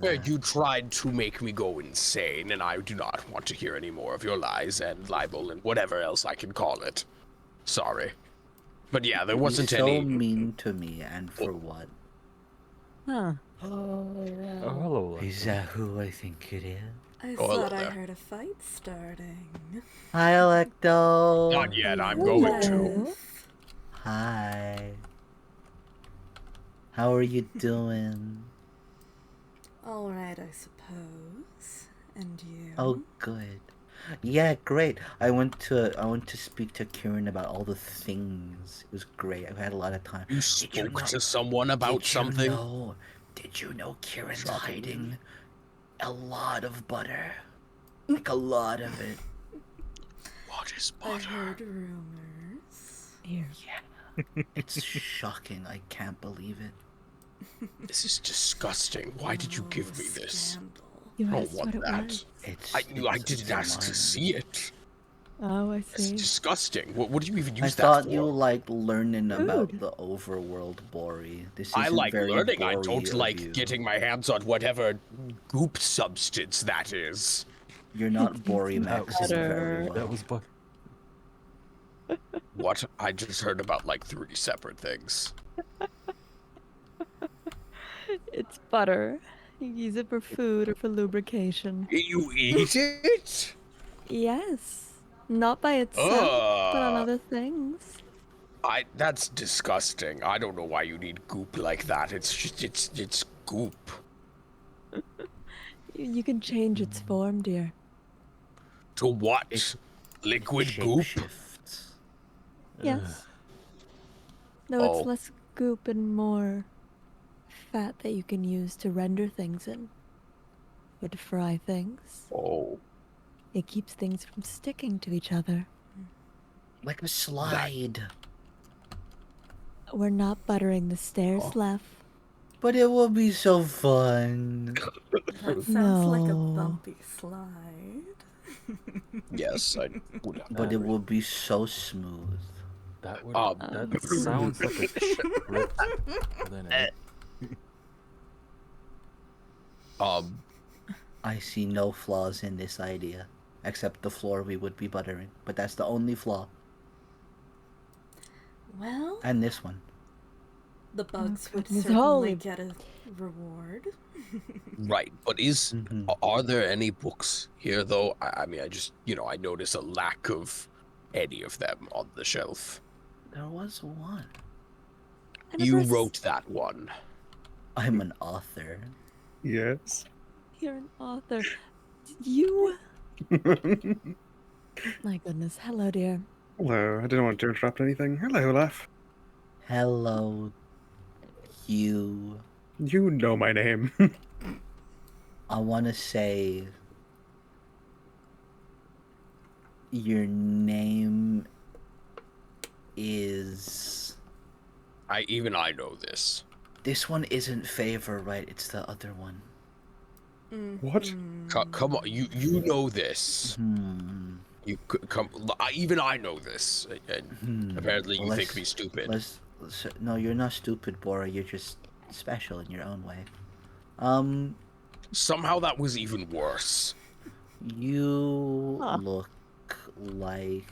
that. You tried to make me go insane, and I do not want to hear any more of your lies and libel and whatever else I can call it. Sorry. But yeah, there You're wasn't so any... mean to me, and for what? Huh. Oh, hello, Is Alecto. that who I think it is? I Oh, hello thought I there. heard a fight starting. Hi, Alecto. Not yet, I'm Hello, going to. Beth. Hi. How are you doing? All right, I suppose. And you? Oh, good. Yeah, great. I went to speak to Kieran about all the things. It was great. I had a lot of time. You spoke to someone about something? Did you know Kieran's Shocking. hiding a lot of butter? Like a lot of it. What is I butter? heard rumors. Here. Yeah. It's shocking. I can't believe it. This is disgusting. Why did you give me this? Scandal. You I don't asked what want it that. was. I didn't ask to see it. Oh, I It's see. disgusting. What do you even use I that thought for? you liked learning about Food. the overworld, Bori. This I isn't like very learning. I Bori don't of like you. getting my hands on whatever goop substance that is. You're not Bori maxing very Butter. That well. was butter. What? I just heard about like 3 separate things. It's butter. You use it for food or for lubrication. You eat it? Yes. Not by itself, but on Ugh. other things. That's disgusting. I don't know why you need goop like that. It's just it's goop. You can change its form, dear. To what? It Liquid goop? Shapeshifts. Yes. No, Oh. it's less goop and more fat that you can use to render things in. Or to fry things. Oh. It keeps things from sticking to each other. Like a slide. We're not buttering the stairs, left. But it will be so fun. That sounds like a No. bumpy slide. Yes, I would have. But it will be so smooth. That would. Um, That sounds like a script more than a. I see no flaws in this idea. Except the floor we would be buttering. But that's the only flaw. Well, And this one. the bugs would goodness, certainly holy- get a reward. Right, but Mhm. are there any books here though? I mean, I just I notice a lack of any of them on the shelf. There was one. I You never wrote that one. I'm an author. Yes. You're an author. You. My goodness. Hello, dear. Hello. I didn't want to interrupt anything. Hello, Olaf. Hello, you. You know my name. I want to say your name is... Even I know this. This one isn't Favor, right? It's the other one. What? Come on, you know this. You come. Even I know this, and apparently you Well, think me stupid. No, you're not stupid, Bora. You're just special in your own way. Somehow that was even worse. You Huh. look like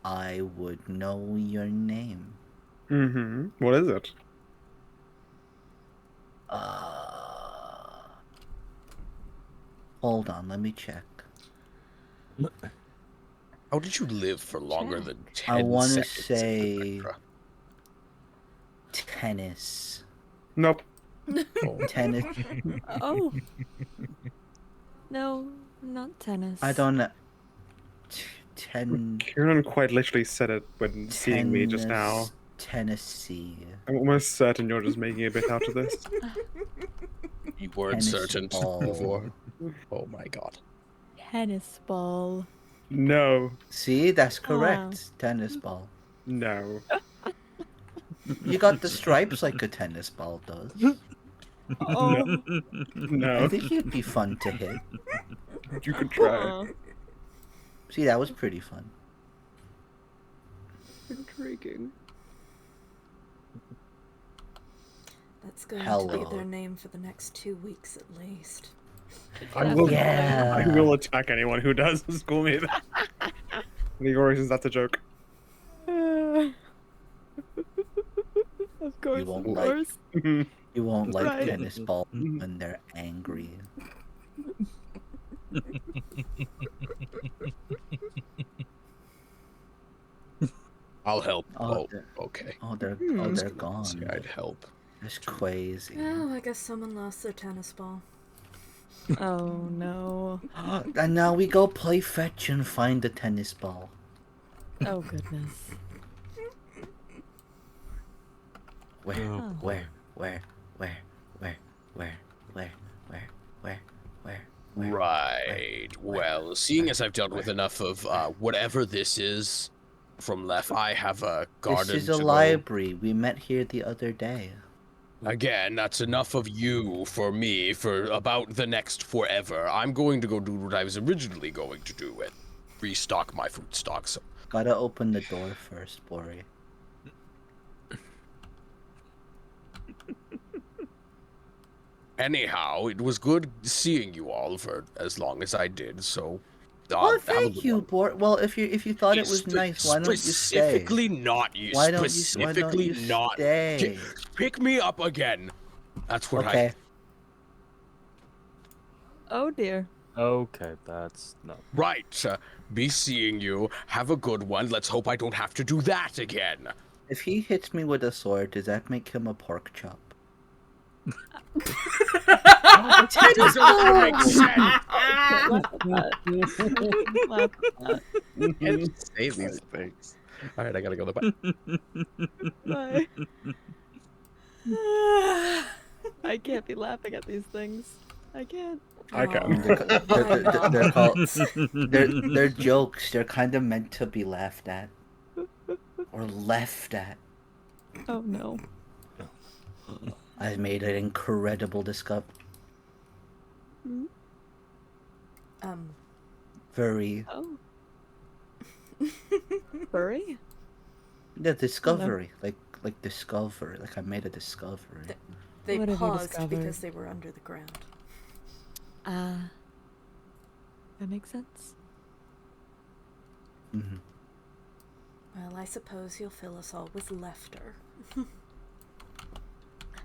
I would know your name. Mm-hmm. What is it? Hold on, let me check. How did you live for longer than 10 I want to seconds? say tennis. Nope. Tennis. Oh. No, not tennis. I don't know. Kieran quite literally said it when seeing me just now. Tennessee. I'm almost certain you're just making a bit out of this. You weren't Tennis certain ball. before. Oh my god. Tennis ball. No. See, that's correct. Wow. Tennis ball. No. You got the stripes like a tennis ball does. Oh. I No. think you'd be fun to hit. You could try. See, that was pretty fun. Intriguing. That It's going to Hello. be their name for the next 2 weeks at least. I will. Yeah. I will attack anyone who does school me that. League of Origins, that's a joke. Of course, won't of like- course. You won't like Right. tennis ball when they're angry. I'll help. Oh, Oh, they're- okay. they're gone. See, I'd help. It's crazy. Oh, I guess someone lost their tennis ball. Oh no. And now we go play fetch and find the tennis ball. Oh goodness. Where? Oh. Where? Right. Well, seeing as I've dealt with enough of whatever this is from left, I have a garden This is a to go. library. We met here the other day. Again, that's enough of you for me for about the next forever. I'm going to go do what I was originally going to do and restock my food stocks. Gotta open the door first, Bori. Anyhow, it was good seeing you all for as long as I did, so... Oh, have a thank good you, one. Bori. Well, if you thought it was nice, why don't you stay? Specifically not you. Why don't you Specifically not. stay? Pick me up again. That's what Okay. Oh dear. Okay, that's no. Right. Be seeing you. Have a good one. Let's hope I don't have to do that again. If he hits me with a sword, does that make him a pork chop? That doesn't make sense. Can't say these things. All right, I gotta go. Bye. I can't be laughing at these things. I can't. I can. They're called. They're jokes. They're kind of meant to be laughed at or left at. Oh no. I've made an incredible discovery. Very. Oh. Furry? The discovery, like discovery. Like I made a discovery. They What have you paused discovered? because they were under the ground. Ah. That makes sense. Hmm. Well, I suppose you'll fill us all with laughter.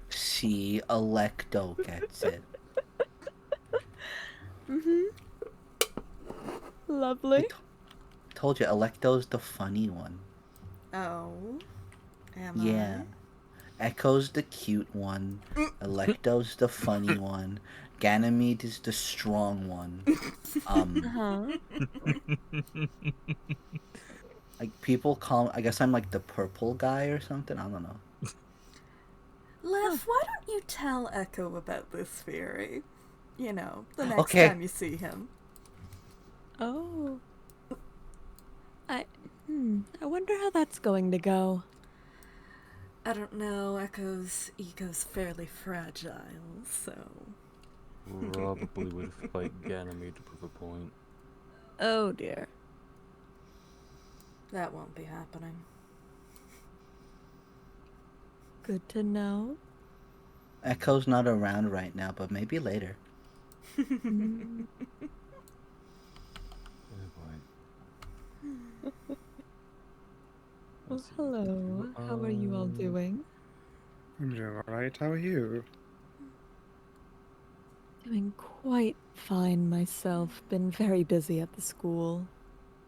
See, Alecto gets it. Lovely. Told you, Alecto's the funny one. Oh. Am Yeah. Echo's the cute one. Alecto's the funny one. Ganymede is the strong one. Uh-huh. Like people call. I guess I'm like the purple guy or something. I don't know. Lef, why don't you tell Echo about this theory? You know, the next Okay. time you see him. Oh. I wonder how that's going to go. I don't know, Echo's ego's fairly fragile, so... Probably would fight Ganymede to prove a point. Oh dear. That won't be happening. Good to know. Echo's not around right now, but maybe later. Mm. Oh boy. Well, hello. How are you all doing? I'm doing alright, how are you? Doing quite fine myself. Been very busy at the school.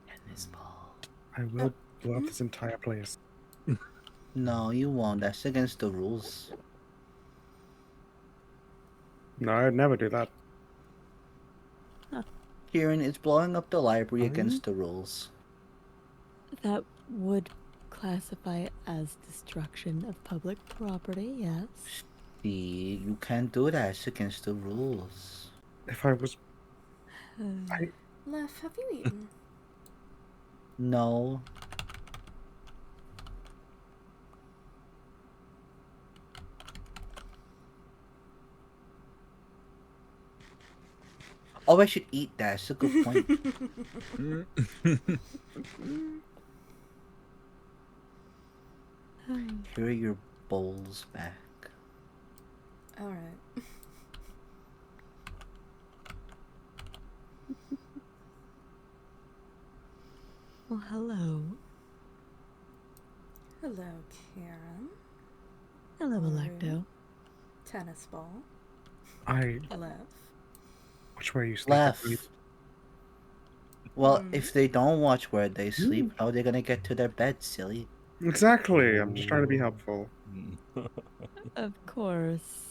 Tennis ball. I will blow up this entire place. No, you won't. That's against the rules. No, I'd never do that. Kieran, is blowing up the library against the rules? That would classify it as destruction of public property, yes. See, you can't do that. It's against the rules. If I was... Lef, have you eaten? No. Oh, I should eat that. It's a good point. Here are your bowls back. Alright. Well, hello. Hello, Karen. Hello, Oru. Alecto. Tennis ball. I. Left. Which way you sleep? Left. Well, Hmm. if they don't watch where they sleep, how are they gonna get to their bed, silly? Exactly. I'm just trying to be helpful. Of course.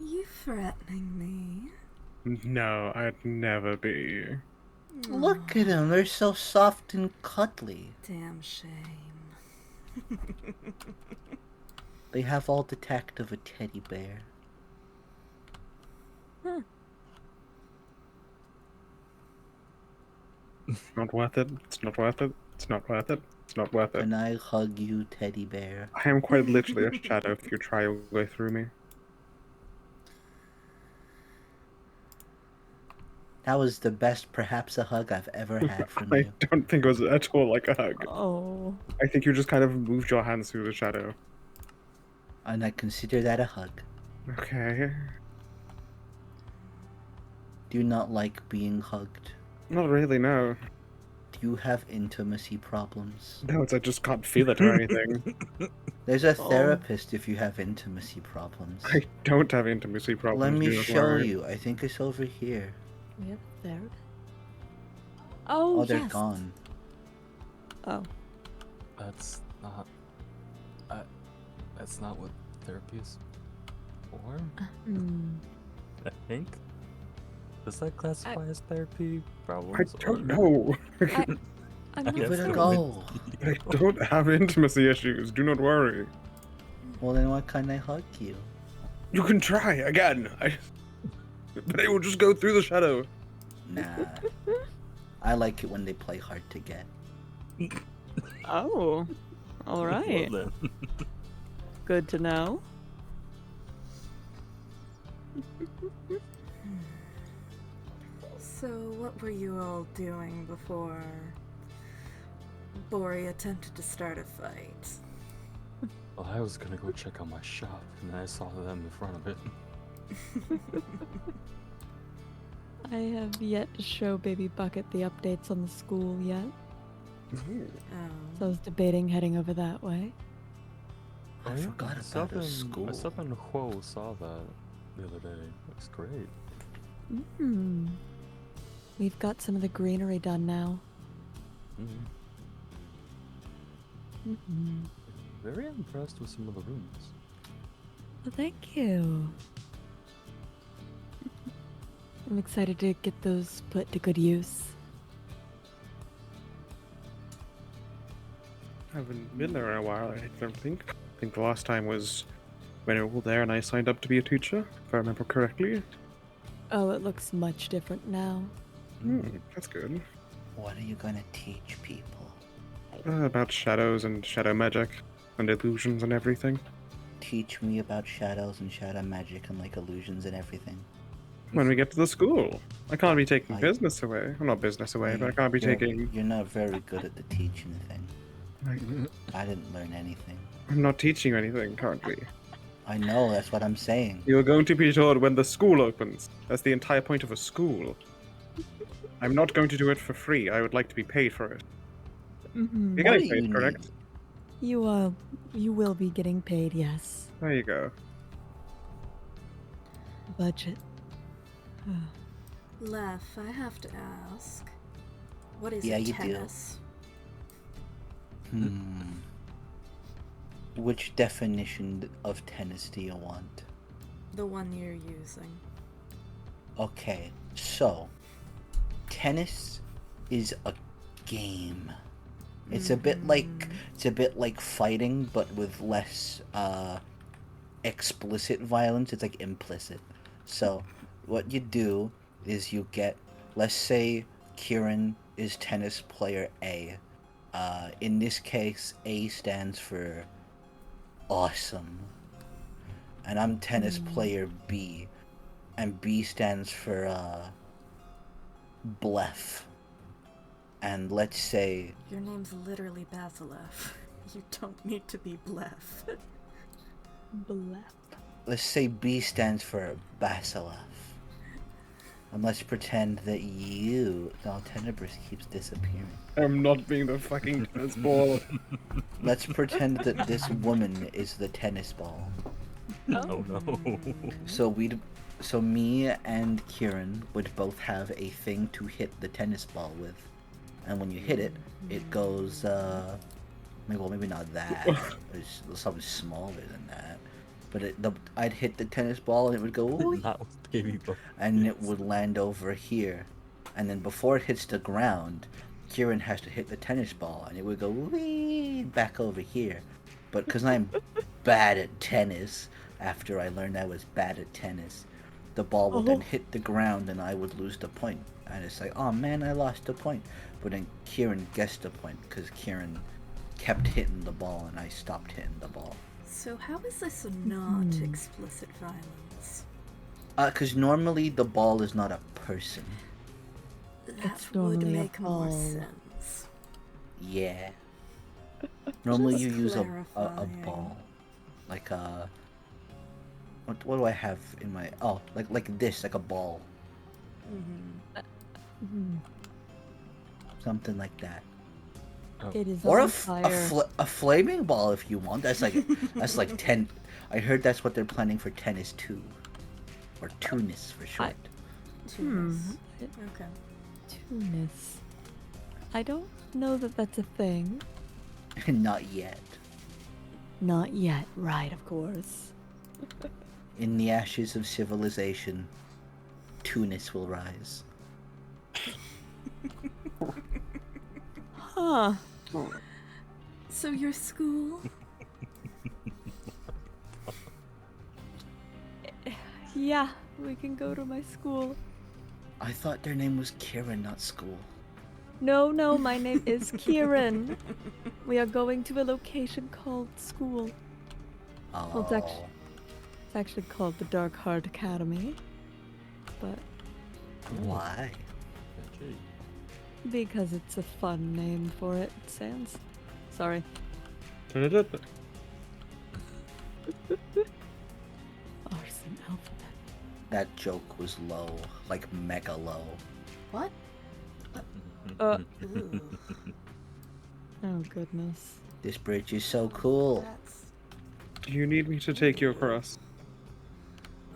You threatening me? No, I'd never be. Look at them, they're so soft and cuddly. Damn shame. They have all the tact of a teddy bear. It's not worth it. It's not worth it. It's not worth it. It's not worth it. Can I hug you, teddy bear? I am quite literally a shadow if you try your way through me. That was the best, perhaps a hug I've ever had from I you. don't think it was at all like a hug. Oh. I think you just kind of moved your hands through the shadow. And I consider that a hug. Okay. Do you not like being hugged? Not really, no. Do you have intimacy problems? No, it's I just can't feel it or anything. There's a Oh. therapist if you have intimacy problems. I don't have intimacy problems. Let me do not show worry. you. I think it's over here. We have a third. Oh, Oh, they're yes. gone. Oh. That's not. That's not what therapy is for. Hmm. I think. Does that classify as therapy I problems? don't know. I'm not Give it a sure. go. I don't have intimacy issues. Do not worry. Well, then why can't I hug you? You can try again. But I will just go through the shadow. Nah. I like it when they play hard to get. Oh. All right. Well, then. Good to know. So, what were you all doing before Bori attempted to start a fight? Well, I was gonna go check on my shop, and then I saw them in front of it. I have yet to show Baby Bucket the updates on the school yet, so I Oh. was debating heading over that way. I forgot about her school. Myself and Huo saw that the other day. Looks great. Hmm. We've got some of the greenery done now. Mm-hmm. Mm-hmm. Very impressed with some of the rooms. Well, thank you. I'm excited to get those put to good use. I haven't been there in a while, I don't think. I think the last time was when we were all there and I signed up to be a teacher, if I remember correctly. Oh, it looks much different now. That's good. What are you gonna teach people? About shadows and shadow magic and illusions and everything. Teach me about shadows and shadow magic and like illusions and everything. When we get to the school, I can't be taking I- business away. Well, not business away, but I can't be taking. You're not very good at the teaching thing. I, I didn't learn anything. I'm not teaching you anything currently. I know, that's what I'm saying. You are going to be told when the school opens. That's the entire point of a school. I'm not going to do it for free. I would like to be paid for it. Mm-hmm. You're What getting do you paid, correct? You will be getting paid, yes. There you go. Budget. Lef, I have to ask. What is Yeah, a you do. tennis? Which definition of tennis do you want? The one you're using. Okay, so tennis is a game. It's a bit like fighting, but with less explicit violence. It's like implicit. So what you do is you get, let's say Kieran is tennis player A. In this case, A stands for awesome. And I'm tennis player B. And B stands for bluff. And let's say Your name's literally Basilev. You don't need to be Blef. Blep. let's say B stands for Basilev. And let's pretend that you... No, Tenebris keeps disappearing. I'm not being the fucking tennis ball. Let's pretend that this woman is the tennis ball. Oh no. So me and Kieran would both have a thing to hit the tennis ball with. And when you hit it, it goes, maybe not that. It's something smaller than that. But I'd hit the tennis ball and it would go, "Ooh," Not with baby boy. and it would land over here. And then before it hits the ground, Kieran has to hit the tennis ball and it would go wee back over here. But because I'm bad at tennis, after I learned I was bad at tennis, the ball would then hit the ground and I would lose the point. And it's like, oh man, I lost the point. But then Kieran guessed the point because Kieran kept hitting the ball and I stopped hitting the ball. So how is this not explicit violence? Because normally the ball is not a person. That It's would normally a make more ball. sense. Yeah. Normally you Just use a clarifying. ball. Like a... What do I have in my... Oh, like this, like a ball. Something like that. It is Or on a fire. flaming ball if you want. That's like 10... I heard that's what they're planning for tennis 2. Or Tunis for short. Okay. Tunis. I don't know that that's a thing. Not yet. Not yet, right, of course. In the ashes of civilization, Tunis will rise. Huh. So your school? Yeah, we can go to my school. I thought their name was Kieran, not school. No, my name is Kieran. We are going to a location called school. Oh. Well, it's actually called the Dark Heart Academy. But Why? Gee. because it's a fun name for it, Sans. Sorry. Da-da-da-da. Arson alphabet. That joke was low, like mega low. What? Uh, Ooh, oh goodness. This bridge is so cool. that's... Do you need me to take you across?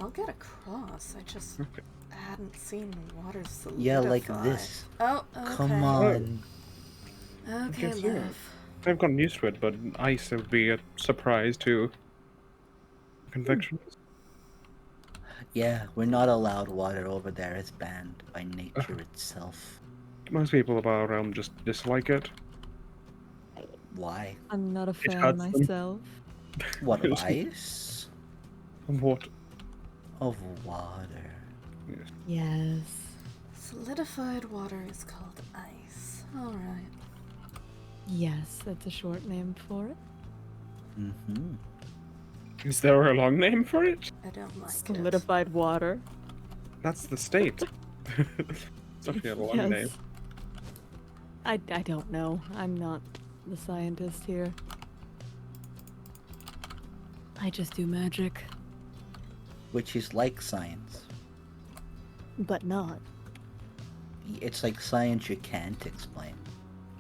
I'll get across. I just Okay. hadn't seen water solidify. Yeah, like this. Oh, okay. Come on. Okay, Guess so. love. I've gotten used to it, but ice would be a surprise to convictions. Yeah, we're not allowed water over there. It's banned by nature itself. Most people of our realm just dislike it. Why? I'm not a fan hurts them. myself. What, of ice? What? Of water. Yes. Solidified water is called ice. Alright. Yes, that's a short name for it. Mm-hmm. Is there a long name for it? I don't like it. Solidified water. That's the state. It's definitely a long Yes. name. I don't know. I'm not the scientist here. I just do magic, Which is like science. but not. It's like science you can't explain.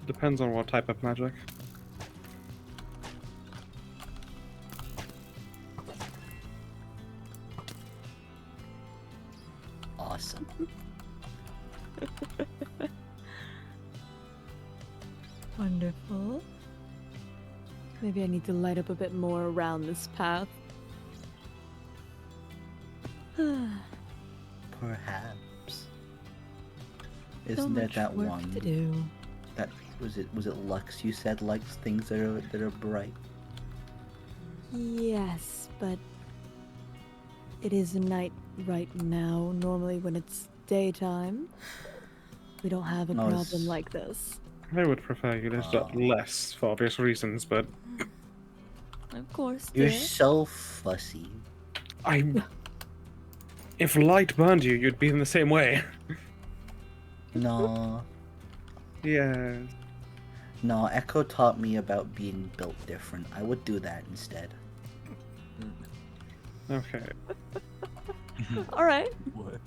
Depends on what type of magic. Awesome. Wonderful. Maybe I need to light up a bit more around this path. Perhaps. So Isn't there much that work one to do. that was it Lux you said likes things that are bright? Yes, but it is night right now. Normally when it's daytime, we don't have a No, problem it's- like this. I would prefer you lit up Oh. less for obvious reasons, but Of course, You're dear. so fussy. I. If light burned you, you'd be in the same way. No. Yeah. No, Echo taught me about being built different. I would do that instead. Okay. All right. What?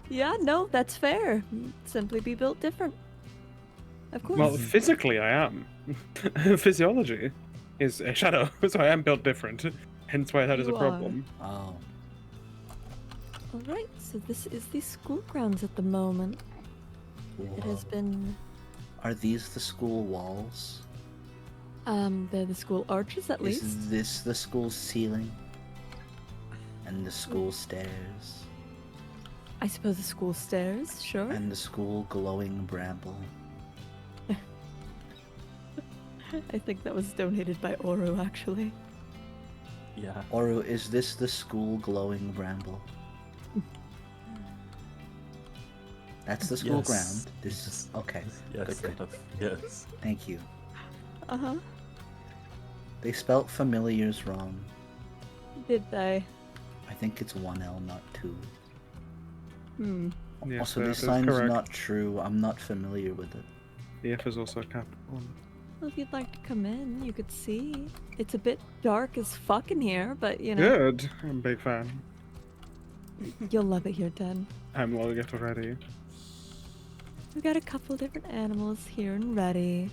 Yeah, no, that's fair. Simply be built different. Of course. Well, physically I am. Physiology is a shadow, so I am built different. Hence why that is a You are. problem. Oh. All right, so this is the school grounds at the moment. It has been, Are these the school walls? they're the school arches at least. Is this the school ceiling? And the school stairs? I suppose the school stairs, sure. And the school glowing bramble? I think that was donated by Oru, actually. Yeah. Oru, is this the school glowing bramble? That's the school Yes. ground. This is okay. Yes. Good, good. Yes. Thank you. Uh-huh. They spelt familiars wrong. Did they? I think it's 1L, not 2. Hmm. Yes, Also, that this is sign's correct. not true. I'm not familiar with it. The F is also a capital. Well, if you'd like to come in, you could see. It's a bit dark as fuck in here, but you know, Good. I'm a big fan. you'll love it here, Ted. I'm loving it already. We've got a couple different animals here and ready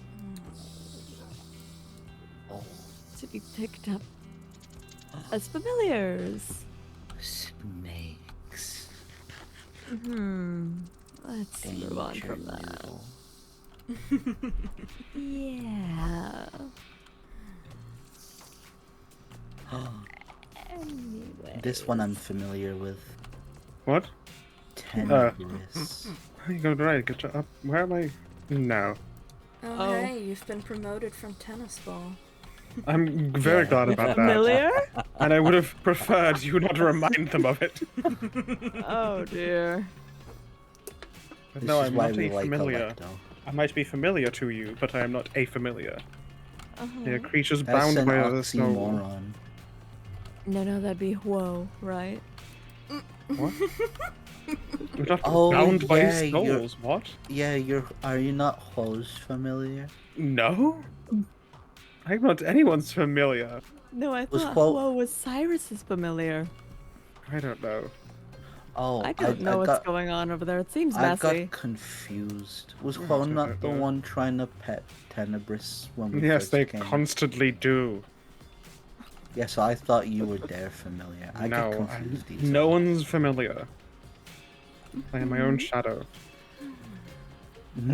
to be picked up as familiars. Snakes. Let's move on Danger from that. noodle. Yeah. Anyway. This one I'm familiar with. What? Tenebrous. You got it right. Get your up. Where am I? No. Oh, Oh. hey, you've been promoted from tennis ball. I'm very Yeah. glad about that. Familiar? And I would have preferred you not remind them of it. Oh dear. But This no, is I'm why not we a like familiar. Alecto. I might be familiar to you, but I am not a familiar. They are Uh-huh. creatures That's bound an by other soul. oxymoron. No, that'd be whoa, right? What? We're not Oh, bound by yeah, you're- souls. What? Yeah, are you not Ho's familiar? No? I'm not anyone's familiar. No, I Was thought Quo- whoa was Cyrus's familiar. I don't know. Oh, I don't know what's going on over there. It seems I messy. got confused. Was Quo not the one trying to pet Tenebrous when we Yes, first they came? constantly do. Yeah, so I thought you were their familiar. I no, get confused easily. no one's familiar. I am my Mm-hmm. own shadow.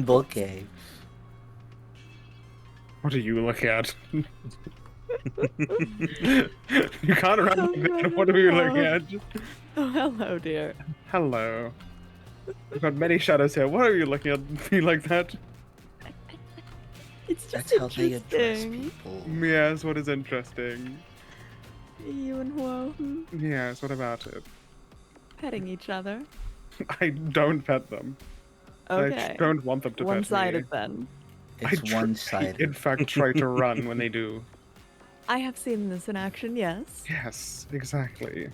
Okay. What are you looking at? You can't run Oh like that. my What are you looking God. at? Oh, hello, dear. Hello. We've got many shadows here. What are you looking at me like that? It's just That's how they address interesting. people. Yes, what is interesting? You and Whoa Yes, what about it? petting each other. I don't pet them. Okay. I don't want them to pet me. One-sided then. It's I one-sided. in fact, try to run when they do. I have seen this in action, yes. Yes, exactly.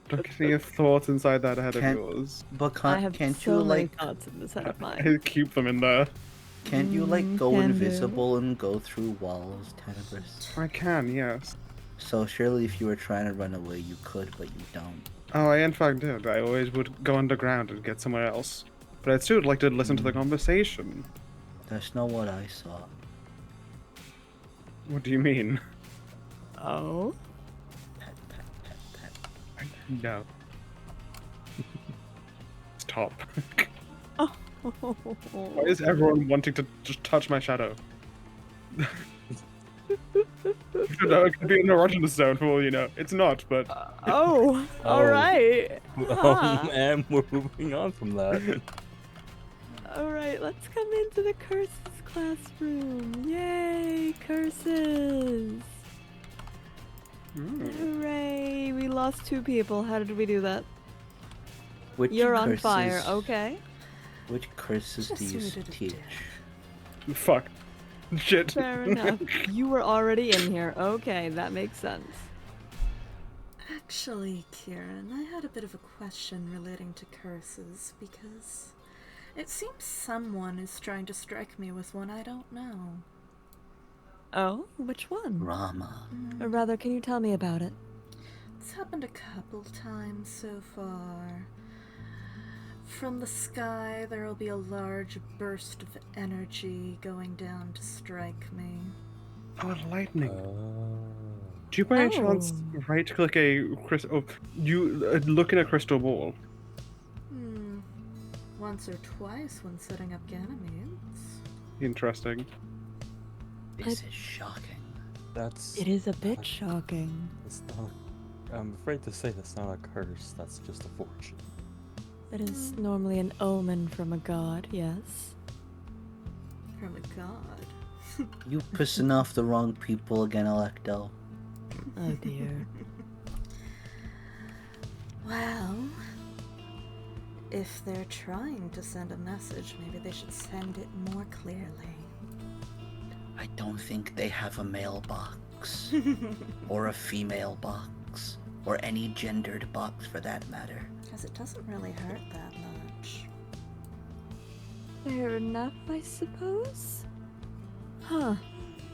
Don't get any thoughts inside that head Can't- of yours. But I have can't so you many like thoughts in this head of mine. I keep them in there. can't you like go can do. invisible and go through walls, Tenebrous? I can, yes. So surely if you were trying to run away you could, but you don't. Oh, I in fact did. I always would go underground and get somewhere else. But I'd still like to listen to the conversation. That's not what I saw. What do you mean? Oh? Pet, pet, pet, pet. No. Stop. Why is everyone wanting to just touch my shadow? You know, it could be an erogenous zone for all you know. It's not, but Oh, alright. Huh. And we're moving on from that. Alright, let's come into the curses classroom. Yay, curses. Hooray, we lost 2 people. How did we do that? Which You're on curses, fire, okay. Which curses do Just you suited a teach? dick. fuck. Shit. Fair enough. You were already in here. Okay, that makes sense. Actually, Kieran, I had a bit of a question relating to curses because it seems someone is trying to strike me with one I don't know. Oh, which one? Rama. Or rather, can you tell me about it? It's happened a couple times so far. From the sky, there will be a large burst of energy going down to strike me. Oh, lightning. Do you by any chance right-click a crystal? Oh, you look in a crystal ball. Once or twice when setting up Ganymedes. Interesting. This is shocking. It is a bit shocking. It's not. I'm afraid to say that's not a curse. That's just a fortune. It is normally an omen from a god, yes. From a god. You pissing off the wrong people again, Alecto. Oh dear. Well, if they're trying to send a message, maybe they should send it more clearly. I don't think they have a mailbox. Or a female box. Or any gendered box for that matter. Because it doesn't really hurt that much. Fair enough, I suppose. Huh.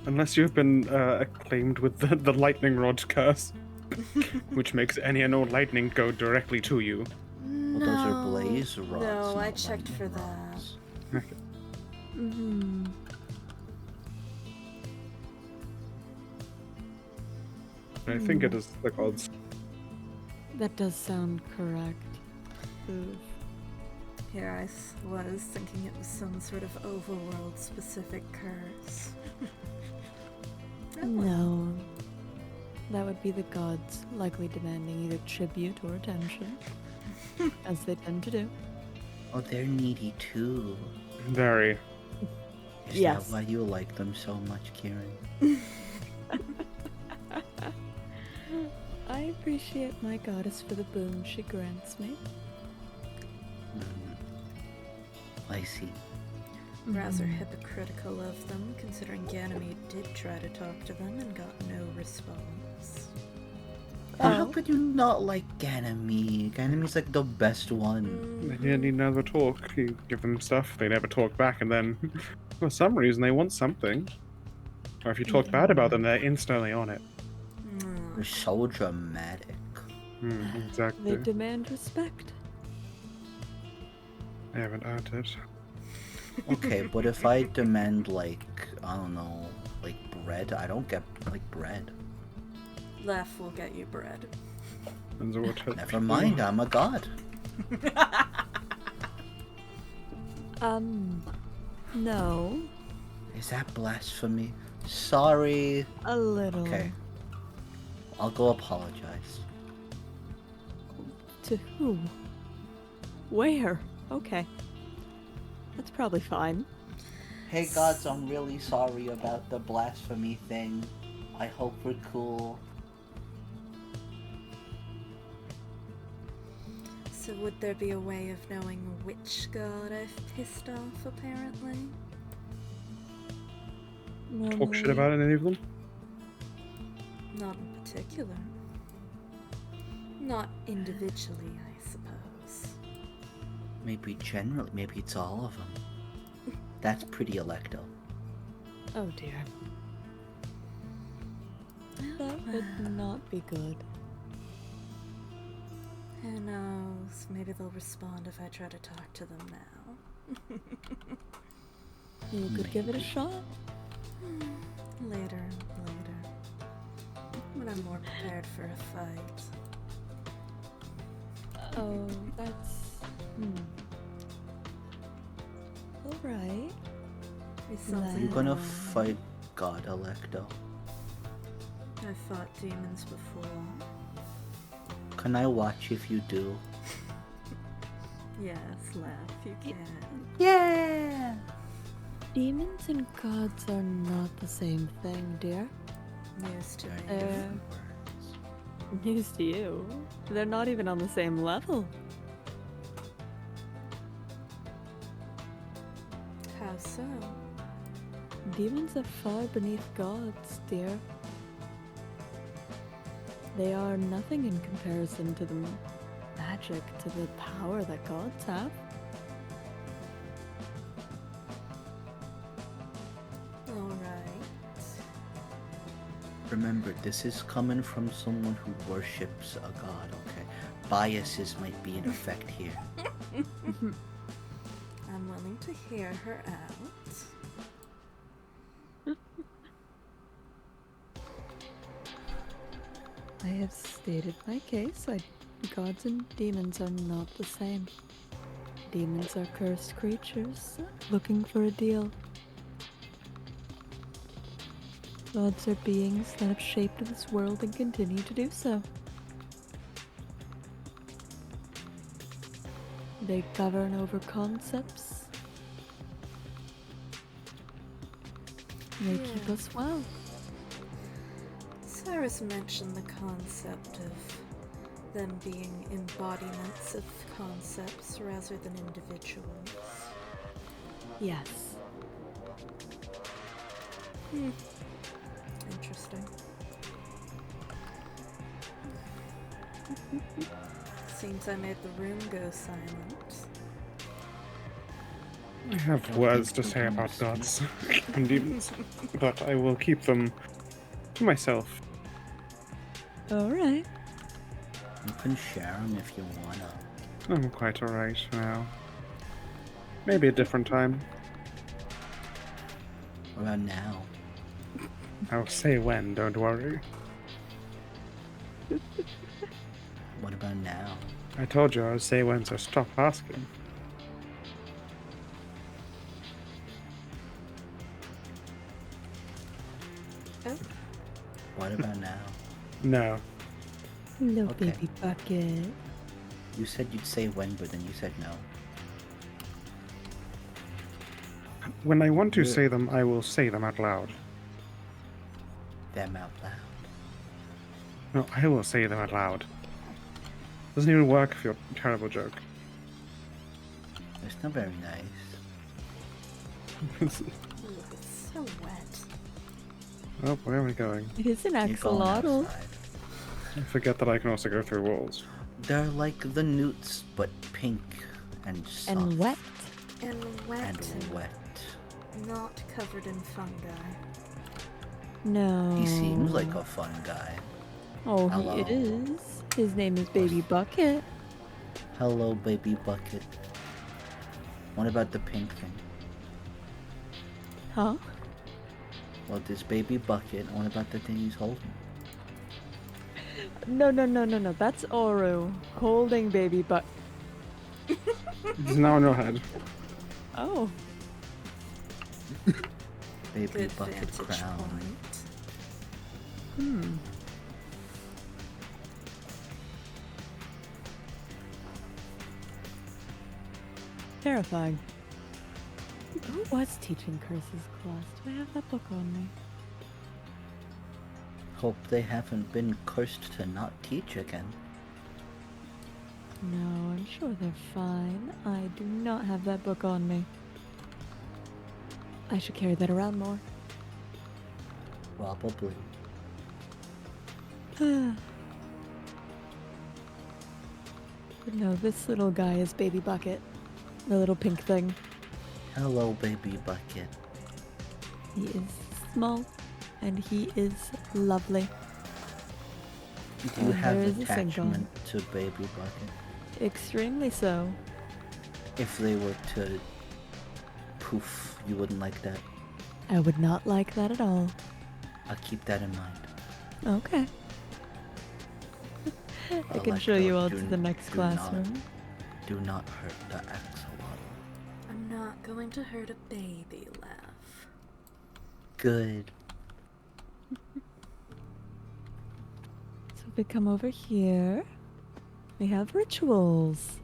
Unless you've been acclaimed with the lightning rod curse, which makes any and all lightning go directly to you. Well, those are blaze rods. No, I not checked for lightning that. rods. Mm-hmm. I think it is the gods. That does sound correct. Oof. Here I was thinking it was some sort of overworld specific curse. No. That would be the gods likely demanding either tribute or attention. As they tend to do. Oh, they're needy too. Very. Is Yes. that why you like them so much, Kieran? I appreciate my goddess for the boon she grants me. I see. Rather hypocritical of them, considering Ganymede did try to talk to them and got no response. How could you not like Ganymede? Ganymede's like the best one. They never talk. You give them stuff, they never talk back, and then for some reason they want something. Or if you talk bad about them, they're instantly on it. They're so dramatic. Exactly. They demand respect. I haven't earned it. Okay, but if I demand like, I don't know, like bread, I don't get like bread. Left will get you bread. And so what Never mind, I'm a god. No. Is that blasphemy? Sorry. A little. Okay. I'll go apologize. To who? Where? Okay. That's probably fine. Hey gods, I'm really sorry about the blasphemy thing. I hope we're cool. So would there be a way of knowing which god I've pissed off, apparently? talk shit about any of them? Not in particular. Not individually, I suppose. Maybe generally, maybe it's all of them. That's pretty Alecto. Oh dear. That would not be good. Who knows? Maybe they'll respond if I try to talk to them now. You could give it a shot. Later. When I'm more prepared for a fight. Oh, that's... Alright. It's something You're gonna wrong. fight God Alecto. I've fought demons before. Can I watch if you do? Yes, laugh, you can. Yeah! Demons and gods are not the same thing, dear. News to me. Different words. News to you. They're not even on the same level. How so? Demons are far beneath gods, dear. They are nothing in comparison to the magic, to the power that gods have. Alright. Remember, this is coming from someone who worships a god, okay? Biases might be in effect here. I'm willing to hear her out. I have stated my case. Gods and demons are not the same. Demons are cursed creatures looking for a deal. Gods are beings that have shaped this world and continue to do so. They govern over concepts. They keep us well. Cyrus mentioned the concept of them being embodiments of concepts rather than individuals. Yes. Interesting. Seems I made the room go silent. I have words to say about gods and demons, but I will keep them to myself. Alright. You can share them if you wanna. I'm quite alright now. Maybe a different time. What about now? I'll say when, don't worry. What about now? I told you I would say when, so stop asking. Oh, What about now? No. Hello, Okay. baby bucket. You said you'd say when, but then you said no. When I want to Yeah. say them, I will say them out loud. Them out loud. No, I will say them out loud. Doesn't even work for your terrible joke. It's not very nice. ooh, it's so wet. Oh, where am I going? It is an You're going axolotl. outside. I forget that I can also go through walls. They're like the newts, but pink and soft. And wet. And wet And wet. and not covered in fungi. No. He seems like a fun guy. Oh, Hello. he is. His name is Baby Bucket. Hello, baby bucket. What about the pink thing? Huh? Well, this baby bucket. What about the thing he's holding? No. That's Oru holding Baby Bucket. It's now in your head. Oh. Baby Good bucket vantage crown. point. Hmm. Terrifying. Who was teaching curses class? Do I have that book on me? Hope they haven't been cursed to not teach again. No, I'm sure they're fine. I do not have that book on me. I should carry that around more. Probably. But no, this little guy is Baby Bucket. The little pink thing. Hello, baby bucket. He is small and he is lovely. Do you have there is a sink on. attachment to baby bucket? Extremely so. If they were to poof, you wouldn't like that. I would not like that at all. I'll keep that in mind. Okay. I can show Alecto, you all do- to the next do not- classroom. Do not hurt the axolotl. I'm not going to hurt a baby laugh. Good. So if we come over here, we have rituals.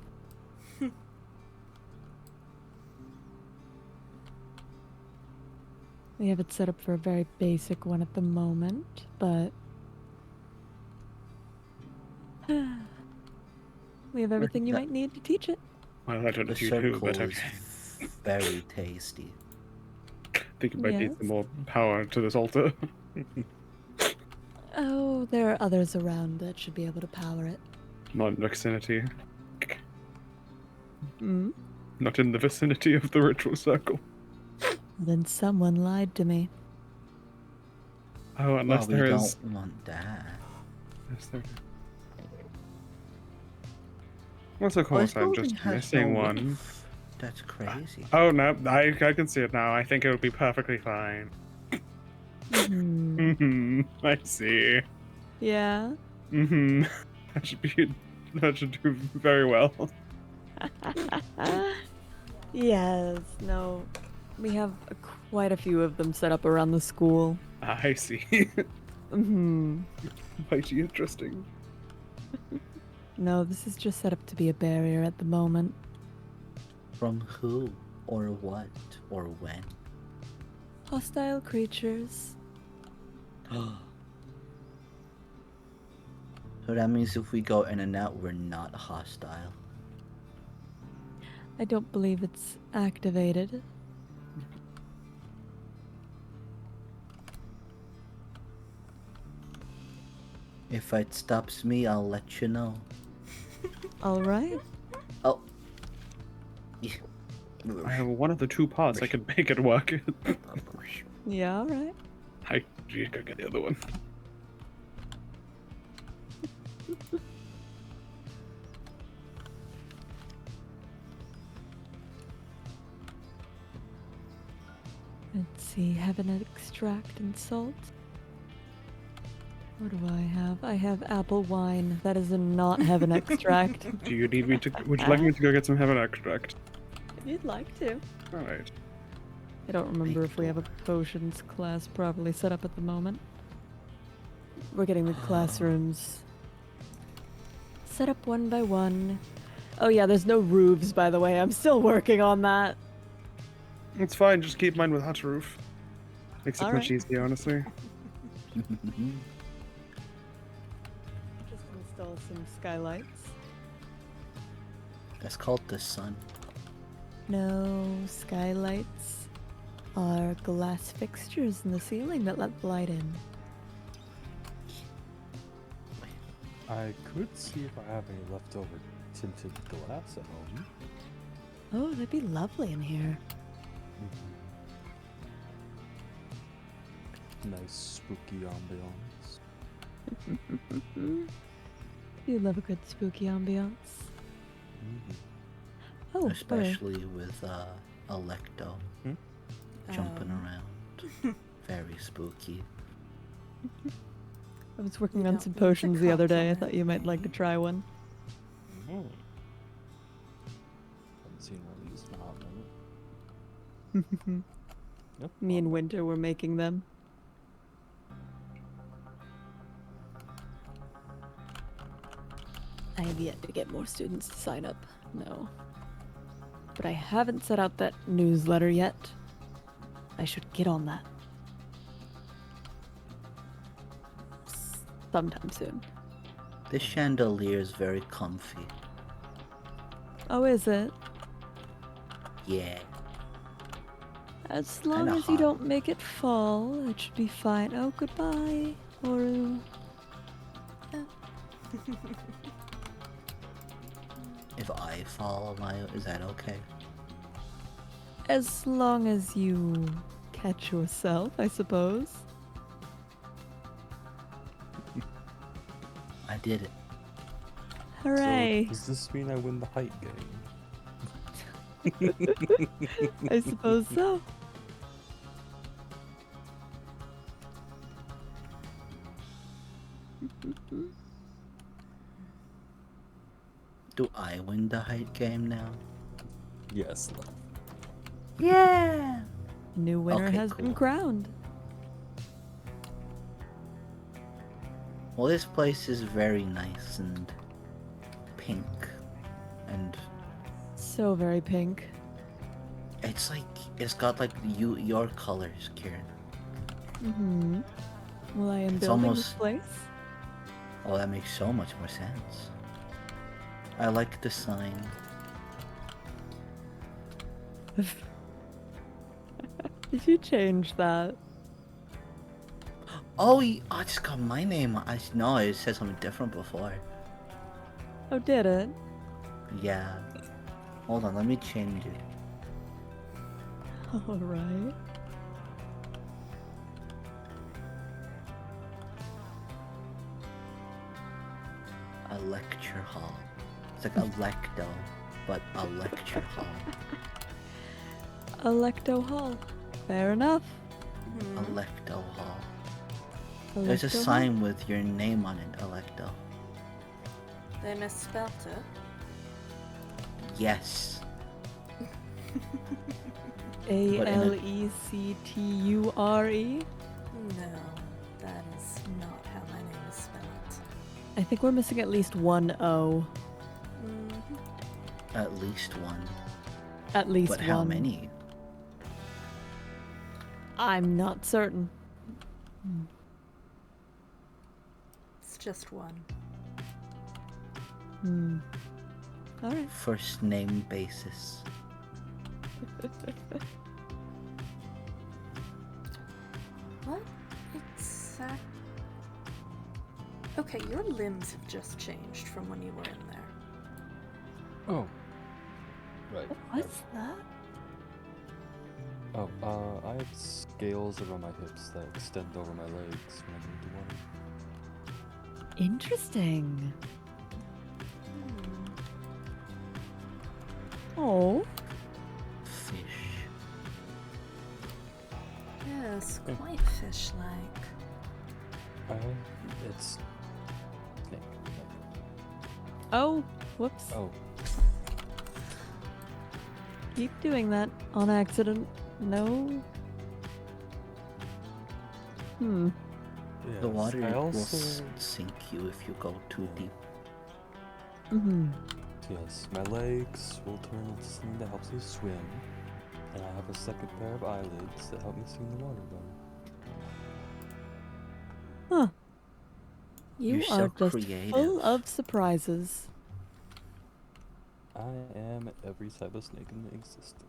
We have it set up for a very basic one at the moment, but we have everything you that- might need to teach it. Well, I don't know The if you do, circle but I is very tasty. think it might need Yes. some more power to this altar. Oh, there are others around that should be able to power it. Not in the vicinity. Mm? Not in the vicinity of the ritual circle. Then someone lied to me. Oh, unless well, we there don't is. want that. What's of Oh, course this I'm building just has missing no one. roof. That's crazy. Oh no, I can see it now. I think it would be perfectly fine. I see. Yeah. That should do very well. Yes. No. We have quite a few of them set up around the school. I see. Mighty interesting. No, this is just set up to be a barrier at the moment. From who? Or what? Or when? Hostile creatures. So that means if we go in and out, we're not hostile. I don't believe it's activated. If it stops me, I'll let you know. Alright. Oh. I have one of the two parts. I can make it work. Yeah, alright. I go get the other one. Let's see, heaven extract and salt. What do I have? I have apple wine. That is a not heaven extract. Do you need me to? Would you like me to go get some heaven extract? If you'd like to. All right. I don't remember if we have a potions class properly set up at the moment. We're getting the classrooms set up one by one. Oh yeah, there's no roofs, by the way. I'm still working on that. It's fine. Just keep mine without a roof. Makes it All much right. easier, honestly. Just install some skylights. That's called the sun. No, skylights are glass fixtures in the ceiling that let light in. I could see if I have any leftover tinted glass at home. Oh, that'd be lovely in here. Nice spooky ambiance. You love a good spooky ambiance. Oh, Especially with Alecto Hmm? jumping around. Very spooky. I was working You on don't some need to potions the other day. I compliment thought you might like to me. try one. Haven't seen one of these in a hot minute. Yep, Me and Winter were making them. I have yet to get more students to sign up. No. But I haven't set out that newsletter yet. I should get on that. Sometime soon. This chandelier is very comfy. Oh, is it? Yeah. As long Kinda as you hot. don't make it fall, it should be fine. Oh, goodbye, Oru. If I fall, is that okay? As long as you catch yourself, I suppose. I did it. Hooray! So, does this mean I win the height game? I suppose so. Do I win the height game now? Yes, love. Yeah! A new winner Okay, has been cool. crowned. Well, this place is very nice and pink. And So very pink. it's like, it's got like your colors, Kieran. Mm-hmm. Well, I am It's building this almost- place. Oh, that makes so much more sense. I like the sign. Did you change that? Oh, I just got my name. No, it said something different before. Oh, did it? Yeah. Hold on, let me change it. Alright. a lecture hall. It's like Alecto, but a lecture hall. Alecto Hall. Fair enough. Alecto hall. There's a Alecto Hall. sign with your name on it, Alecto. They misspelt it. Yes. Alecture. No, that is not how my name is spelled. I think we're missing at least one O. At least one. At least But one. how many? I'm not certain. It's just one. Alright. First name basis. What exact? Okay, your limbs have just changed from when you were in there. Oh. Right. What's that? Oh, I have scales around my hips that extend over my legs when I'm into water. Interesting. Oh. Fish. Yes, quite fish-like. It's... Oh. Whoops. Oh, Keep doing that on accident. No. yes. The water I will also... sink you if you go too deep. Yes, my legs will turn into something that helps me swim. And I have a second pair of eyelids that help me see in the water better. Huh. You You're so are just creative. full of surprises. I am every type of snake in existence.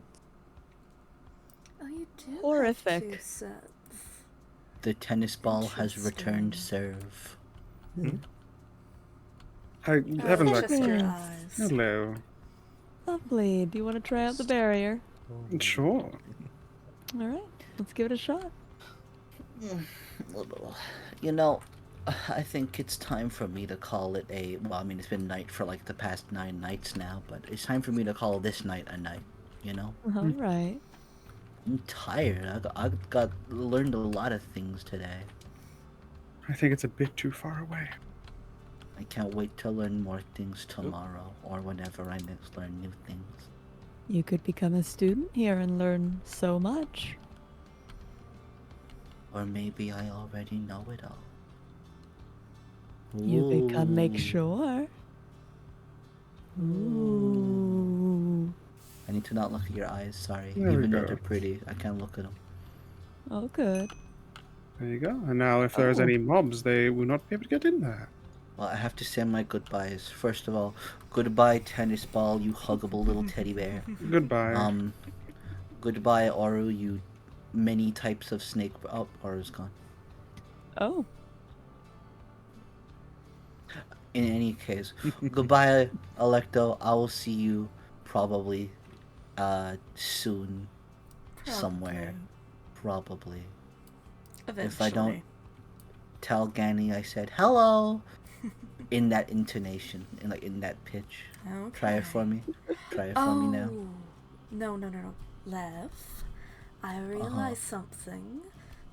Oh, you do Horrific. have two sets. The tennis ball has returned Interesting. serve. Hi, Oh, Heaven's just your Yes. eyes. Hello. Lovely. Do you want to try out the barrier? Sure. Alright. Let's give it a shot. You know, I think it's time for me to call it a... Well, I mean, it's been night for like the past 9 nights now, but it's time for me to call this night a night, you know? Alright. I'm tired. I got learned a lot of things today. I think it's a bit too far away. I can't wait to learn more things tomorrow or whenever I next learn new things. You could become a student here and learn so much. Or maybe I already know it all. You could come make Ooh. sure. Ooh. I need to not look at your eyes, sorry. There we Even though go. they're pretty, I can't look at them. Oh, good. There you go. And now if there's Oh. any mobs, they will not be able to get in there. Well, I have to say my goodbyes. First of all, goodbye tennis ball, you huggable little teddy bear. Goodbye. Goodbye Oru, you many types of snake. Oh, Oru's gone. Oh. In any case, goodbye Alecto. I will see you probably soon somewhere. Probably. Eventually. If I don't tell Gani I said hello in that intonation, in that pitch. Okay. Try it for me. Try it for me now. No. Lev, I realized something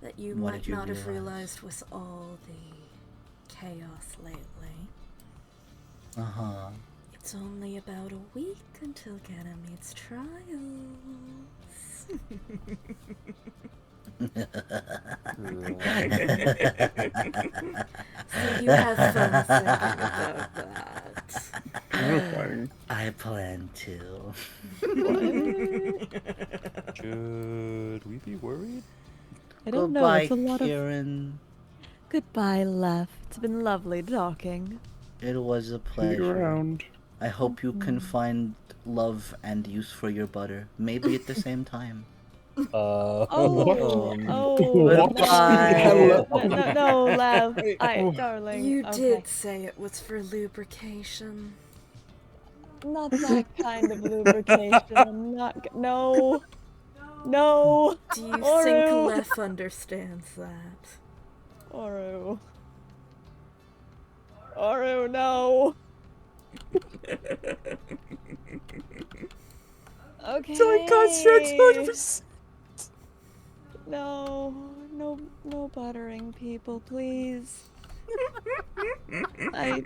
that you What might did you not have realize? realized with all the chaos lately. Uh-huh. It's only about a week until Ganymede's trials. So you have fun thinking about that. You're fighting. I plan to. Should we be worried? I don't know. Goodbye, It's a lot of. Kieran. Goodbye, Lef. It's been lovely talking. It was a See you pleasure. around. I hope you can find love and use for your butter. Maybe at the same time. Oh, Goodbye. no, Lev. Darling. You okay. did say it was for lubrication. Not that kind of lubrication. I'm not. No. No. Do you think Oru. Lef understands that? Oru. Oru, no. Okay. So it concentrates 100%. No buttering people, please. I.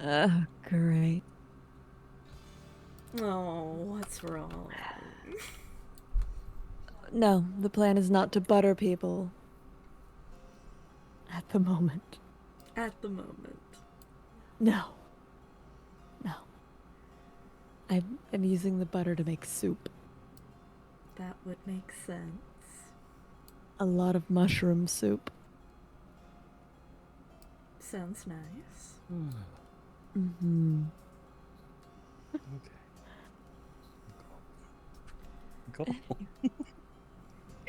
Oh. Great. Oh, what's wrong? No, the plan is not to butter people. At the moment. At the moment. No. I'm using the butter to make soup. That would make sense. A lot of mushroom soup. Sounds nice. Mm-hmm. Okay. Go.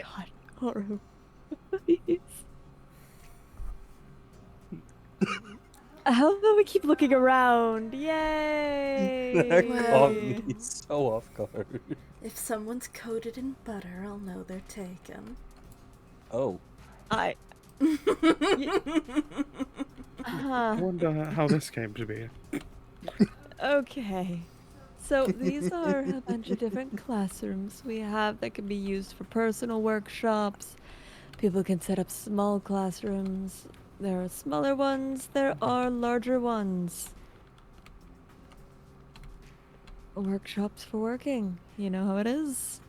God, Oru. Please. How about we keep looking around? Yay! That caught Well. me so off guard. If someone's coated in butter, I'll know they're taken. Oh. I I wonder how this came to be. Okay. So these are a bunch of different classrooms we have that can be used for personal workshops. People can set up small classrooms. There are smaller ones, there are larger ones. Workshops for working. You know how it is.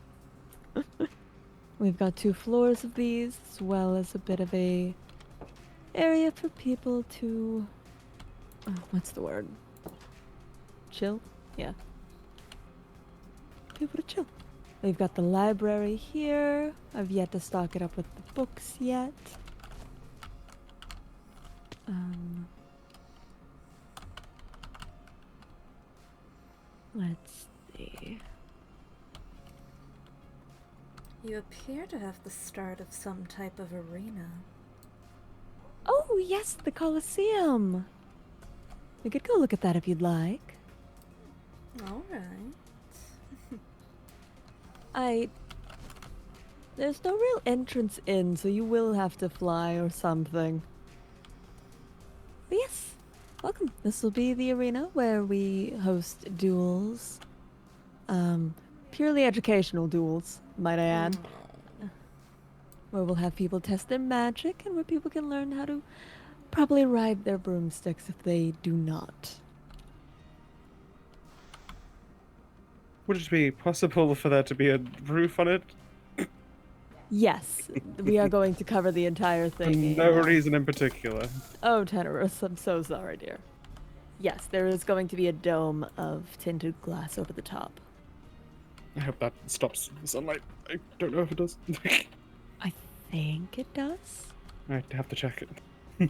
We've got 2 floors of these, as well as a bit of a area for people to... Oh, what's the word? Chill? Yeah. People to chill. We've got the library here. I've yet to stock it up with the books yet. Let's see. You appear to have the start of some type of arena. Oh, yes, the Colosseum. We could go look at that if you'd like. Alright. There's no real entrance in, so you will have to fly or something. But yes, welcome. This will be the arena where we host duels. Purely educational duels, might I add. Where we'll have people test their magic and where people can learn how to properly ride their broomsticks if they do not. Would it be possible for there to be a roof on it? Yes, we are going to cover the entire For thing. no reason in particular. Oh, Tenorus, I'm so sorry, dear. Yes, there is going to be a dome of tinted glass over the top. I hope that stops the sunlight. I don't know if it does. I think it does. I have to check it.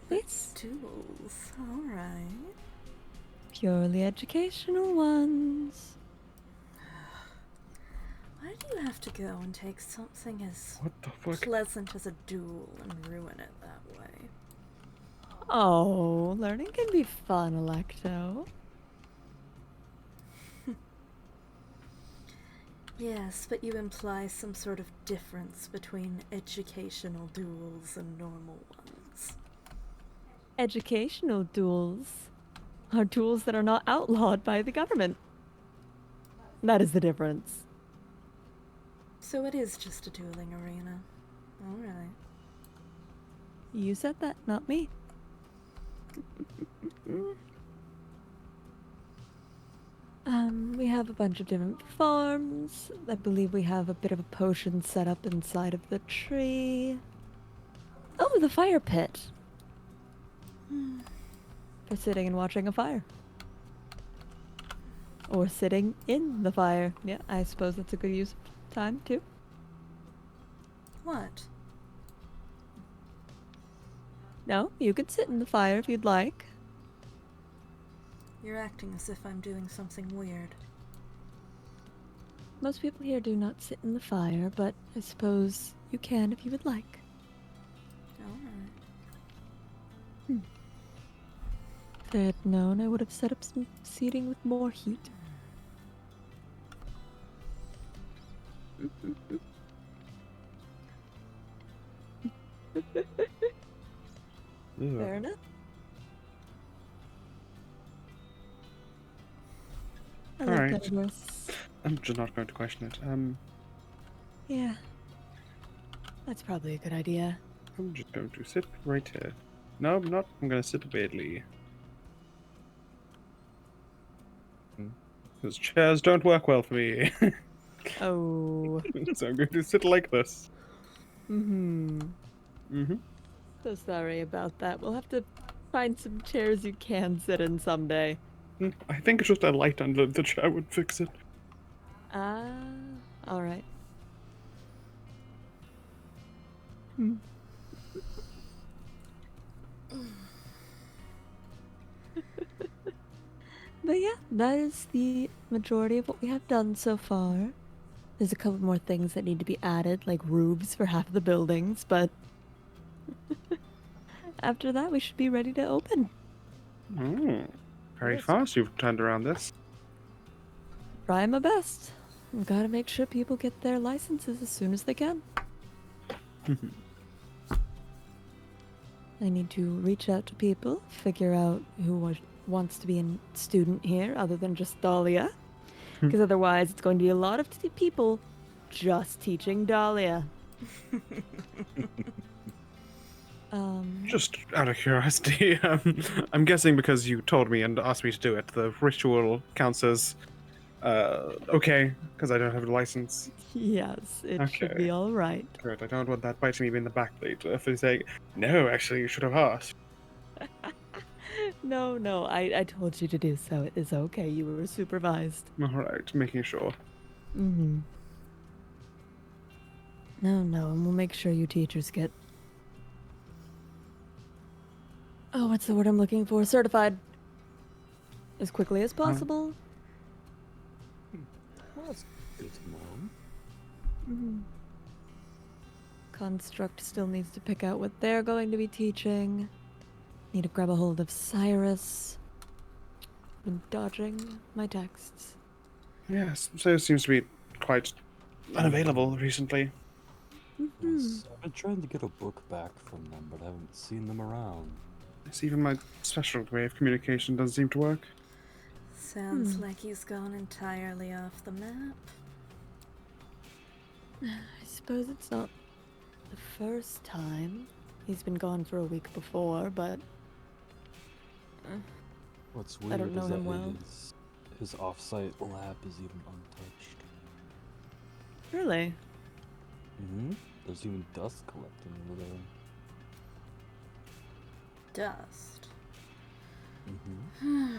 It's Duels. Alright. purely educational ones. Why do you have to go and take something as What the fuck? pleasant as a duel and ruin it that way? Oh, learning can be fun, Alecto. Yes, but you imply some sort of difference between educational duels and normal ones. Educational duels are duels that are not outlawed by the government. That is the difference. So it is just a dueling arena. Alright. You said that, not me. We have a bunch of different farms. I believe we have a bit of a potion set up inside of the tree. Oh, the fire pit. For sitting and watching a fire. Or sitting in the fire. Yeah, I suppose that's a good use of time, too. What? No, you could sit in the fire if you'd like. You're acting as if I'm doing something weird. Most people here do not sit in the fire, but I suppose you can if you would like. Alright. If I had known, I would have set up some seating with more heat. Fair enough. I All love right. diverse. I'm just not going to question it. Yeah. That's probably a good idea. I'm just going to sit right here. No, I'm not. I'm going to sit weirdly. Because chairs don't work well for me. Oh. So I'm going to sit like this. Mm-hmm. Mm-hmm. So sorry about that. We'll have to find some chairs you can sit in someday. I think it's just a light under the chair would fix it. Ah, alright. Hmm. But yeah, that is the majority of what we have done so far. There's a couple more things that need to be added, like roofs for half of the buildings, but after that we should be ready to open. Very Yes. fast you've turned around this. Try my best. We've got to make sure people get their licenses as soon as they can. I need to reach out to people, figure out who wants to be a student here other than just Dahlia. Because otherwise it's going to be a lot of people just teaching Dahlia. Just out of curiosity, I'm guessing because you told me and asked me to do it, the ritual counts as okay, because I don't have a license. Yes, it should Okay. be all right. Good, I don't want that biting me in the back later if they say, no, actually, you should have asked. No, I told you to do so. It is okay. You were supervised. Alright, making sure. Mm-hmm. No, and we'll make sure you teachers get... Oh, what's the word I'm looking for? Certified. As quickly as possible. Well, that's good to know. Mm-hmm. Construct still needs to pick out what they're going to be teaching. Need to grab a hold of Cyrus. Been dodging my texts. Yes, so seems to be quite unavailable recently. Yes, I've been trying to get a book back from them, but I haven't seen them around. It's even my special way of communication doesn't seem to work. Sounds like he's gone entirely off the map. I suppose it's not the first time. He's been gone for a week before, but... What's I weird don't know is that him well. his off-site lab is even untouched. Really? Mm-hmm. There's even dust collecting over there. Dust. Mm-hmm.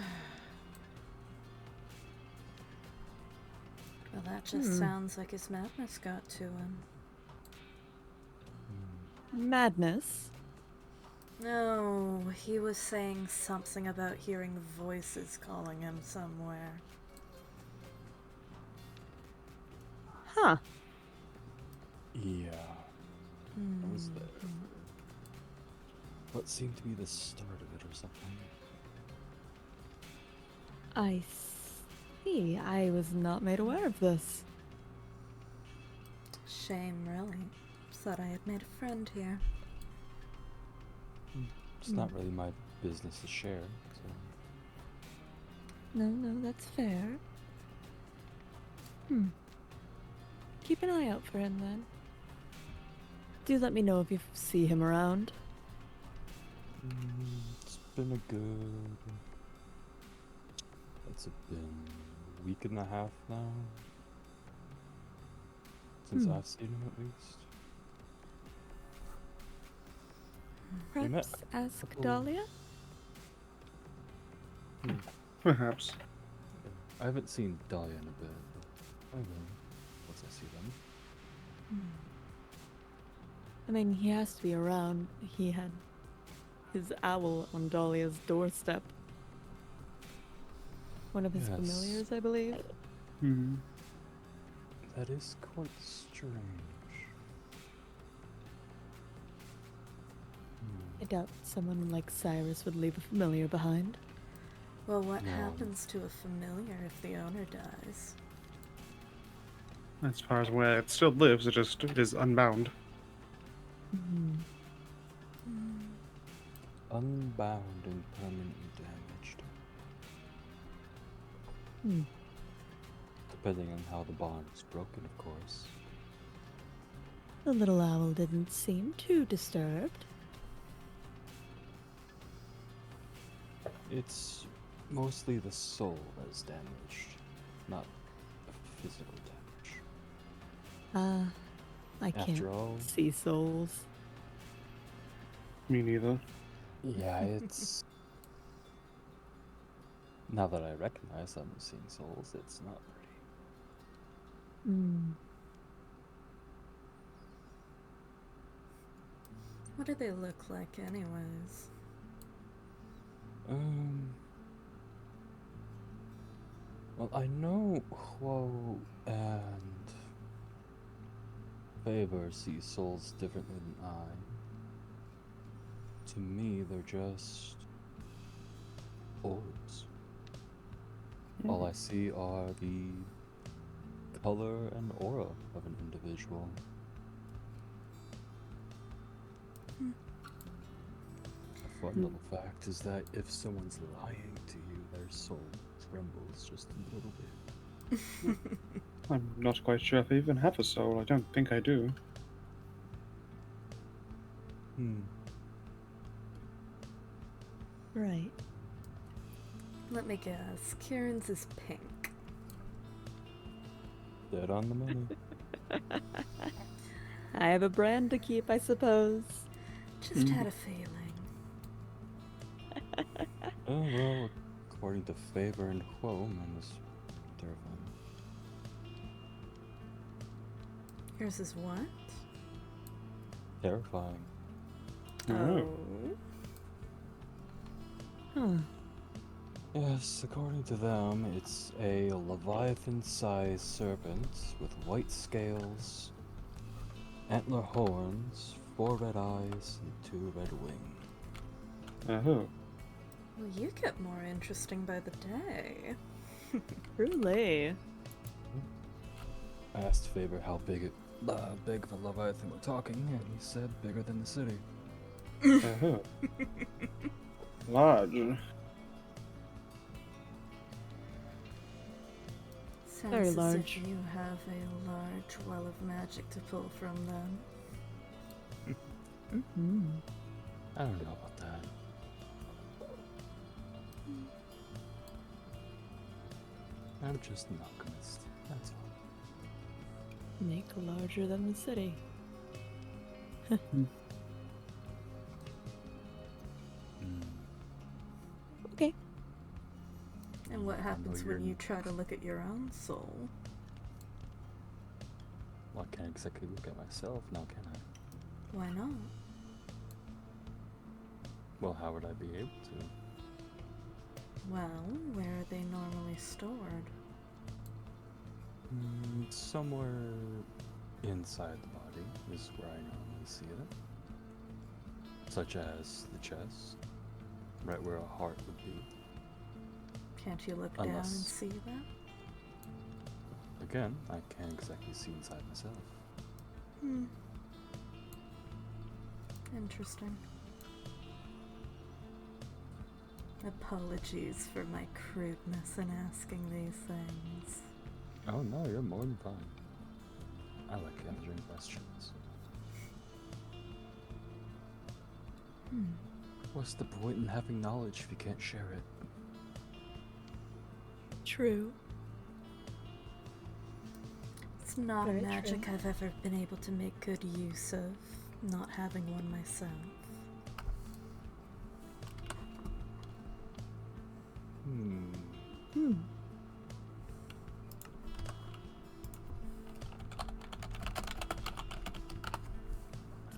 Well, that just sounds like his madness got to him. Madness? No, he was saying something about hearing voices calling him somewhere. Huh. Yeah. I was there. What seemed to be the start of it or something. I see. I was not made aware of this. Shame, really. Thought I had made a friend here. It's not really my business to share, so... No, that's fair. Keep an eye out for him, then. Do let me know if you see him around. It's been a good... What's it been? A week and a half now? Since I've seen him, at least. We met Perhaps ask couple- Dahlia? Perhaps. I haven't seen Dahlia in a bit, but I will once I see them. I mean, he has to be around. He had his owl on Dahlia's doorstep. One of his Yes. familiars, I believe. Hmm. That is quite strange. I doubt someone like Cyrus would leave a familiar behind. Well, what No. happens to a familiar if the owner dies? As far as where it still lives, it is unbound. Mhm. Unbound and permanently damaged. Hmm. Depending on how the bond is broken, of course. The little owl didn't seem too disturbed. It's mostly the soul that's damaged, not physical damage. I can't After all, see souls. Me neither. yeah, it's... Now that I recognize I'm seeing souls, it's not pretty. Hmm. What do they look like, anyways? Well, I know Huo and Faber see souls differently than I. To me, they're just orbs. All I see are the color and aura of an individual. A fun little fact is that if someone's lying to you, their soul trembles just a little bit. I'm not quite sure if I even have a soul. I don't think I do. Right. Let me guess. Kieran's is pink. Dead on the money. I have a brand to keep, I suppose. Just had a feeling. Oh, well, according to Faber and Huo, mine was terrifying. Yours is what? Terrifying. Oh. Huh. Yes, according to them, it's a Leviathan-sized serpent with white scales, antler horns, 4 red eyes, and 2 red wings. Oh. Well, you get more interesting by the day. Truly. I asked Faber how big of a Leviathan we're talking, and he said bigger than the city. Oh. Large. Sounds Very as large. if you have a large well of magic to pull from them. Mm-hmm. I don't know about that. I'm just an alchemist, that's all. Make larger than the city. Okay. And what happens you're when you try to look at your own soul? Well, I can't exactly look at myself now, can I? Why not? Well, how would I be able to? Well, where are they normally stored? Somewhere inside the body is where I normally see it. Such as the chest, right where a heart would be. Can't you look down and Unless- see that? Again, I can't exactly see inside myself. Interesting. Apologies for my crudeness in asking these things. Oh no, you're more than fine. I like answering questions. What's the point in having knowledge if you can't share it? True. It's not Very a magic true. I've ever been able to make good use of, not having one myself.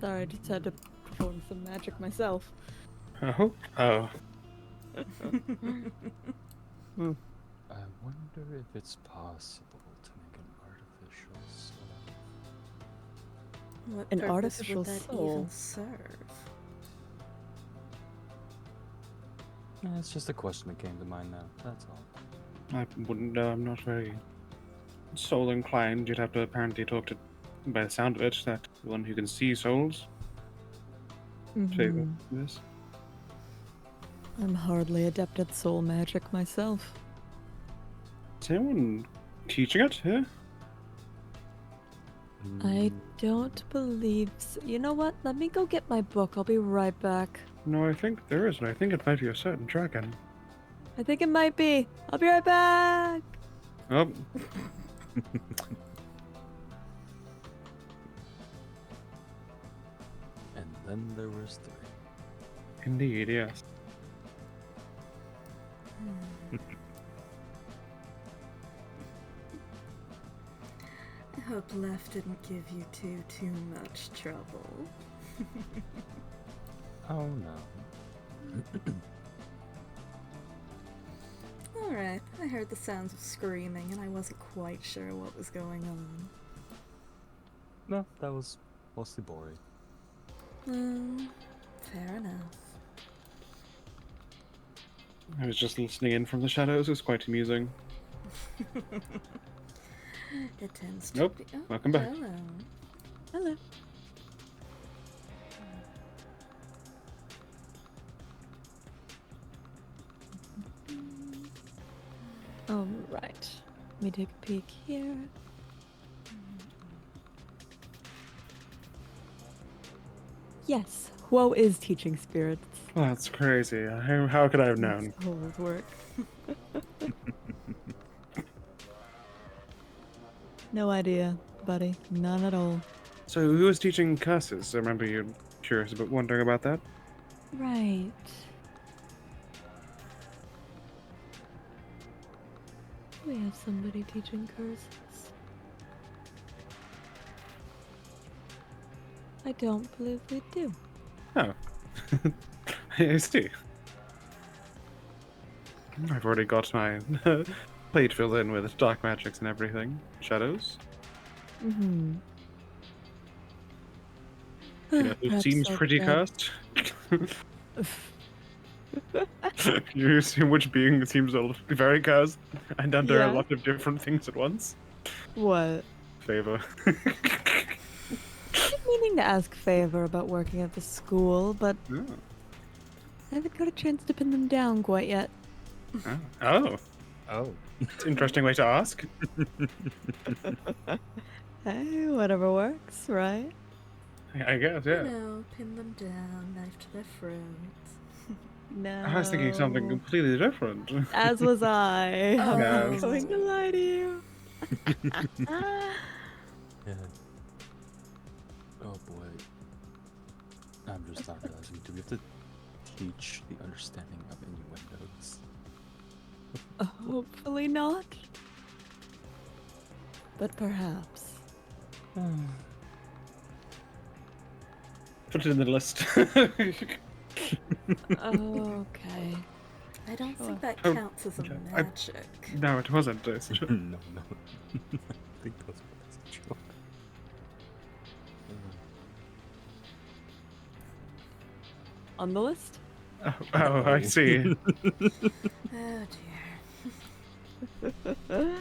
Sorry, I just had to perform some magic myself. Oh. Oh. I wonder if it's possible to make an artificial soul. What An purpose artificial would that soul? even serve? It's just a question that came to mind now, that's all. I wouldn't know. I'm not very soul inclined, you'd have to apparently talk to, by the sound of it, that one who can see souls. Favor Mhm. this. I'm hardly adept at soul magic myself. Is anyone teaching it here? I don't believe so. You know what? Let me go get my book. I'll be right back. No, I think there is, and I think it might be a certain dragon. I think it might be. I'll be right back. Oh, And then there was 3. indeed, yes. I hope left didn't give you too much trouble. Oh no. Alright, I heard the sounds of screaming and I wasn't quite sure what was going on. No, that was mostly boring. Fair enough. I was just listening in from the shadows. It was quite amusing. It tends to Nope. be. Oh, Welcome back. hello. Hello. All right. Let me take a peek here. Yes, Huo is teaching spirits. Oh, that's crazy. How could I have known? Souls work. No idea, buddy. None at all. So, who was teaching curses? I remember you curious about wondering about that. Right. We have somebody teaching curses. I don't believe we do. Oh. I see. I've already got my plate filled in with dark magics and everything. Shadows. Mm-hmm. You know, it seems pretty cursed. You assume which being seems very cursed and under Yeah. a lot of different things at once. What? Favor. I've been meaning to ask Favor about working at the school, but Oh. I haven't got a chance to pin them down quite yet. Oh. Oh. It's an interesting way to ask. Hey, whatever works, right? I guess, yeah. No, pin them down, knife to their throats. No. I was thinking something completely different. As was I. I'm Yes. not going to lie to you. Yeah. Oh boy. I'm just not realizing. Do we have to teach the understanding of innuendos? Hopefully not. But perhaps. Put it in the list. Okay. I don't Sure. think that Oh, counts as a okay. magic. No, it wasn't. It's true. No. I think that's a joke. On the list? Oh, I see. Oh dear.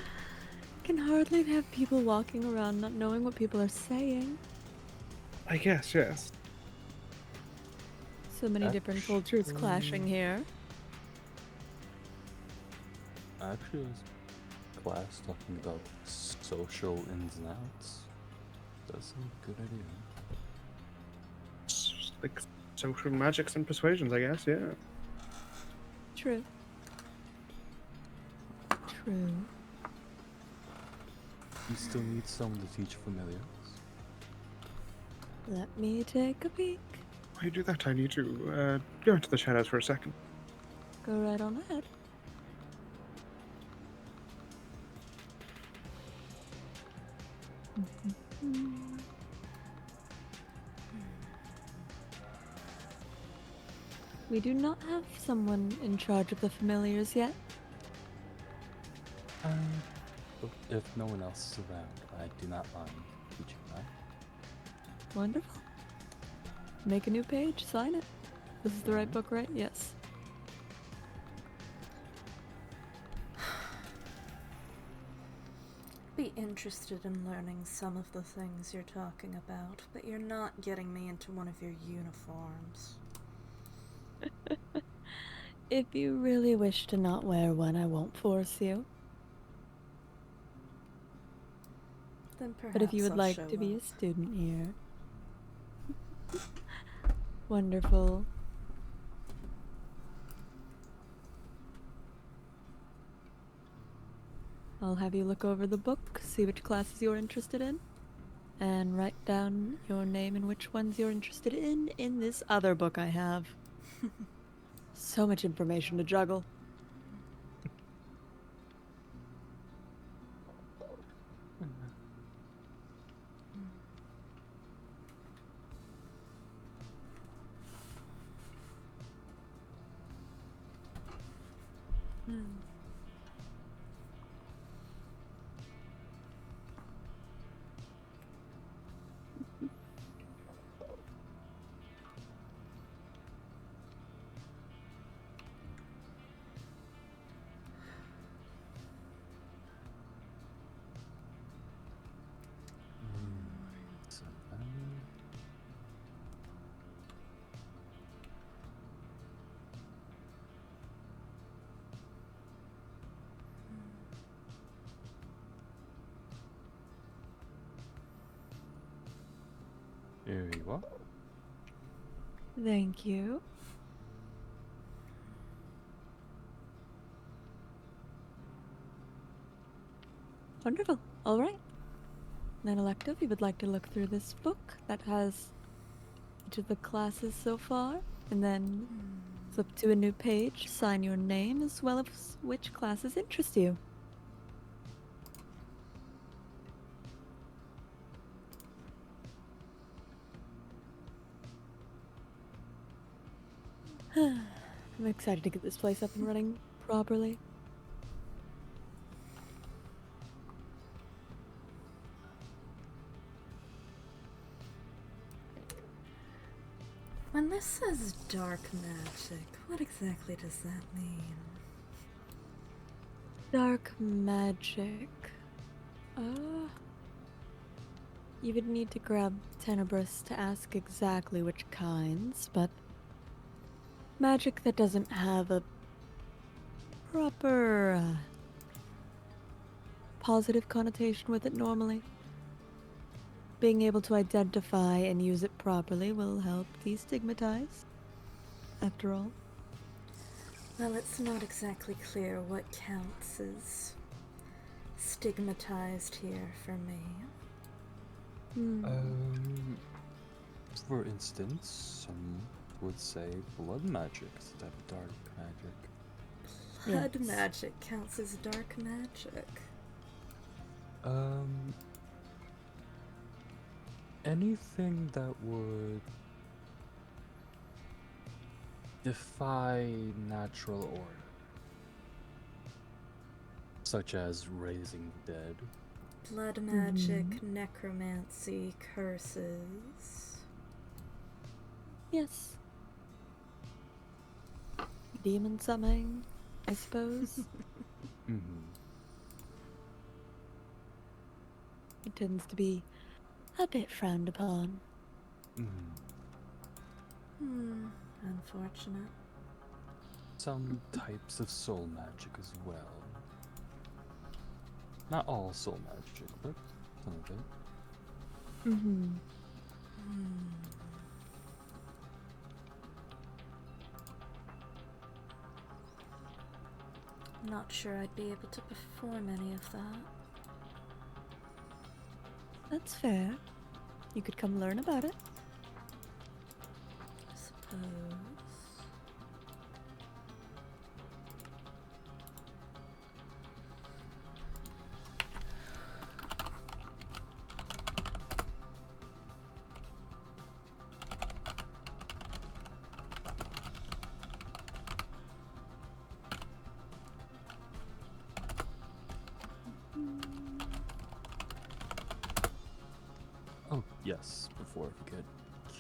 Can hardly have people walking around not knowing what people are saying. I guess, yes. So many different cultures clashing here. Actually, this class talking about social ins and outs. That's a good idea. Like social magics and persuasions, I guess, yeah. True. True. You still need someone to teach familiars. Let me take a peek. While you do that, I need to go into the shadows for a second. Go right on ahead. We do not have someone in charge of the familiars yet. But if no one else is around, I do not mind teaching that. Wonderful. Make a new page, sign it. This is the right book, right? Yes. be interested in learning some of the things you're talking about, but you're not getting me into one of your uniforms. If you really wish to not wear one, I won't force you. Then perhaps But if you would I'll like show to be a up. student here. Wonderful. I'll have you look over the book, see which classes you're interested in, and write down your name and which ones you're interested in this other book I have. So much information to juggle. Here you are. Thank you. Wonderful. All right. Then, Alecto, if you would like to look through this book that has each of the classes so far, and then flip to a new page, sign your name as well as which classes interest you. I'm excited to get this place up and running properly. When this says dark magic, what exactly does that mean? Dark magic. You would need to grab Tenebrous to ask exactly which kinds, but magic that doesn't have a proper positive connotation with it normally. Being able to identify and use it properly will help destigmatize, after all. Well, it's not exactly clear what counts as stigmatized here for me. For instance, some would say blood magic is a type of dark magic. Blood Yes. magic counts as dark magic. Anything that would defy natural order, such as raising the dead. Blood magic, necromancy, curses. Yes. Demon summoning, I suppose. It tends to be a bit frowned upon. Unfortunate. Some types of soul magic as well. Not all soul magic, but some of it. Not sure I'd be able to perform any of that. That's fair. You could come learn about it. I suppose. Oh, yes, before I forget,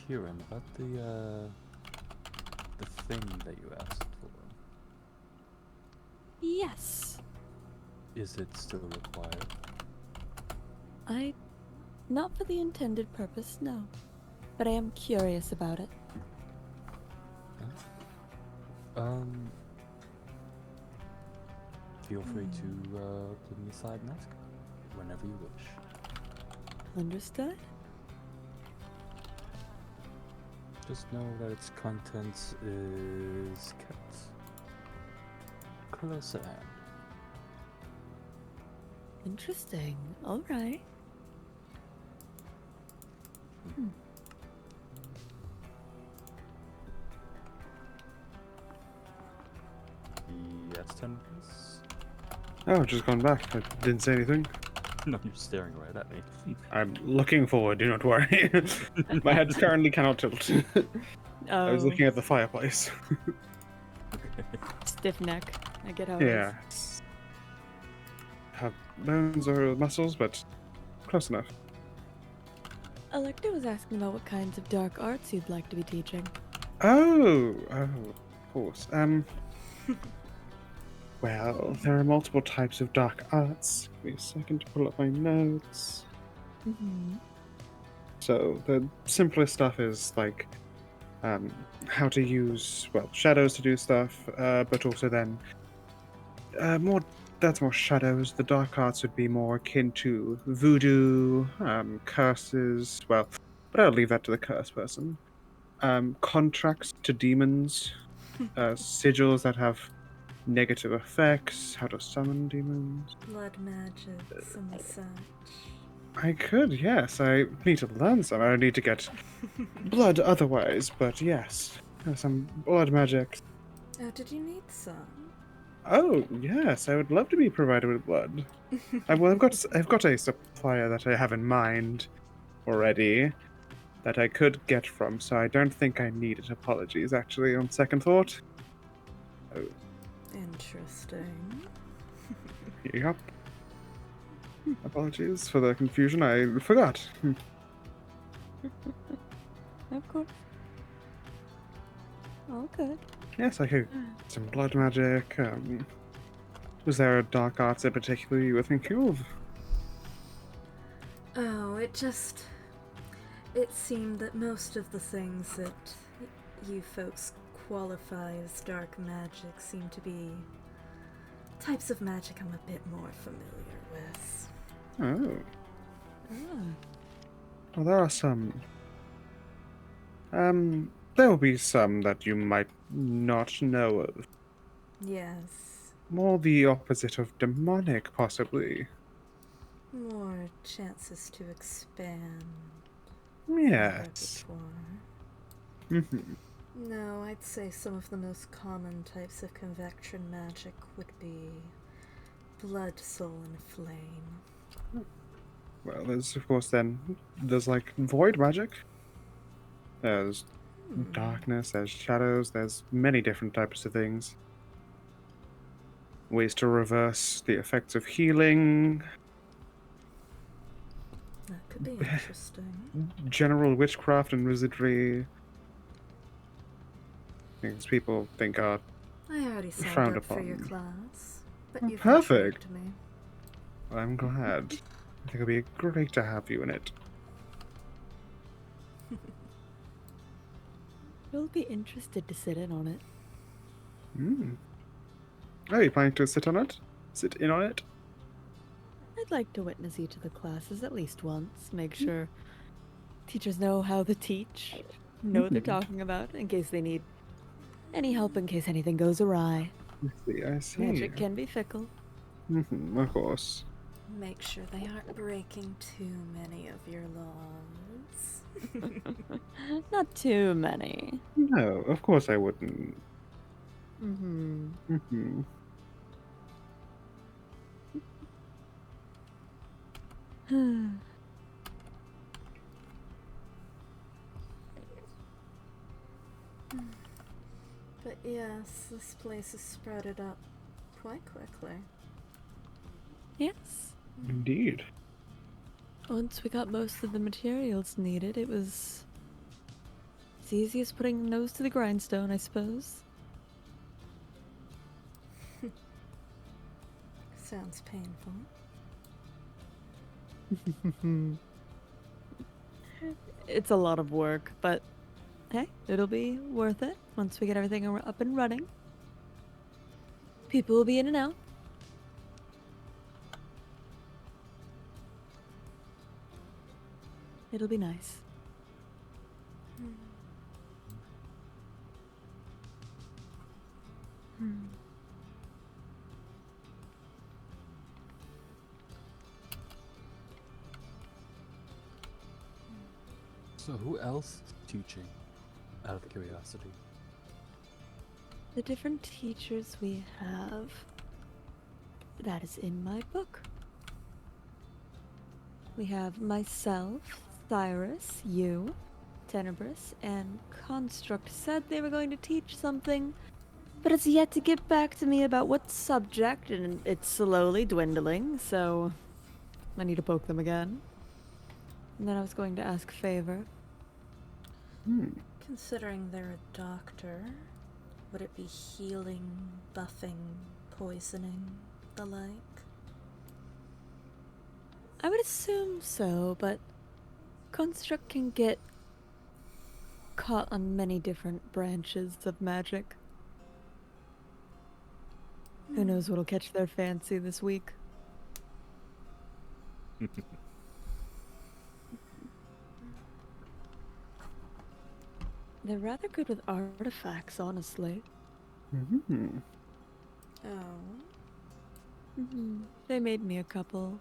Kieran, about the thing that you asked for. Yes. Is it still required? Not for the intended purpose, no. But I am curious about it. Feel free to put me aside and ask whenever you wish. Understood? Just know that its contents is kept close at hand. Interesting. Alright. Yes, Tendrils? Oh, just gone back. I didn't say anything. No, you're staring right at me. I'm looking forward, do not worry. My head currently cannot tilt. I was looking at the fireplace. Stiff neck. I get how it Yeah. is. Have bones or muscles, but close enough. Alecto was asking about what kinds of dark arts you'd like to be teaching. Oh, of course. Well, there are multiple types of dark arts. Give me a second to pull up my notes. Mm-hmm. So the simplest stuff is like how to use shadows to do stuff, but also then that's more shadows. The dark arts would be more akin to voodoo, curses. Well, but I'll leave that to the curse person. Contracts to demons, sigils that have negative effects, how to summon demons. Blood magics and such. I could, yes. I need to learn some. I need to get blood otherwise, but yes. Some blood magic. Oh, did you need some? Oh, yes, I would love to be provided with blood. I've got a supplier that I have in mind already that I could get from, so I don't think I need it. Apologies, actually, on second thought. Oh, Interesting. yep. Apologies for the confusion. I forgot. Of course. All good. Yes, I could. Some blood magic. Was there a dark arts in particular you were thinking of? Oh, it seemed that most of the things that you folks qualify as dark magic seem to be types of magic I'm a bit more familiar with. Oh. Ah. Well, there are some. There will be some that you might not know of. Yes. More the opposite of demonic, possibly. More chances to expand. Yes. Repertoire. Mm-hmm. No, I'd say some of the most common types of convection magic would be blood, soul, and flame. Well, there's like void magic. There's darkness, there's shadows, there's many different types of things. Ways to reverse the effects of healing, That could be interesting. general witchcraft and wizardry. Things people think are I already signed frowned up for your upon. class, but Oh, you've perfect. intrigued me. I'm glad. I think it'll be great to have you in it. You'll be interested to sit in on it. Are you planning to sit on it? Sit in on it? I'd like to witness each of the classes at least once. Make sure teachers know how to teach, know what they're talking about, in case they need any help in case anything goes awry. I see. Magic can be fickle. Of course. Make sure they aren't breaking too many of your laws. Not too many. No, of course I wouldn't. Mm-hmm. But yes, this place is spreaded up quite quickly. Yes. Indeed. Once we got most of the materials needed, it was as easy as putting the nose to the grindstone, I suppose. Sounds painful. It's a lot of work, but hey, it'll be worth it once we get everything up and running. People will be in and out. It'll be nice. So who else is teaching? Out of curiosity. The different teachers we have, that is in my book. We have myself, Cyrus, you, Tenebris, and Construct said they were going to teach something, but it's yet to get back to me about what subject, and it's slowly dwindling, so I need to poke them again. And then I was going to ask a favor. Considering they're a doctor, would it be healing, buffing, poisoning, the like? I would assume so, but Construct can get caught on many different branches of magic. Who knows what'll catch their fancy this week? They're rather good with artifacts, honestly. Oh. They made me a couple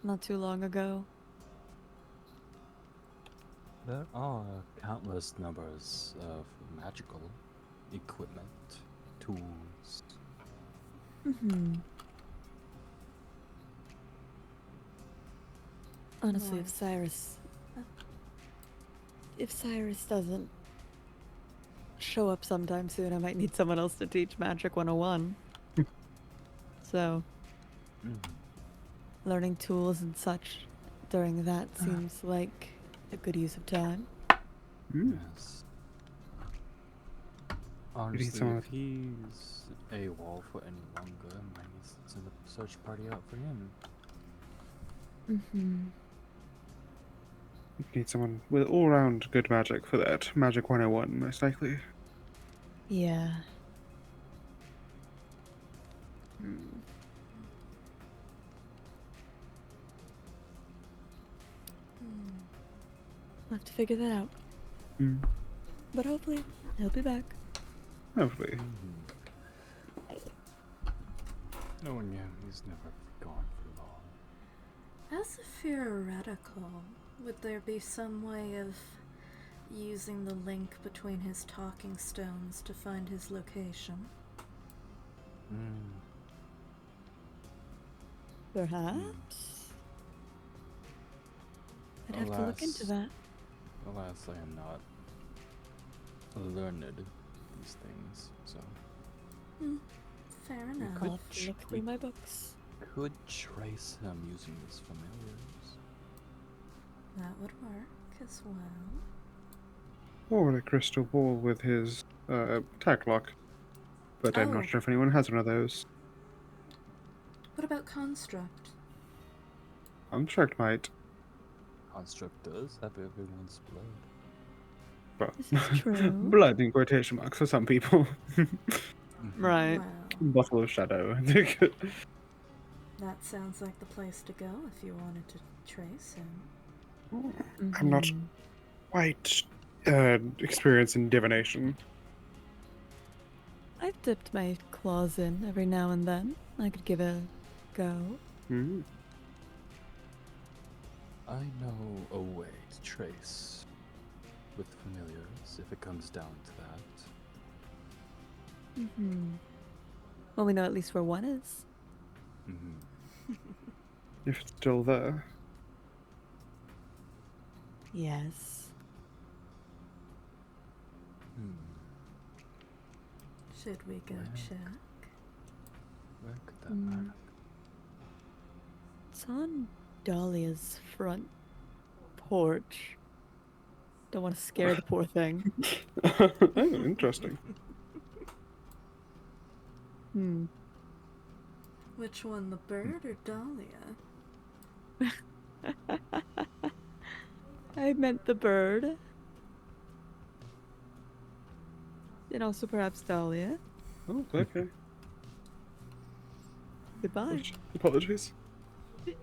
not too long ago. There are countless numbers of magical equipment, tools. Honestly, More. if Cyrus doesn't show up sometime soon, I might need someone else to teach Magic 101. So, learning tools and such during that seems like a good use of time. Yes. Honestly, someone- if he's AWOL for any longer, I might need to send a search party out for him. You need someone with all-round good magic for that. Magic 101, most likely. Yeah. We'll have to figure that out. But hopefully, he'll be back. Hopefully. Knowing him, he's never gone for long. As a theoretical, would there be some way of using the link between his talking stones to find his location? Perhaps. I'd have to look into that. Alas, I am not learned in these things, so Fair we enough. I'll have to look through my books. could trace him using his familiars. That would work as well. Or a crystal ball with his tag lock. But I'm Oh. not sure if anyone has one of those. What about construct? Construct might. Construct does have everyone's blood. Well, This is true. blood in quotation marks for some people. Right. Well, Bottle of shadow. that sounds like the place to go if you wanted to trace him. I'm not quite experienced in divination. I've dipped my claws in every now and then. I could give it a go. I know a way to trace with familiars if it comes down to that. Well, we know at least where one is. If it's still there. Yes. Should we go check? Where could that mark? It's on Dahlia's front porch. Don't want to scare the poor thing. Oh, interesting. Which one, the bird or Dahlia? I meant the bird. And also perhaps Dahlia. Oh, okay. Goodbye. Apologies. I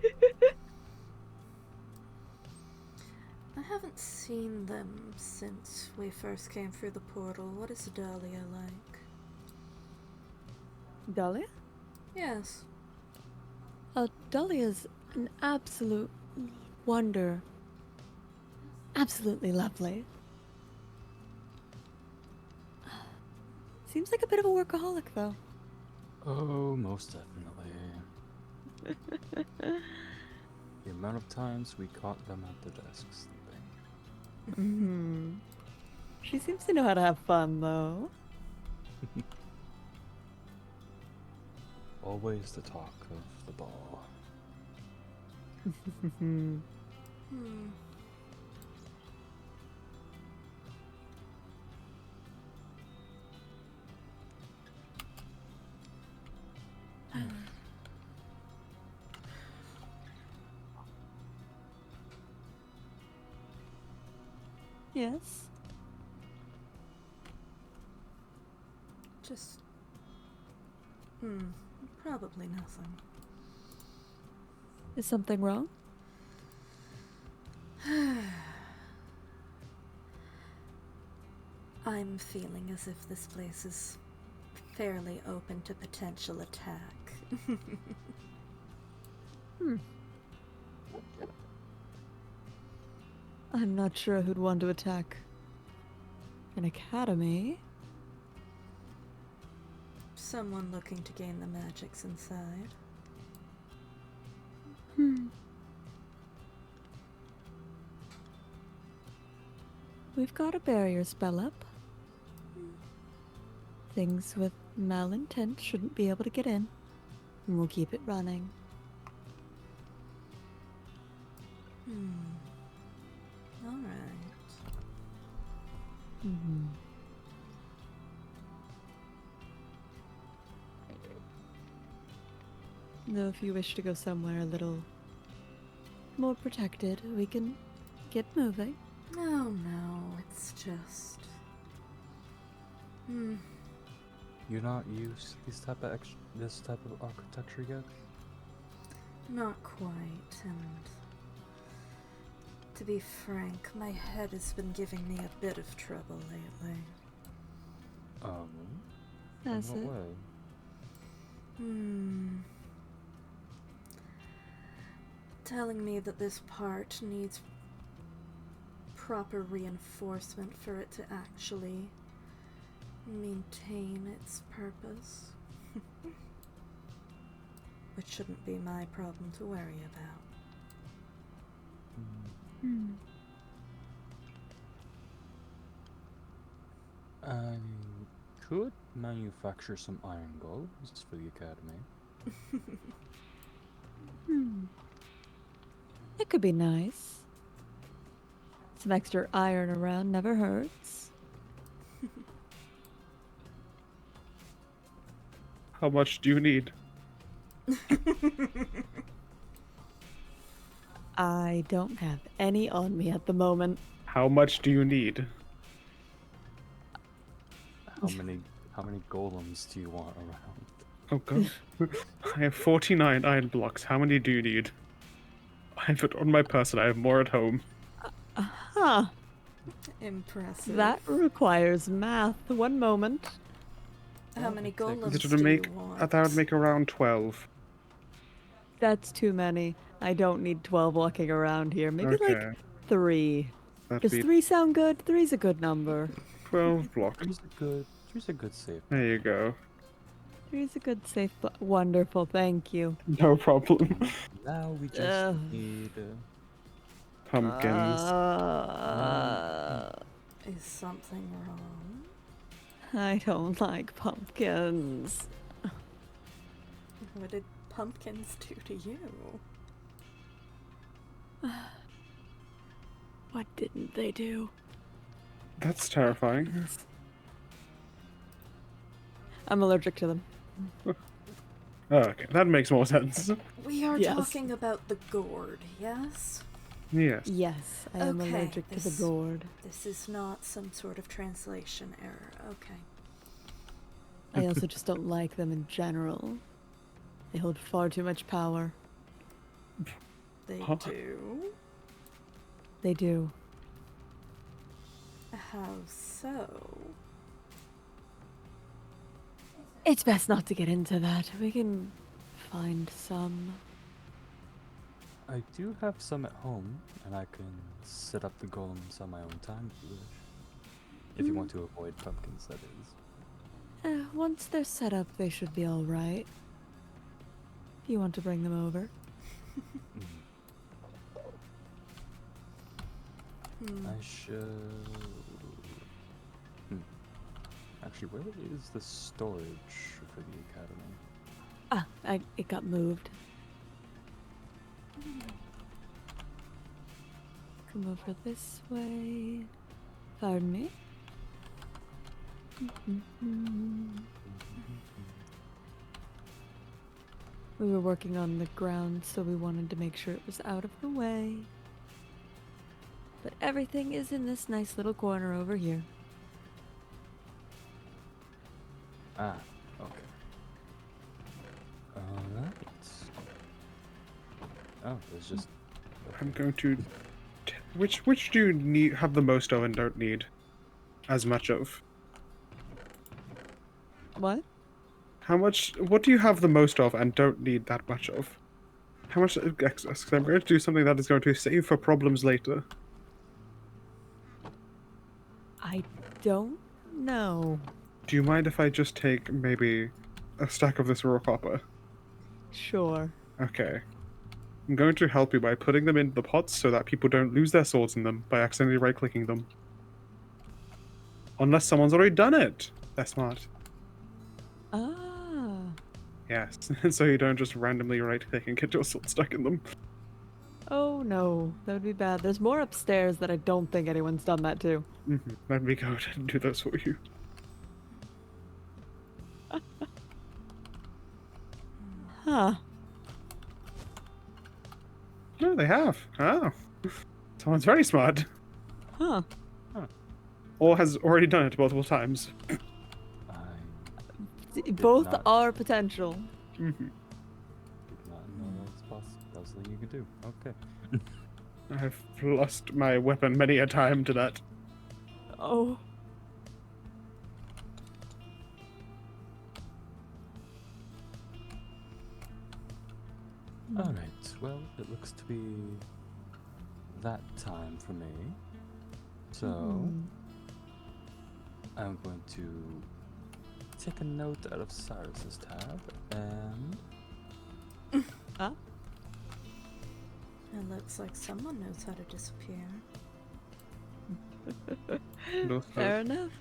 haven't seen them since we first came through the portal. What is Dahlia like? Dahlia? Yes. Dahlia's an absolute wonder. Absolutely lovely. Seems like a bit of a workaholic, though. Oh, most definitely. The amount of times we caught them at the desk sleeping. She seems to know how to have fun, though. Always the talk of the ball. Hmm. Yes. Just. Probably nothing. Is something wrong? I'm feeling as if this place is fairly open to potential attack. I'm not sure who'd want to attack an academy. Someone looking to gain the magics inside. We've got a barrier spell up. Things with malintent shouldn't be able to get in. And we'll keep it running. Alright. Though if you wish to go somewhere a little more protected, we can get moving. Oh no, it's just. You're not used to this type of architecture yet? Not quite, and to be frank, my head has been giving me a bit of trouble lately. That's In it. what way? Telling me that this part needs proper reinforcement for it to actually maintain its purpose. Which shouldn't be my problem to worry about. I could manufacture some iron golems for the academy. It could be nice. Some extra iron around never hurts. How much do you need? I don't have any on me at the moment. How much do you need? How many golems do you want around? Oh god. I have 49 iron blocks. How many do you need? I have it on my person. I have more at home. Huh. Impressive. That requires math. One moment. How many golems That do would make you want? that would make around 12. That's too many. I don't need 12 walking around here. Maybe like Okay. 3. That'd Does be 3 sound good? 3's a good number. 12 blocks. Three's a good save. There you go. 3's a good safe Wonderful, thank you. No problem. Now we just Ugh. need Pumpkins. Is something wrong? I don't like pumpkins. What did pumpkins do to you? What didn't they do? That's terrifying. I'm allergic to them. Oh, okay, that makes more sense. We are Yes. talking about the gourd, yes? Yes. Yes, I am Okay, allergic to the gourd. This is not some sort of translation error. Okay. I also just don't like them in general. They hold far too much power. They Huh? do? They do. How so? It's best not to get into that. We can find some. I do have some at home, and I can set up the golems on my own time if you wish. If you want to avoid pumpkins, that is. Once they're set up, they should be alright. If you want to bring them over. I should. Actually, where is the storage for the academy? It got moved. Come over this way. Pardon me. We were working on the ground, so we wanted to make sure it was out of the way. But everything is in this nice little corner over here. Ah, okay. Alright. Oh, there's just. I'm going to. Which do you need have the most of and don't need as much of? What? How much? What do you have the most of and don't need that much of? How much excess? 'Cause I'm going to do something that is going to save for problems later. I don't know. Do you mind if I just take maybe a stack of this raw copper? Sure. Okay. I'm going to help you by putting them in the pots so that people don't lose their swords in them by accidentally right-clicking them. Unless someone's already done it. They're smart. Ah. Yes. So you don't just randomly right-click and get your sword stuck in them. Oh no, that would be bad. There's more upstairs that I don't think anyone's done that to. Let me go ahead and do those for you. Huh. No, they have. Oh. Someone's very smart. Huh. Or has already done it multiple times. Both not- are potential. hmm Did not know that was possible. That was something you could do. Okay. I've lost my weapon many a time to that. Oh. Alright, well, it looks to be that time for me. So, I'm going to take a note out of Cyrus's tab and. It looks like someone knows how to disappear. Fair enough.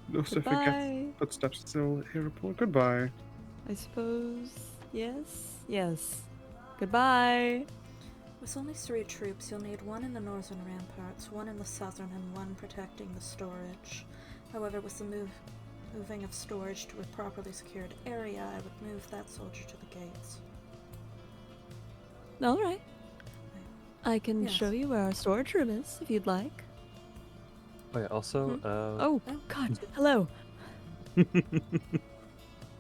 No forget Goodbye. footsteps still hearable. Goodbye. I suppose. Yes. Yes. Goodbye. With only 3 troops, you'll need 1 in the northern ramparts, 1 in the southern, and 1 protecting the storage. However, with the moving of storage to a properly secured area, I would move that soldier to the gates. All right. I can Yes. show you where our storage room is if you'd like. Oh, yeah, also, Oh, God. Hello.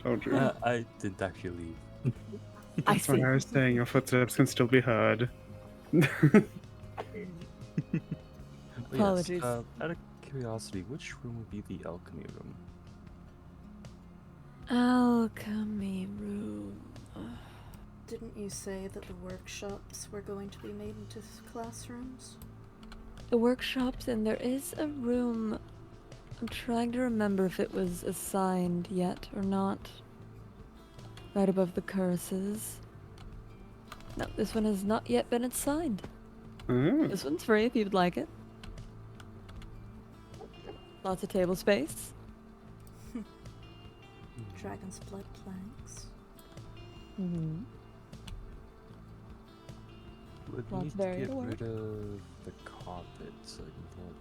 Told you. I didn't actually leave. I That's when see. I was saying your footsteps can still be heard. But Apologies. Yes, out of curiosity, which room would be the alchemy room? Alchemy room. Didn't you say that the workshops were going to be made into classrooms? The workshops, and there is a room. I'm trying to remember if it was assigned yet or not. Right above the curses. No, this one has not yet been assigned. This one's free if you'd like it. Lots of table space. Dragon's blood planks. Mm-hmm. Would Lots need of to area get to work. rid of the carpet so I can pull.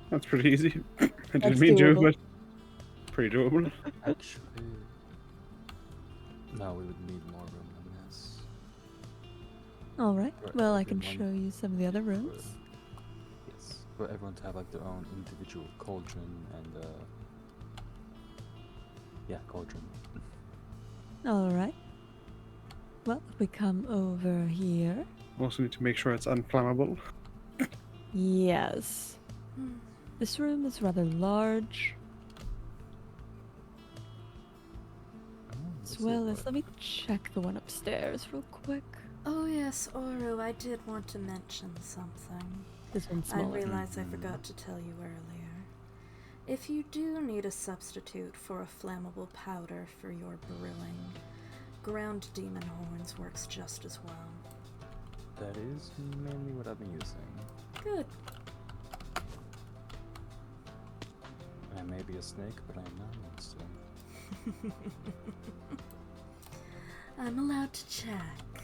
That's pretty easy. I That's didn't mean to, doable. but pretty doable. Actually, no, we would need more room than this. All right. For Well, I can everyone- show you some of the other rooms. Yes, for everyone to have like their own individual cauldron and yeah, cauldron. All right. Well, if we come over here. Also need to make sure it's unflammable. Yes. Hmm. This room is rather large, as well as, let me check the one upstairs real quick. Oh yes, Oru, I did want to mention something. This one's I smaller. realize I forgot to tell you earlier. If you do need a substitute for a flammable powder for your brewing, ground demon horns works just as well. That is mainly what I've been using. Good. I may be a snake, but I'm not a monster. I'm allowed to check.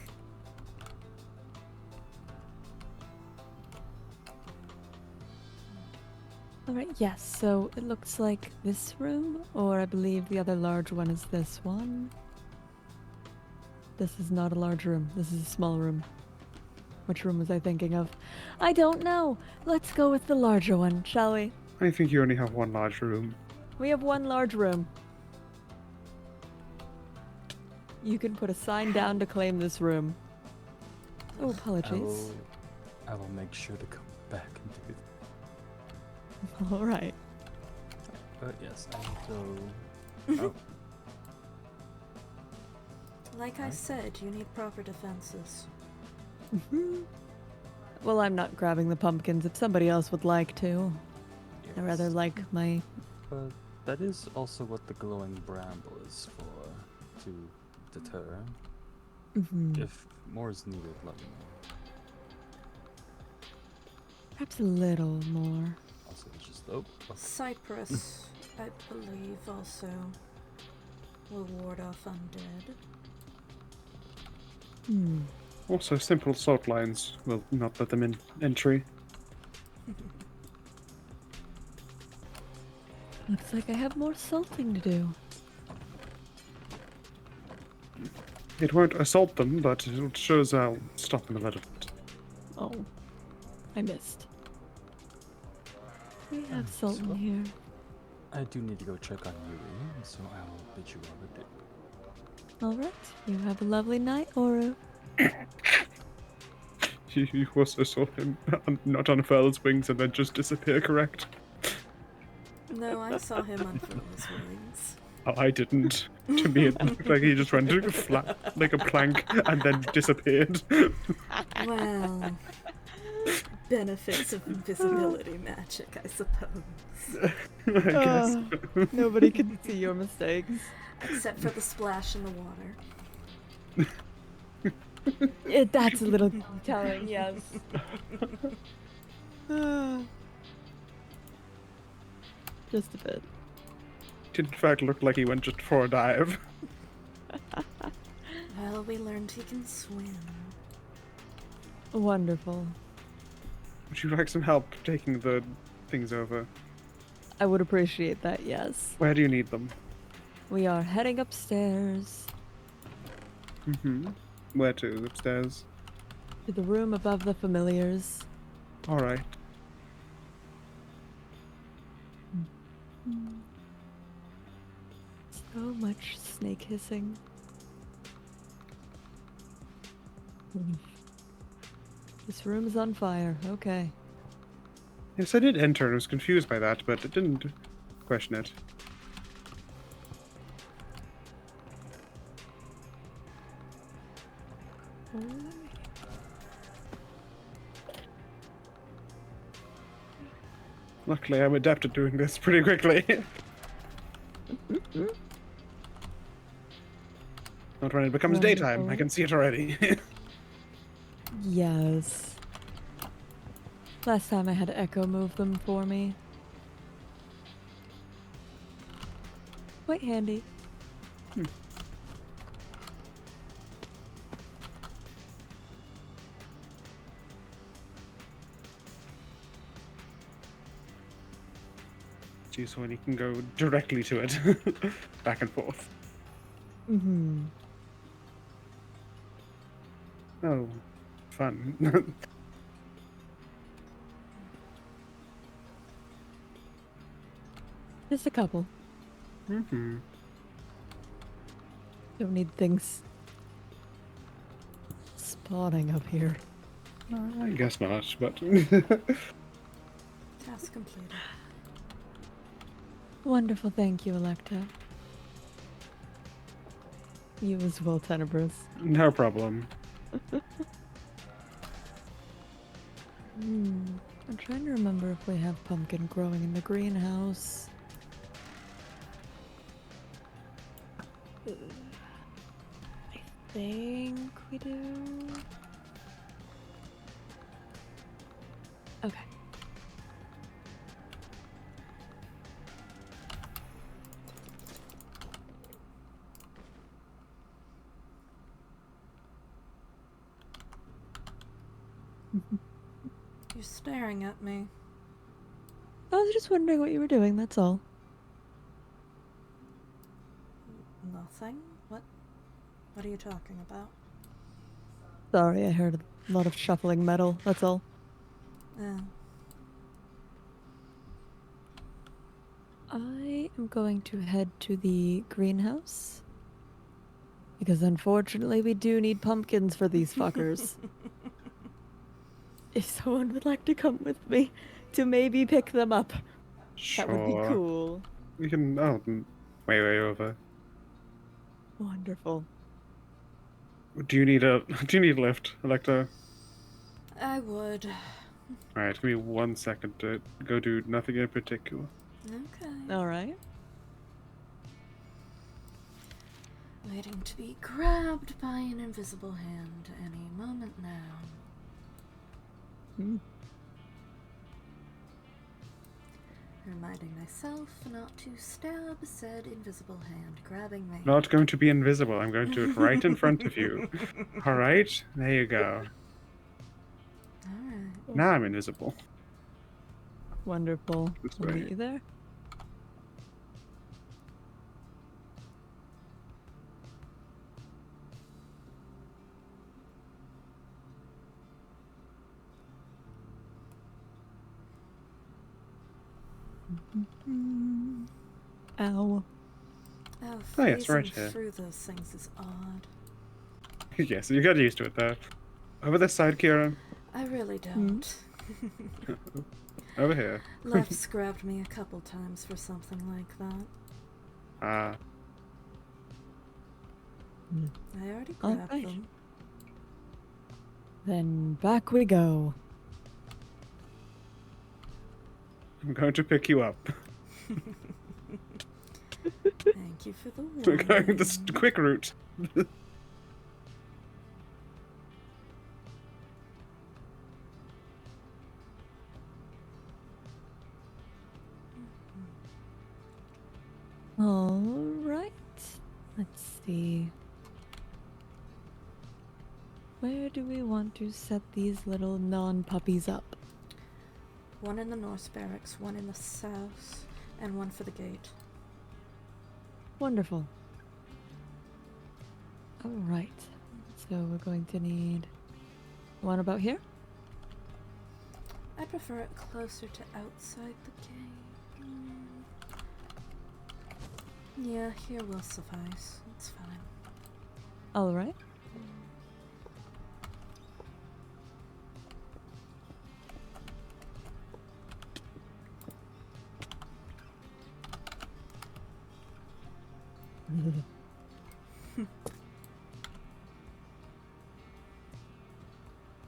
Alright, yes, so it looks like this room, or I believe the other large one is this one. This is not a large room, this is a small room. Which room was I thinking of? I don't know! Let's go with the larger one, shall we? I think you only have one large room. We have one large room. You can put a sign down to claim this room. Oh, apologies. I will make sure to come back and do it. Alright. But yes, I will go. Oh, Like I said, you need proper defenses. Well, I'm not grabbing the pumpkins if somebody else would like to. I rather yes. like my... But that is also what the glowing bramble is for, to deter. If more is needed, let me know. Perhaps a little more. Also, it's just oh, Cypress, I believe, also will ward off undead. Also, simple salt lines will not let them in entry. Looks like I have more salting to do. It won't assault them, but it shows I'll stop them a little bit. Oh, I missed. We have salt in here. I do need to go check on Yuri, so I will bid you adieu. Alright, you have a lovely night, Oru. You also saw him not unfurl his wings and then just disappear, correct? No, I saw him unfurl his wings. Oh, I didn't. To me, it looked like he just went to flat like a plank and then disappeared. Well, benefits of invisibility magic, I suppose. I guess. Nobody can see your mistakes. Except for the splash in the water. That's a little telling, yes. Just a bit. Did in fact look like he went just for a dive. Well, we learned he can swim. Wonderful. Would you like some help taking the things over? I would appreciate that, yes. Where do you need them? We are heading upstairs Mm-hmm. Where to? Upstairs? to the room above the familiars. Alright. So much snake hissing. This room is on fire. Okay. Yes, I did enter and was confused by that, but I didn't question it. Luckily, I'm adept at doing this pretty quickly. Not when it becomes daytime. I Wonderful. can see it already. Yes. Last time I had Echo move them for me. Quite handy. Geez, when you can go directly to it. Back and forth. Mm-hmm. Oh. fun. Just a couple. Mm-hmm. Don't need things spawning up here. I guess not, but Task completed. Wonderful, thank you, Alecto. You as well, Tenebris. no problem. I'm trying to remember if we have pumpkin growing in the greenhouse. I think we do. Okay. You're staring at me. I was just wondering what you were doing, that's all. Nothing? What are you talking about? Sorry, I heard a lot of shuffling metal, that's all. Oh. I am going to head to the greenhouse. Because unfortunately we do need pumpkins for these fuckers. If someone would like to come with me to maybe pick them up, Sure. that would be cool. We can. Oh, way over. Wonderful. Do you need a lift, Alecto? I would. Alright, give me 1 second to go do nothing in particular. Okay. Alright. Waiting to be grabbed by an invisible hand any moment now. Reminding myself not to stab said invisible hand grabbing me. Not going to be invisible. I'm going to do it right in front of you. Alright, there you go. Alright. Now I'm invisible. Wonderful. This I'll way. meet you there. Ow. Oh, Oh, yes, right phasing here. through those things is odd. Yes, you got used to it though. Over this side, Kira. I really don't. Over here. Left's grabbed me a couple times for something like that. Ah. I already grabbed Alright. them. Then back we go. I'm going to pick you up. Thank you for the We're going warning. the quick route. Alright. Let's see. Where do we want to set these little non-puppies up? One in the north barracks, one in the south, and one for the gate. Wonderful. Alright. So we're going to need one about here? I prefer it closer to outside the gate. Yeah, here will suffice. It's fine. Alright.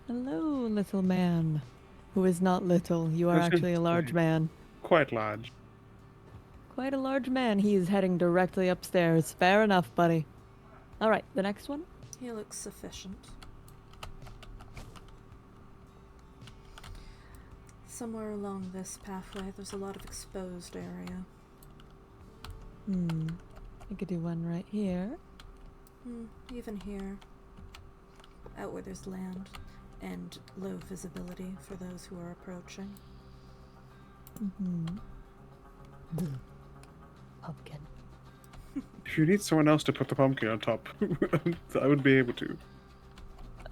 Hello, little man. Who is not little. You are That's actually a large right. man. Quite large. Quite a large man. He is heading directly upstairs. Fair enough, buddy. Alright, the next one? He looks sufficient. Somewhere along this pathway, there's a lot of exposed area. I could do one right here. Even here. Out where there's land and low visibility for those who are approaching. Pumpkin. If you need someone else to put the pumpkin on top, I would be able to.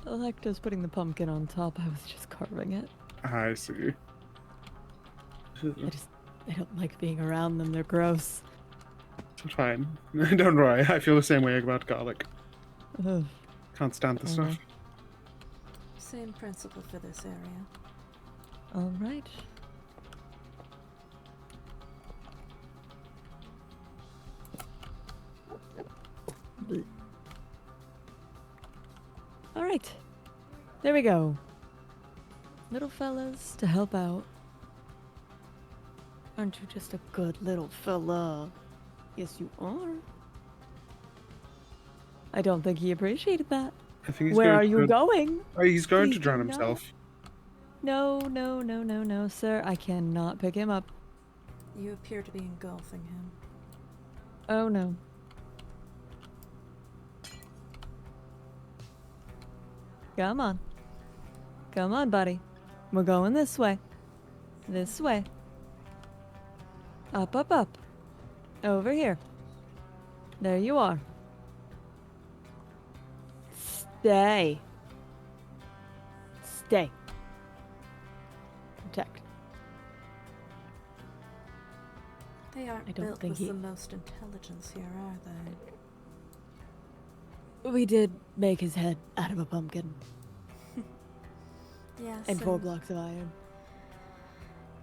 Alecto's putting the pumpkin on top. I was just carving it. I see. I don't like being around them. They're gross. It's fine. Don't worry. I feel the same way about garlic. Ugh. Can't stand the stuff. Same principle for this area. All right. Bleh. All right. There we go. Little fellas to help out. Aren't you just a good little fella? Yes, you are. I don't think he appreciated that. I think he's Where going are you to, going? Oh, he's going Please to drown do not. himself. No, sir. I cannot pick him up. You appear to be engulfing him. Oh, no. Come on. Come on, buddy. We're going this way. This way. Up, up, up. Over here. There you are. Stay. Stay. Protect. They aren't I don't built think with he- the most intelligence here, are they? We did make his head out of a pumpkin. Yes. And 4 blocks of iron.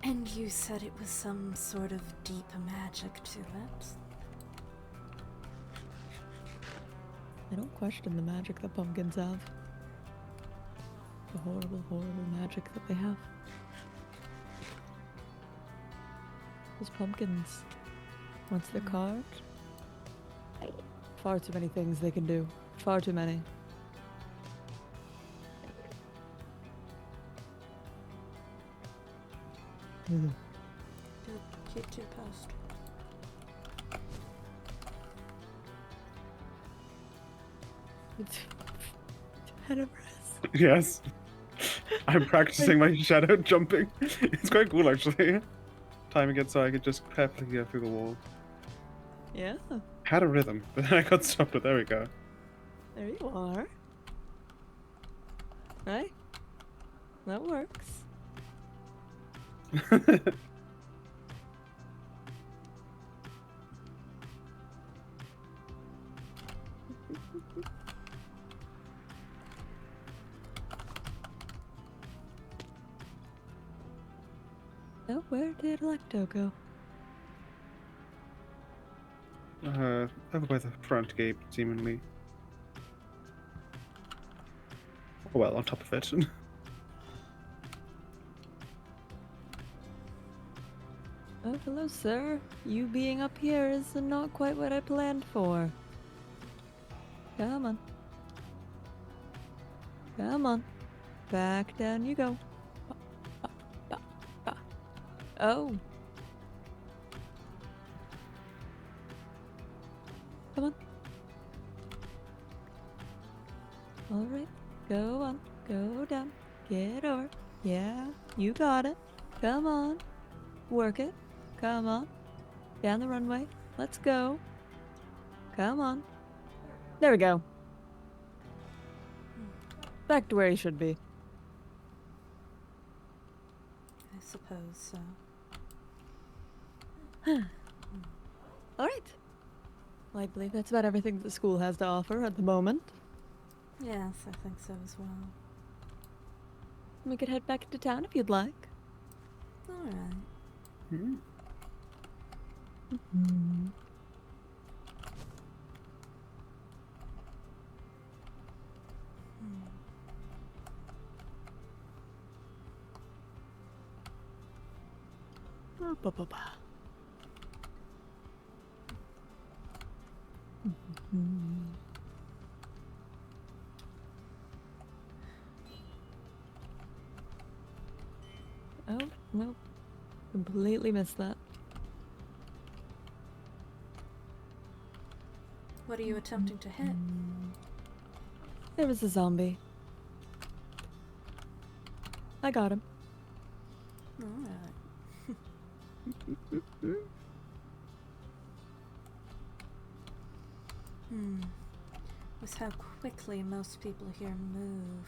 And you said it was some sort of deep magic to it. I don't question the magic that pumpkins have. The horrible, horrible magic that they have. Those pumpkins, once they're carved, far too many things they can do. Far too many. Good. Keep to your post. Head of rest. Yes. I'm practicing my shadow jumping. It's quite cool, actually. Timing it so I could just perfectly go through the wall. Yeah, Had a rhythm, but then I got stopped. But there we go. there you are. Right? That works. Oh, where did Alecto go? Over by the front gate, seemingly. Well, on top of it. Oh, hello, sir. You being up here is not quite what I planned for. Come on. Come on. Back down you go. Oh. Come on. Alright. Go on. Go down. Get over. Yeah, you got it. Come on. Work it. Come on. Down the runway. Let's go. Come on. There we go. Back to where he should be. I suppose so. Alright. Well, I believe that's about everything the school has to offer at the moment. Yes, I think so as well. We could head back into town if you'd like. Alright. Hmm. Ba-ba-ba. Oh, no. Completely missed that. What are you attempting to hit? There was a zombie. I got him. Alright. Was how quickly most people here move.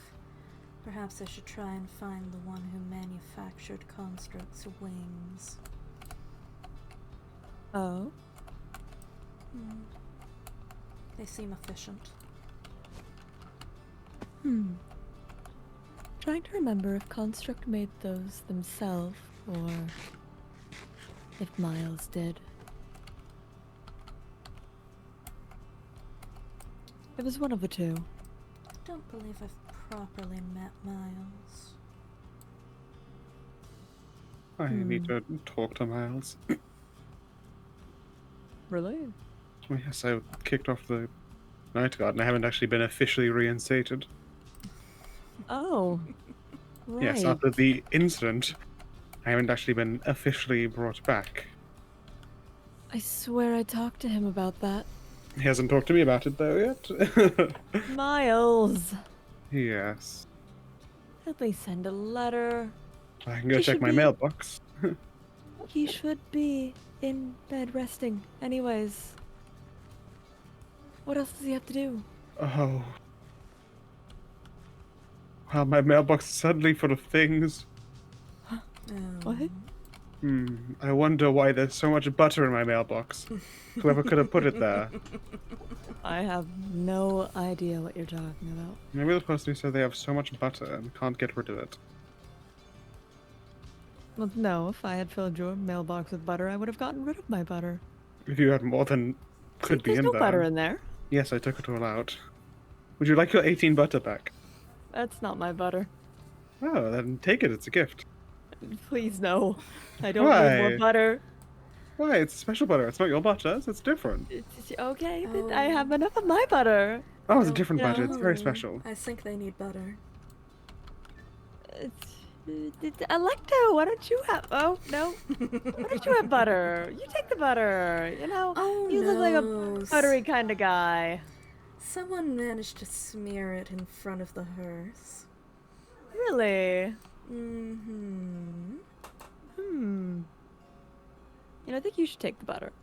Perhaps I should try and find the one who manufactured Construct's wings. Oh? They seem efficient. Trying to remember if Construct made those themselves, or if Miles did. It was one of the two. I don't believe I've properly met Miles. I need to talk to Miles. Really? Oh, yes, I kicked off the Night Guard and I haven't actually been officially reinstated. Oh. Right. Yes, after the incident, I haven't actually been officially brought back. I swear I talked to him about that. He hasn't talked to me about it, though, yet. Miles! Yes. At least send a letter. I can go He check should my be- mailbox. He should be in bed resting, anyways. What else does he have to do? Oh. Well, my mailbox is suddenly full of things. What? I wonder why there's so much butter in my mailbox. Whoever could have put it there. I have no idea what you're talking about. Maybe the person who said they have so much butter and can't get rid of it. Well, no, if I had filled your mailbox with butter, I would have gotten rid of my butter. If you had more than could be There's in no there. butter in there. Yes, I took it all out. Would you like your 18 butter back? That's not my butter. Oh, then take it. It's a gift. Please, no. I don't Why? need more butter. Why? It's special butter. It's not your butter. So it's different. It's okay, but I have enough of my butter. Oh, it's a different butter. It's very No, special. I think they need butter. It's Alecto, why don't you have... Oh, no. Why don't you have butter? You take the butter, you know? Oh, You look like a no. buttery kind of guy. Someone managed to smear it in front of the hearse. Really? Mm-hmm. You know, I think you should take the butter.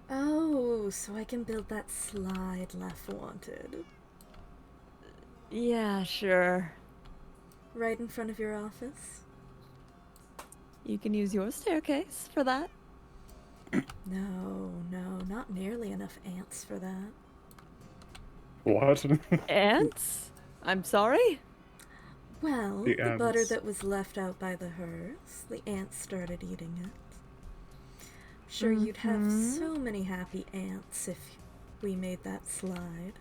Oh, so I can build that slide Lef wanted. Yeah, sure. Right in front of your office? You can use your staircase for that. No, not nearly enough ants for that. What? Ants? I'm sorry? Well, The the butter ants. that was left out by the hearse, the ants started eating it. Sure, you'd have so many happy ants if we made that slide.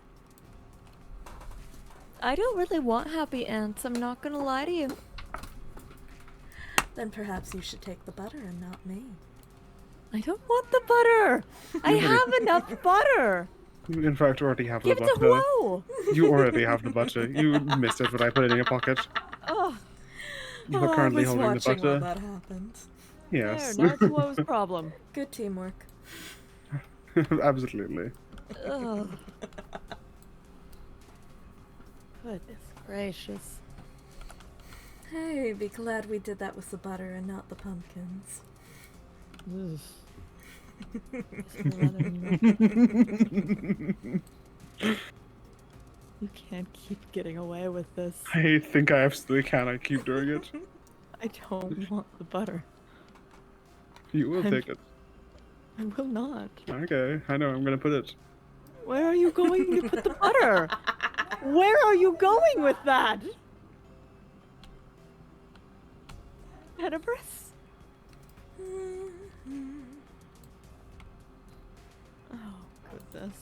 I don't really want happy ants, I'm not gonna lie to you. Then perhaps you should take the butter and not me. I don't want the butter! I have enough butter! In fact, already have Give the it to butter. Huo! You already have the butter. You missed it when I put it in your pocket. Oh, You are currently I was holding the watching butter. while that happened. Yes. there, now it's Huo's problem. Good teamwork. Absolutely. Ugh. Goodness gracious. Hey, be glad we did that with the butter and not the pumpkins. Ugh. You can't keep getting away with this. I think I absolutely can. I keep doing it. I don't want the butter. You will take it. I will not. Okay, I know. I'm gonna put it. Where are you going to put the butter? Where are you going with that? Hedibris? Oh, goodness.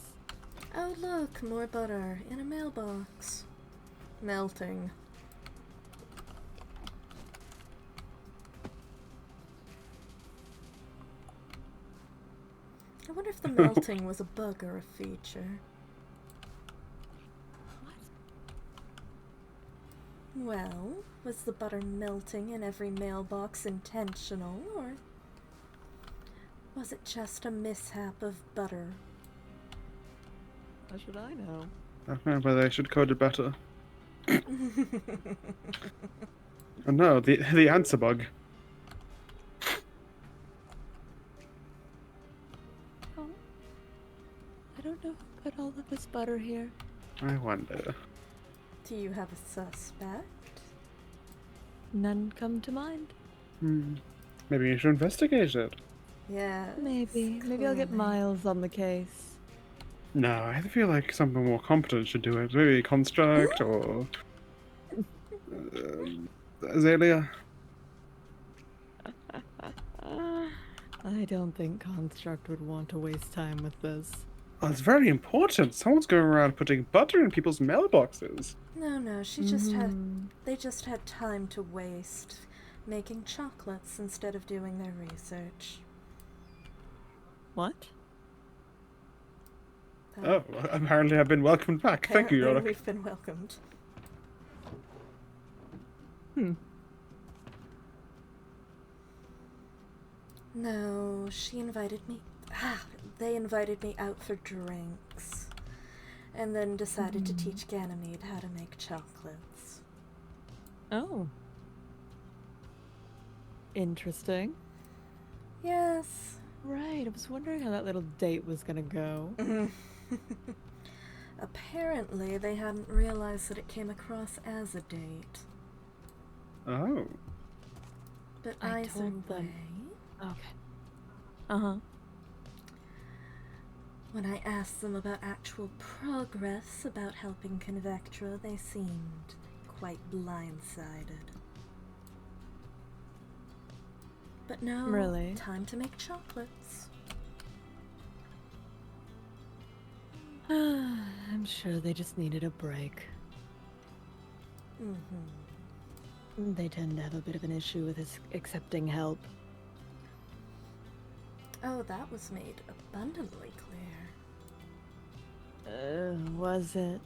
Oh look, more butter in a mailbox. Melting. I wonder if the melting was a bug or a feature. Well, was the butter melting in every mailbox intentional, or was it just a mishap of butter? How should I know? I don't know whether I should code it better. Oh no, the answer bug. all of this butter here? I wonder. Do you have a suspect? None come to mind. Maybe you should investigate it. Yeah. Maybe I'll get Miles on the case. No, I feel like someone more competent should do it. Maybe Construct or Azalea. I don't think Construct would want to waste time with this. Oh, it's very important. Someone's going around putting butter in people's mailboxes. No, she just had. They just had time to waste making chocolates instead of doing their research. What? Oh, apparently I've been welcomed back. Thank you, Apparently York. we've been welcomed. No, she invited me. They invited me out for drinks. And then decided to teach Ganymede how to make chocolates. Oh. Interesting. Yes. Right, I was wondering how that little date was gonna go. Apparently, they hadn't realized that it came across as a date. Oh. But I either told them. way, Okay. Uh-huh. when I asked them about actual progress about helping Convectra, they seemed quite blindsided. But no, Really? time to make chocolates. I'm sure they just needed a break. They tend to have a bit of an issue with accepting help. Oh, that was made abundantly clear. Was it?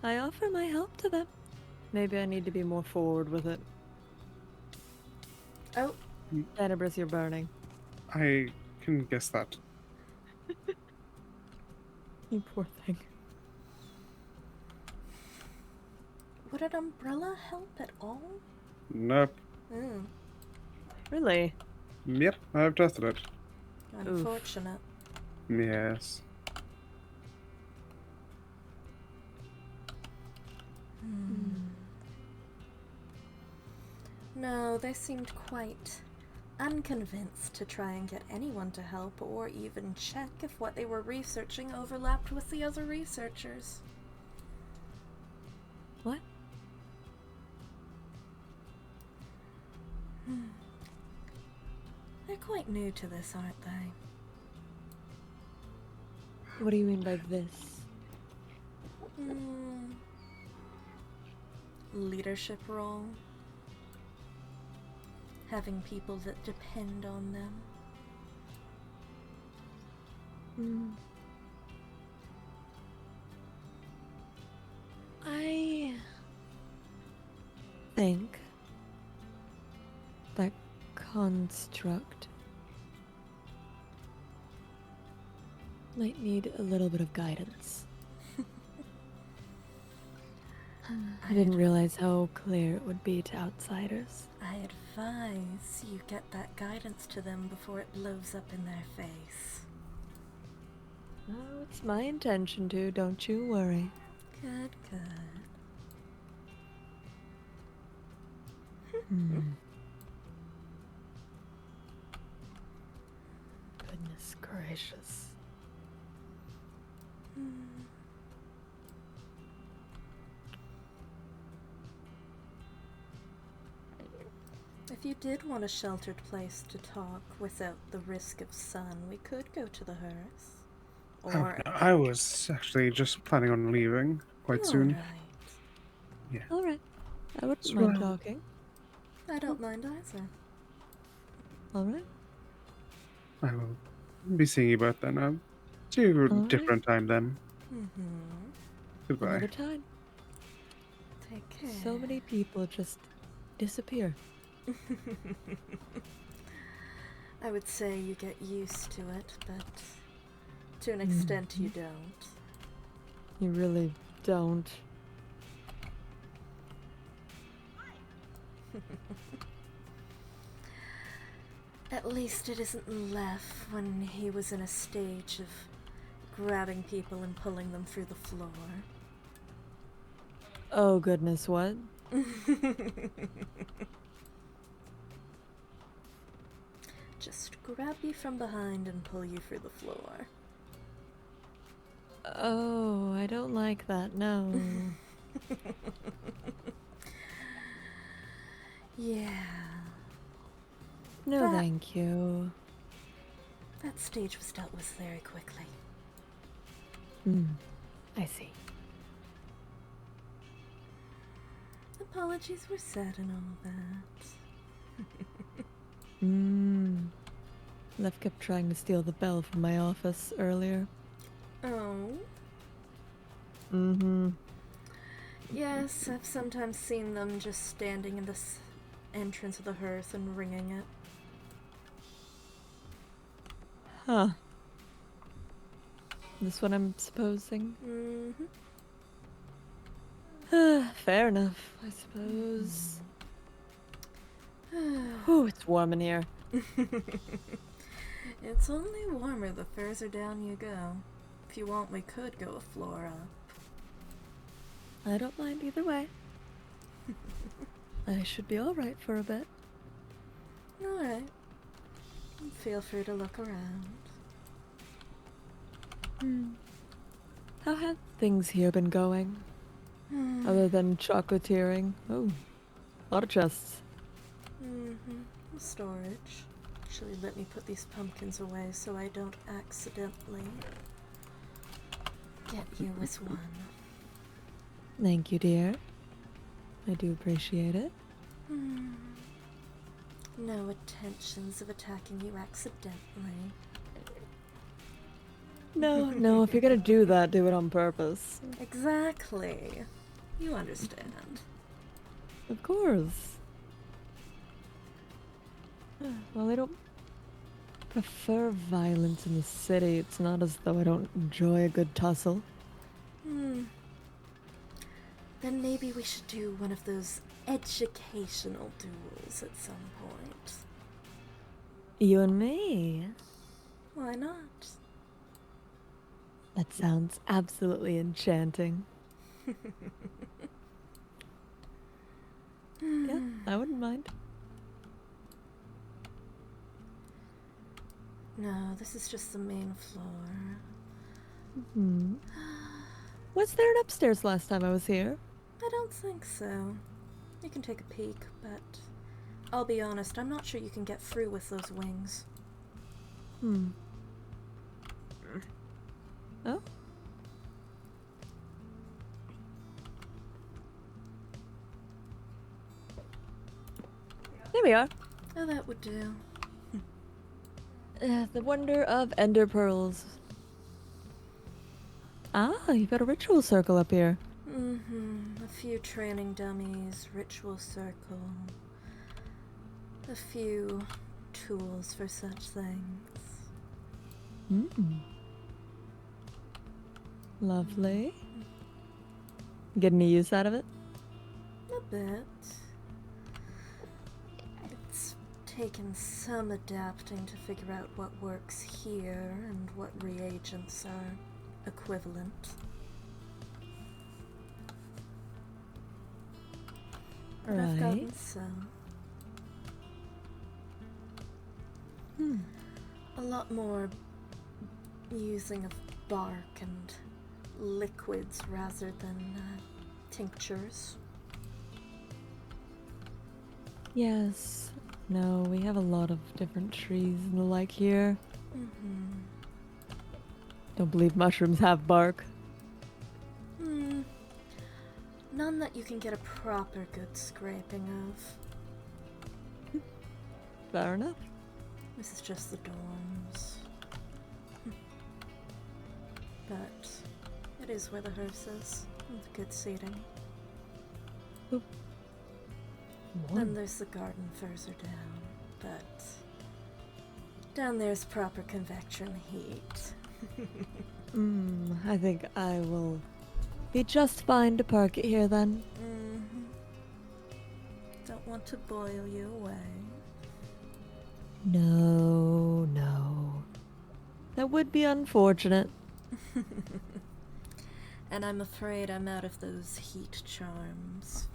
I offer my help to them. Maybe I need to be more forward with it. Oh, Tenebris, you're burning. I can guess that. You poor thing. would an umbrella help at all? Nope. Really? Yep, I've tested it. Unfortunate. Yes. No, they seemed quite unconvinced to try and get anyone to help or even check if what they were researching overlapped with the other researchers. What? They're quite new to this, aren't they? What do you mean by this? Leadership role. Having people that depend on them. I think that construct might need a little bit of guidance. I didn't realize how clear it would be to outsiders. I advise you get that guidance to them before it blows up in their face. Oh, it's my intention to, don't you worry. Good, good. Goodness gracious. If you did want a sheltered place to talk without the risk of sun, we could go to the hearth. Or No, I was actually just planning on leaving quite soon. Alright. I wouldn't So, mind talking. I don't mind either. Alright. I will be seeing you both then. I'll see you at a Alright. different time then. Goodbye. Another time. Take care. So many people just disappear. I would say you get used to it, but to an extent you don't. You really don't. At least it isn't left when he was in a stage of grabbing people and pulling them through the floor. Oh goodness, what? Just grab you from behind and pull you through the floor. Oh, I don't like that, no. Yeah, No, That- thank you. that stage was dealt with very quickly. I see. Apologies were said and all that. Lev kept trying to steal the bell from my office earlier. Oh, Mm-hmm. yes, I've sometimes seen them just standing in this entrance of the hearth and ringing it. Huh. This one I'm supposing? Fair enough, I suppose. Whew, it's warm in here. It's only warmer the further down you go. If you want, we could go a floor up. I don't mind either way. I should be alright for a bit. Alright. Feel free to look around. How have things here been going? Other than chocolatiering? Oh, a lot of chests. Storage. Actually, let me put these pumpkins away so I don't accidentally get you with one. Thank you, dear. I do appreciate it. No intentions of attacking you accidentally. No, if you're gonna do that, do it on purpose. Exactly. You understand. Of course. Well, I don't prefer violence in the city. It's not as though I don't enjoy a good tussle. Then maybe we should do one of those educational duels at some point. You and me? Why not? That sounds absolutely enchanting. Yeah, I wouldn't mind. No, this is just the main floor. Was there an upstairs last time I was here? I don't think so. You can take a peek, but I'll be honest, I'm not sure you can get through with those wings. Oh? There we are. Oh, that would do. The wonder of ender pearls. Ah, you've got a ritual circle up here. A few training dummies, ritual circle. A few tools for such things. Lovely. Get any use out of it? A bit. It's taken some adapting to figure out what works here and what reagents are equivalent. But I've gotten Right. some. A lot more using of bark and liquids rather than tinctures. Yes. No, we have a lot of different trees and the like here. Don't believe mushrooms have bark. None that you can get a proper good scraping of. Fair enough. This is just the dorms. But it is where the hearse is, with good seating. Then there's the garden further down, but down there's proper convection heat. I think I will be just fine to park it here then. Don't want to boil you away. No, no. That would be unfortunate. And I'm afraid I'm out of those heat charms.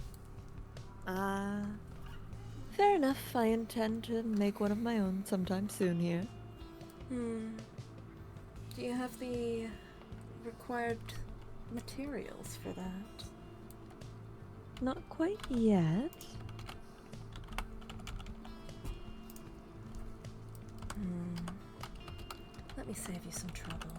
Fair enough. I intend to make one of my own sometime soon here. Do you have the required materials for that? Not quite yet. Let me save you some trouble.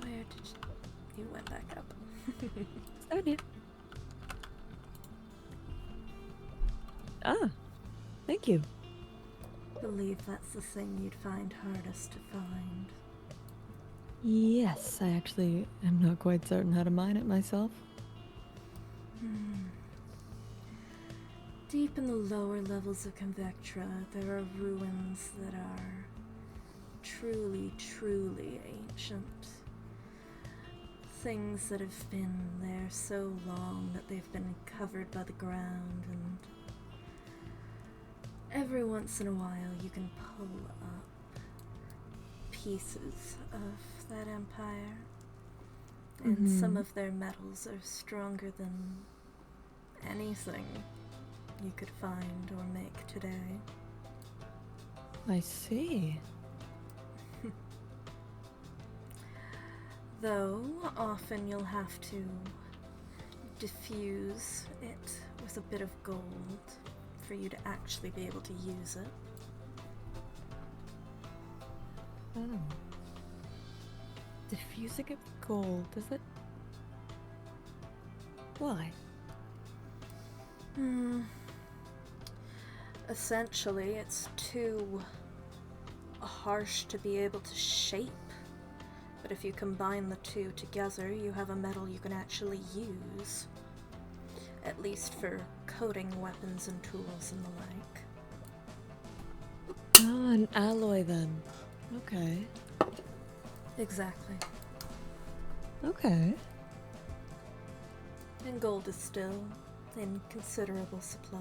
Where did you went back up? Oh dear. Ah, thank you. Believe that's the thing you'd find hardest to find. Yes, I actually am not quite certain how to mine it myself. Deep in the lower levels of Convectra, there are ruins that are truly, truly ancient. Things that have been there so long that they've been covered by the ground, and every once in a while you can pull up pieces of that empire, and some of their metals are stronger than anything you could find or make today. I see. Though, often you'll have to diffuse it with a bit of gold for you to actually be able to use it. Oh. Diffusing it with gold, does it? Why? Essentially, it's too harsh to be able to shape. But if you combine the two together, you have a metal you can actually use. At least for coating weapons and tools and the like. Ah, an alloy then. Okay. Exactly. Okay. And gold is still in considerable supply.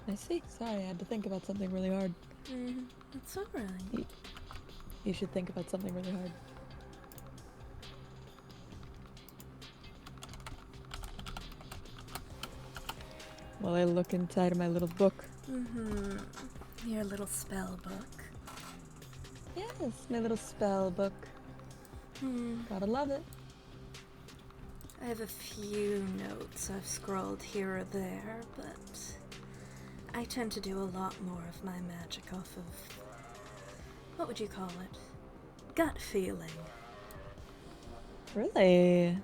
I see. Sorry, I had to think about something really hard. It's alright. You should think about something really hard. While I look inside of my little book. Your little spell book. Yes, my little spell book. Gotta love it. I have a few notes I've scrawled here or there, but I tend to do a lot more of my magic off of, what would you call it? Gut feeling. Really?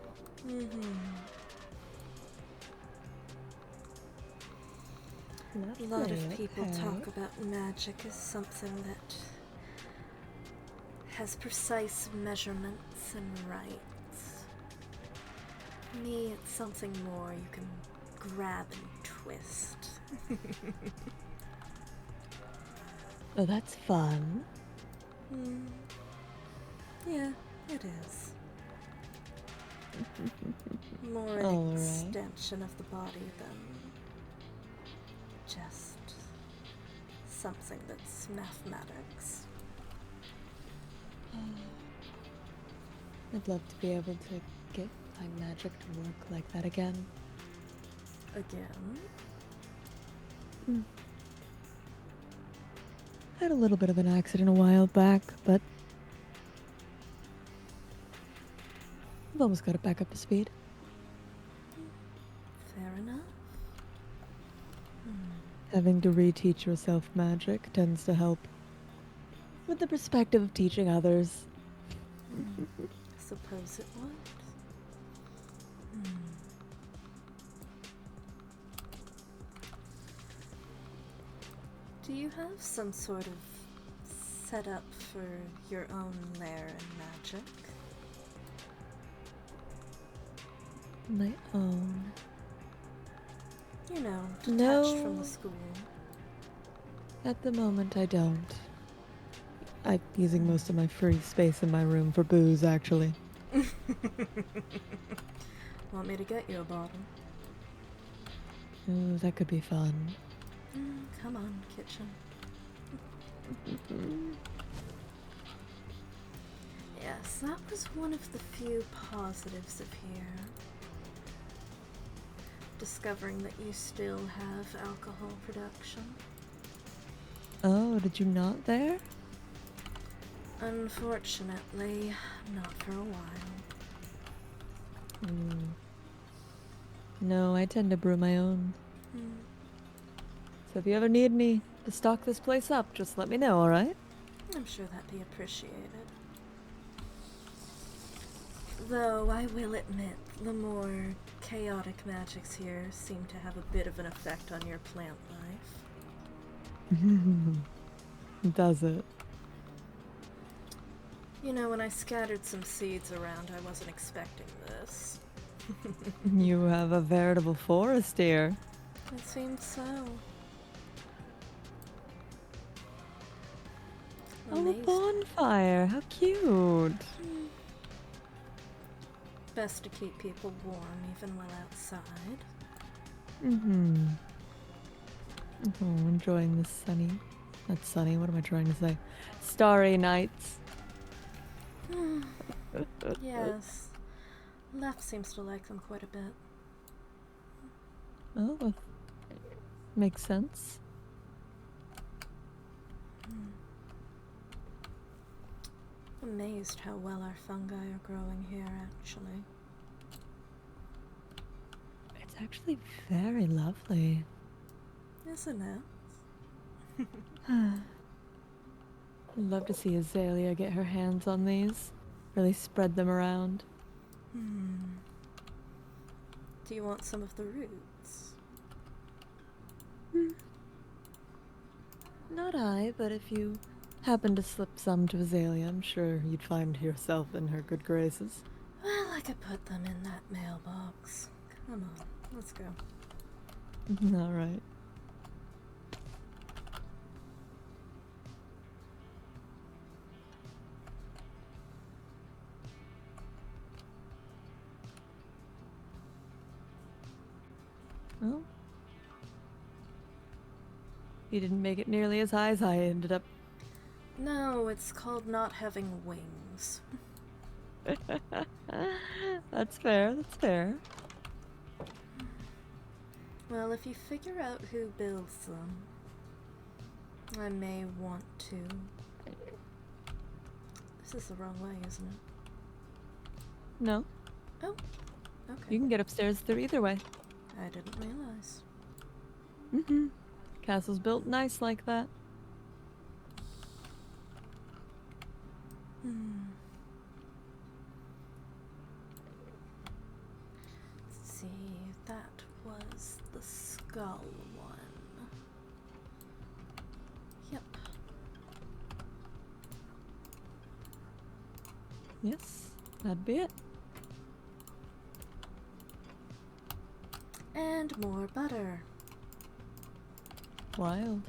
A lot of Lovely, people okay. talk about magic as something that has precise measurements and rights. Me, it's something more you can grab and twist. Oh, that's fun. Yeah, it is. More an All right. extension of the body than just something that's mathematics. I'd love to be able to get my magic to work like that again. Again? I had a little bit of an accident a while back, but I've almost got it back up to speed. Fair enough. Having to reteach yourself magic tends to help with the perspective of teaching others. Suppose it would. Do you have some sort of setup for your own lair and magic? My own. You know, detached No. from the school. At the moment, I don't. I'm using most of my free space in my room for booze, actually. Want me to get you a bottle? Ooh, that could be fun. Come on, kitchen. Yes, that was one of the few positives of here. Discovering that you still have alcohol production. Oh, did you not there? Unfortunately, not for a while. No, I tend to brew my own. Hmm. So if you ever need me to stock this place up, just let me know, alright? I'm sure that'd be appreciated. Though I will admit, the more chaotic magics here seem to have a bit of an effect on your plant life. Does it? You know, when I scattered some seeds around, I wasn't expecting this. You have a veritable forest here. It seems so. Oh, a Amazing. bonfire! How cute! Best to keep people warm even while outside. Enjoying the sunny... Not sunny, what am I trying to say? Starry nights. Yes. Left seems to like them quite a bit. Oh, well, makes sense. Amazed how well our fungi are growing here, actually. It's actually very lovely. Isn't it? I'd love to see Azalea get her hands on these. Really spread them around. Do you want some of the roots? Not I, but if you happen to slip some to Azalea, I'm sure you'd find yourself in her good graces. Well, I could put them in that mailbox. Come on, let's go. All right. Well, you didn't make it nearly as high as I ended up. No, it's called not having wings. That's fair, that's fair. Well, if you figure out who builds them, I may want to. This is the wrong way, isn't it? No, Oh, okay. you can get upstairs through either way. I didn't realize. Castle's built nice like that. Let's see, that was the skull one. Yep. Yes, that'd be it. And more butter. Wild.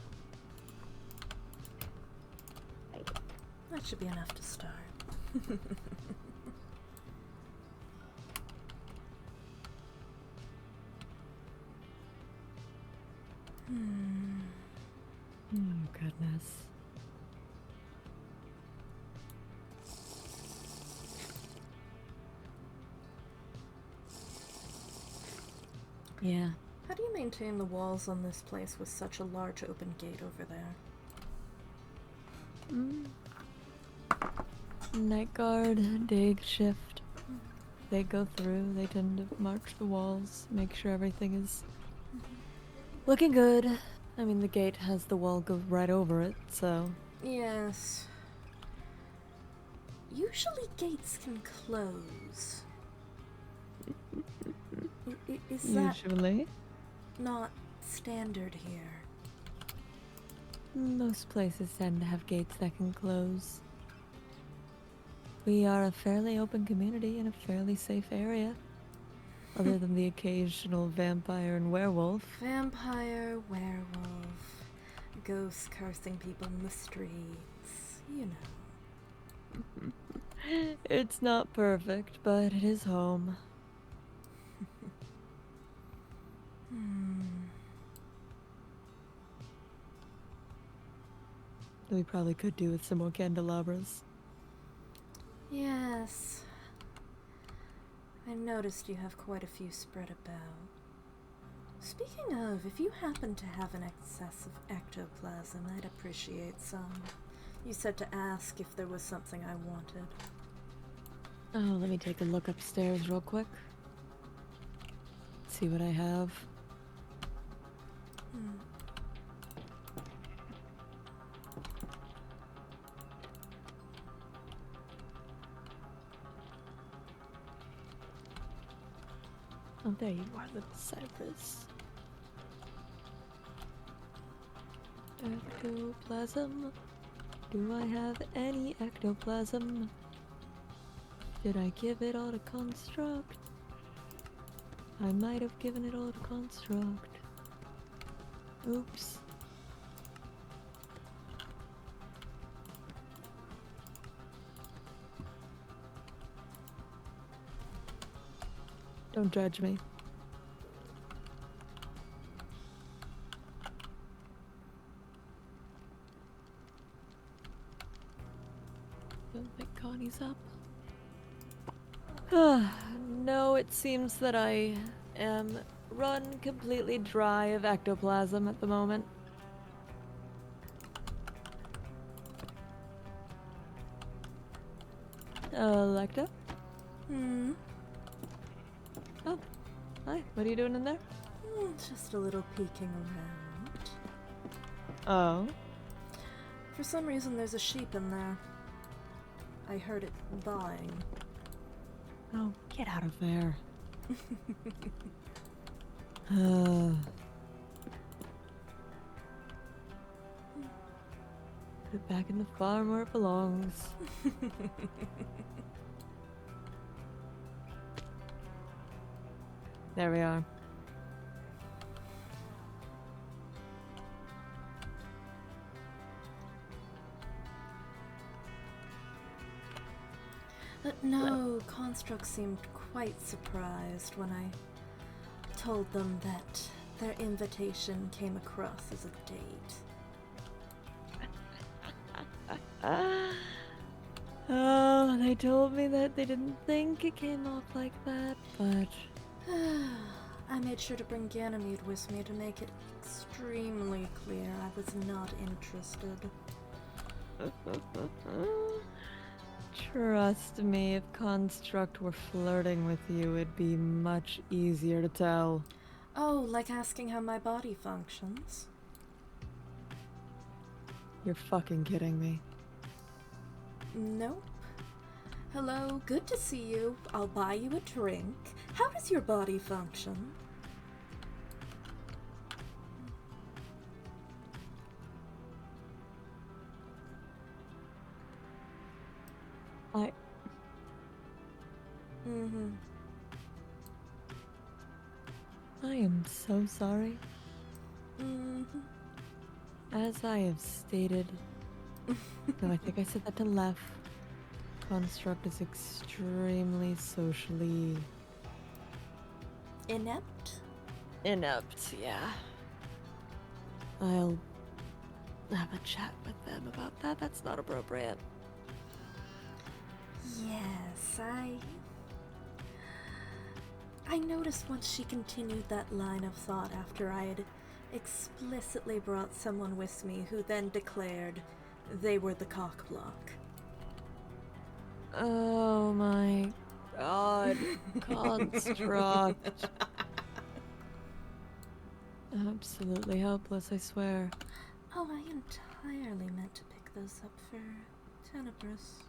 That should be enough to start. Oh, goodness. Yeah. How do you maintain the walls on this place with such a large open gate over there? Night guard, day shift. They go through, they tend to march the walls, make sure everything is looking good. I mean, the gate has the wall go right over it, so... Yes. Usually gates can close. Is that Usually. not standard here? Most places tend to have gates that can close. We are a fairly open community in a fairly safe area. Other than the occasional vampire and werewolf. Vampire, werewolf, ghosts cursing people in the streets, you know. It's not perfect, but it is home. We probably could do with some more candelabras. Yes. I noticed you have quite a few spread about. Speaking of, if you happen to have an excess of ectoplasm, I'd appreciate some. You said to ask if there was something I wanted. Oh, let me take a look upstairs real quick. See what I have. Oh, there you are, little Cypress. Ectoplasm. Do I have any ectoplasm? Did I give it all to Construct? I might have given it all to Construct. Oops. Don't judge me. Don't think Connie's up. No, it seems that I am run completely dry of ectoplasm at the moment. Alecto? Oh, hi. What are you doing in there? Just a little peeking around. Oh. For some reason, there's a sheep in there. I heard it bawing. Oh, get out of there. Put it back in the farm where it belongs. There we are. But no, Construct seemed quite surprised when I told them that their invitation came across as a date. Oh, they told me that they didn't think it came off like that, but... I made sure to bring Ganymede with me to make it extremely clear I was not interested. Trust me, if Construct were flirting with you, it'd be much easier to tell. Oh, like asking how my body functions? You're fucking kidding me. Nope. Hello, good to see you. I'll buy you a drink. How does your body function? I am so sorry. As I have stated, no, I think I said that to Lef. Construct is extremely socially Inept? inept, yeah. I'll have a chat with them about that. That's not appropriate. Yes, I noticed once she continued that line of thought after I had explicitly brought someone with me who then declared they were the cock block. Oh my god, Construct. Absolutely helpless, I swear. Oh, I entirely meant to pick those up for Tenebris.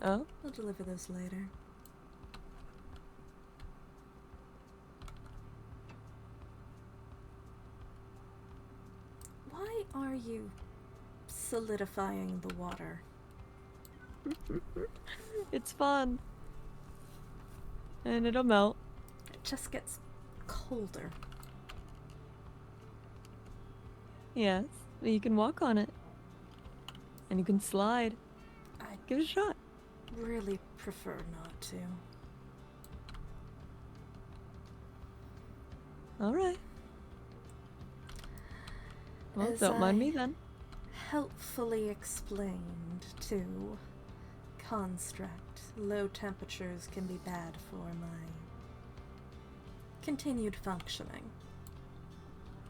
Oh? I'll deliver those later. Why are you solidifying the water? It's fun. And it'll melt. It just gets colder. Yes. But you can walk on it. And you can slide. I Give it a shot. really prefer not to. Alright. Well, As don't mind I me then. helpfully explained to Construct, low temperatures can be bad for my continued functioning.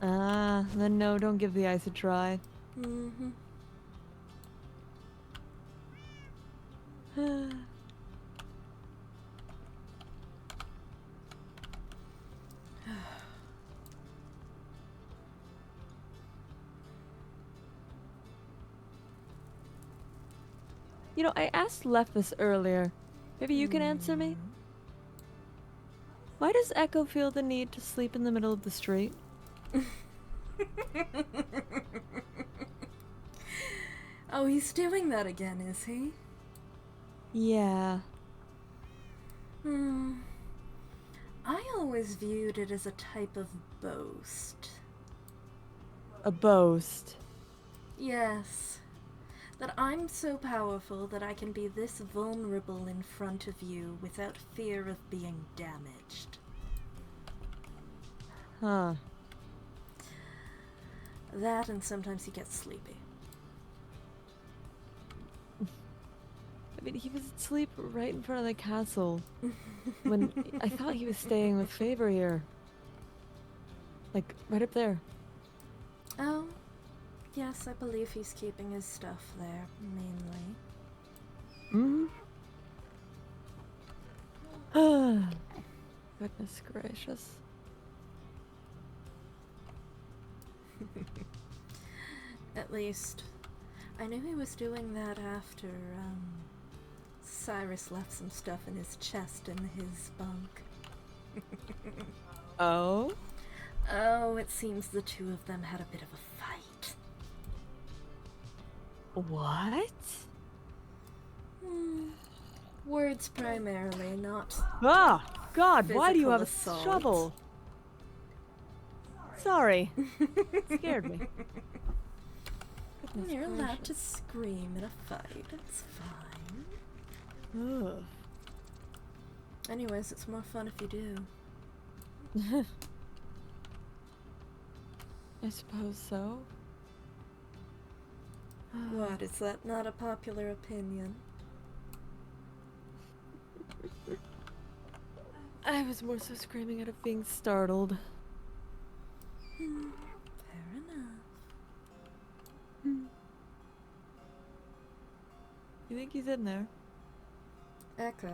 Ah, then no, don't give the ice a try. Mm-hmm. You know, I asked Lef this earlier. Maybe you can answer me? Why does Echo feel the need to sleep in the middle of the street? Oh, he's doing that again, is he? Yeah. I always viewed it as a type of boast. A boast. Yes. That I'm so powerful that I can be this vulnerable in front of you without fear of being damaged. Huh. That, and sometimes he gets sleepy. I mean, he was asleep right in front of the castle when I thought he was staying with Faber here. Like, right up there. Oh, yes, I believe he's keeping his stuff there, mainly. Mm-hmm. Goodness gracious. At least, I knew he was doing that after, Cyrus left some stuff in his chest in his bunk. Oh? Oh, it seems the two of them had a bit of a fight. What? Words primarily, not Ah! God, why do you have a assault. shovel? Sorry. Scared me. Goodness You're allowed to gracious. scream in a fight. It's fine. Ugh. Anyways, it's more fun if you do. I suppose so. What, is that not a popular opinion? I was more so screaming out of being startled. Fair enough. You think he's in there? Echo?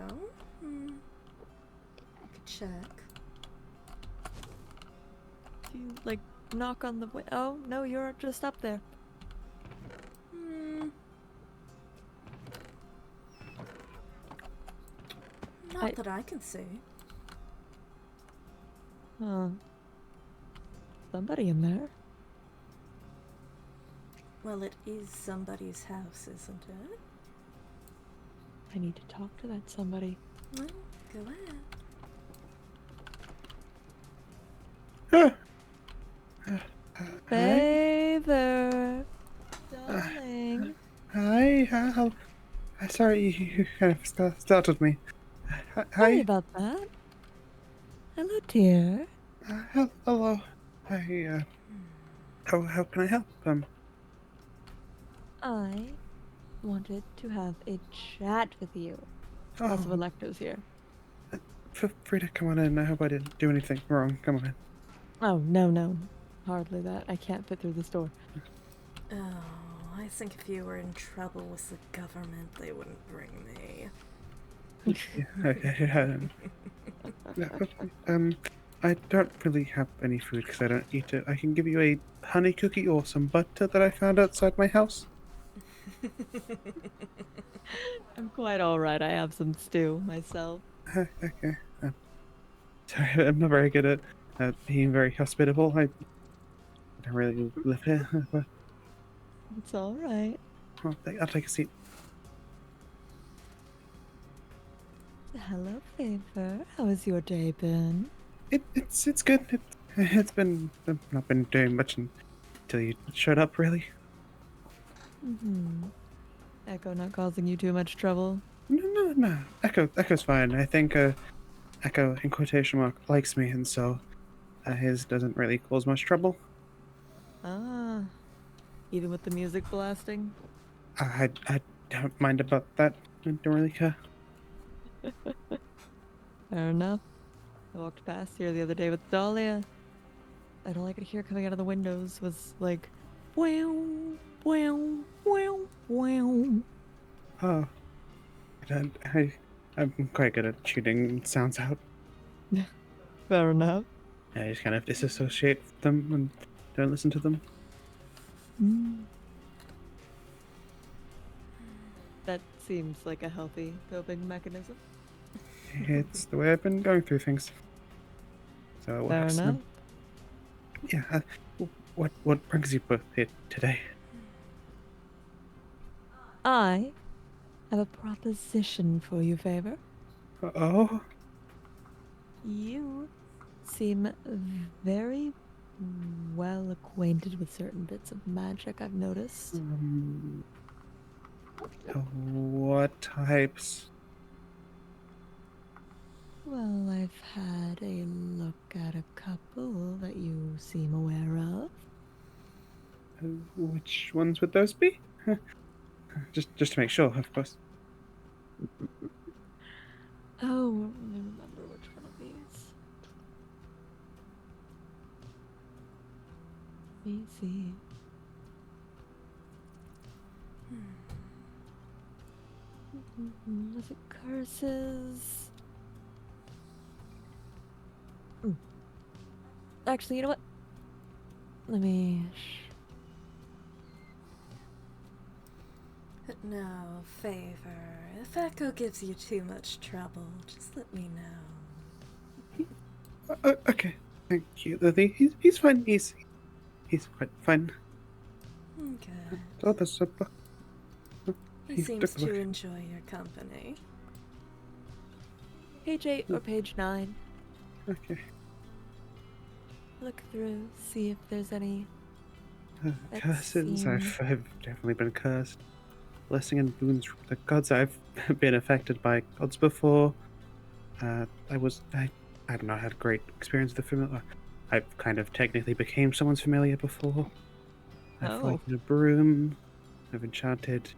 I could check. Do you, like, knock on the window? Oh, no, you're just up there. Not that I can see. Huh. Somebody in there. Well, it is somebody's house, isn't it? I need to talk to that somebody. Well, go ahead. Favor, darling. Hi, sorry, you kind of startled me. Sorry Hi, about that. Hello, dear. hello. How can I help? I wanted to have a chat with you. Also, Oh, Alecto's here. feel free to come on in. I hope I didn't do anything wrong. Come on in. Oh, no. Hardly that. I can't fit through this door. Oh, I think if you were in trouble with the government, they wouldn't bring me. Yeah, okay. I don't really have any food because I don't eat it. I can give you a honey cookie or some butter that I found outside my house. I'm quite alright. I have some stew myself. Okay. Sorry, I'm not very good at being very hospitable. I don't really live here. But It's all right. I'll take a seat. Hello, Favor. How has your day been? It's good. It's been I've not been doing much until you showed up, really. Mm-hmm. Echo not causing you too much trouble? No. Echo's fine. I think Echo in quotation mark likes me, and so his doesn't really cause much trouble. Ah. Even with the music blasting? I don't mind about that. I don't really care. Fair enough. I walked past here the other day with Dahlia, and all I could hear coming out of the windows was like, wow, wow, wow, wow. Oh, I'm quite good at tuning sounds out. Fair enough. I just kind of disassociate them and don't listen to them. That seems like a healthy coping mechanism. It's the way I've been going through things. So it Fair works. enough. Yeah. What brings you here today? I have a proposition for you, Favor. Oh. You seem very well acquainted with certain bits of magic, I've noticed. What types? Well, I've had a look at a couple that you seem aware of. Which ones would those be? Just to make sure, of course. Oh, let me remember which one of these. Let me see. Was it curses? Actually, you know what? Let me... No, Favor. If Echo gives you too much trouble, just let me know. Okay. Thank you, Lily. He's fine. He's quite fine. Okay. Oh, there's a book. He He seems took the to book. enjoy your company. Page 8 or page 9. Okay. Look through, see if there's any... that Curses. seem- I've definitely been cursed. Blessing and boons from the gods. I've been affected by gods before. I have not had great experience with the familiar. I've kind of technically became someone's familiar before. I've Oh. flighted a broom. I've enchanted.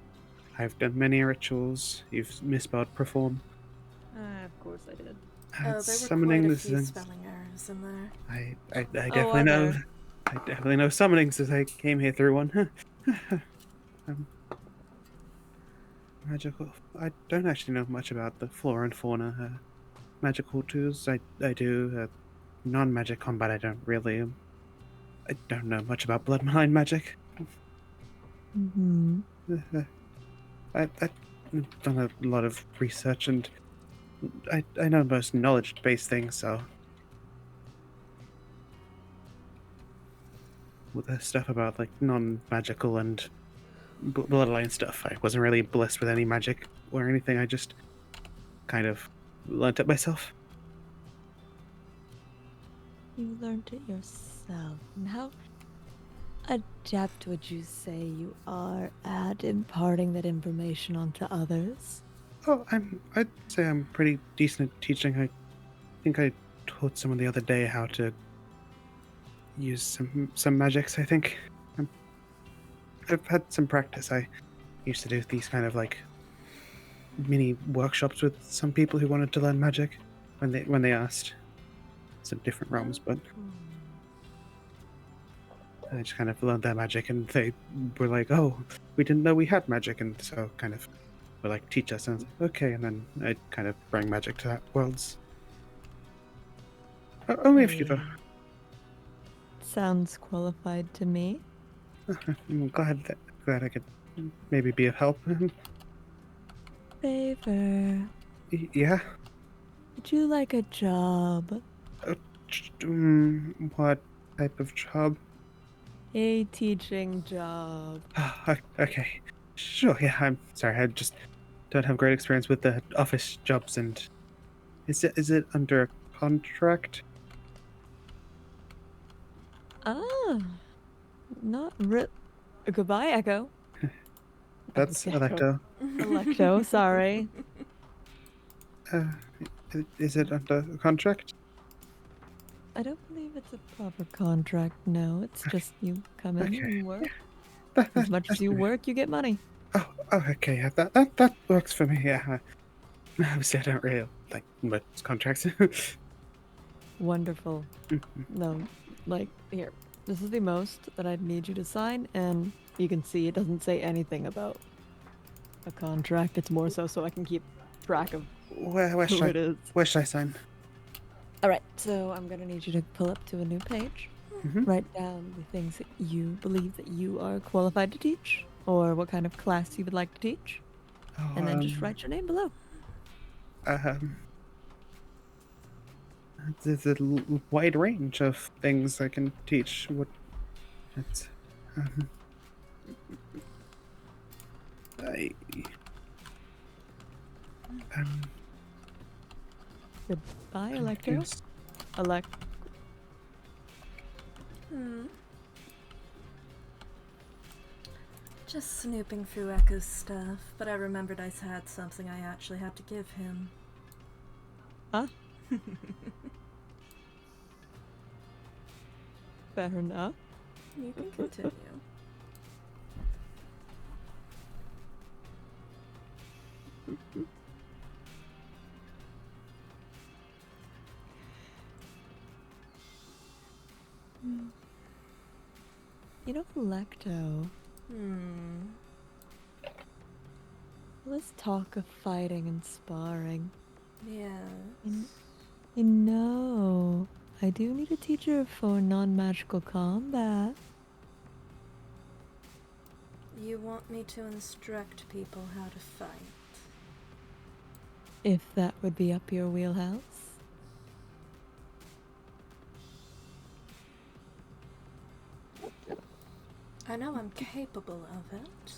I've done many rituals. You've misspelled perform. of course I did. There were Summoning quite a this few is. spelling errors in there. I Oh, definitely are know. there? I definitely know summonings as I came here through one. Magical. I don't actually know much about the flora and fauna. Magical tools. I do. Non-magic combat. I don't really. I don't know much about bloodline magic. Mm-hmm. I've done a lot of research and I know most knowledge-based things, so with the stuff about like non-magical and bloodline stuff, I wasn't really blessed with any magic or anything. I just kind of learnt it myself. You learned it yourself. And how adept would you say you are at imparting that information onto others? Oh, I'd say I'm pretty decent at teaching. I think I taught someone the other day how to use some magics, I think. I've had some practice. I used to do these kind of like mini workshops with some people who wanted to learn magic when they asked. Some different realms, but I just kind of learned their magic, and they were like, "Oh, we didn't know we had magic," and so kind of were like, "Teach us." And I was like, "Okay," and then I kind of bring magic to that worlds. Only a few though. Sounds qualified to me. I'm glad I could maybe be of help. Favor. Yeah. Would you like a job? What type of job? a teaching job. Okay. Sure, yeah, I'm sorry, I just don't have great experience with the office jobs, and is it under a contract? Ah, not real. Goodbye, Echo. That's Echo. Alecto. Alecto, sorry. Uh, is it under a contract? I don't believe it's a proper contract, no. It's just you come in Okay. and work. That, As that, much as that's you good. work, you get money. Oh, okay, yeah, that works for me, yeah. Obviously, I don't really like much contracts. Wonderful. No, like, here. This is the most that I'd need you to sign, and you can see it doesn't say anything about a contract. It's more so I can keep track of where who should it is. where should I sign? Alright, so I'm gonna need you to pull up to a new page. Mm-hmm. Write down the things that you believe that you are qualified to teach, or what kind of class you would like to teach, and then just write your name below. There's a wide range of things I can teach. It's, um, I, Goodbye, Alecto. confused. Just snooping through Echo's stuff, but I remembered I had something I actually had to give him. Huh? Fair enough. You can continue. You know, Alecto, let's talk of fighting and sparring. Yes. You know, I do need a teacher for non-magical combat. You want me to instruct people how to fight? If that would be up your wheelhouse. I know I'm capable of it.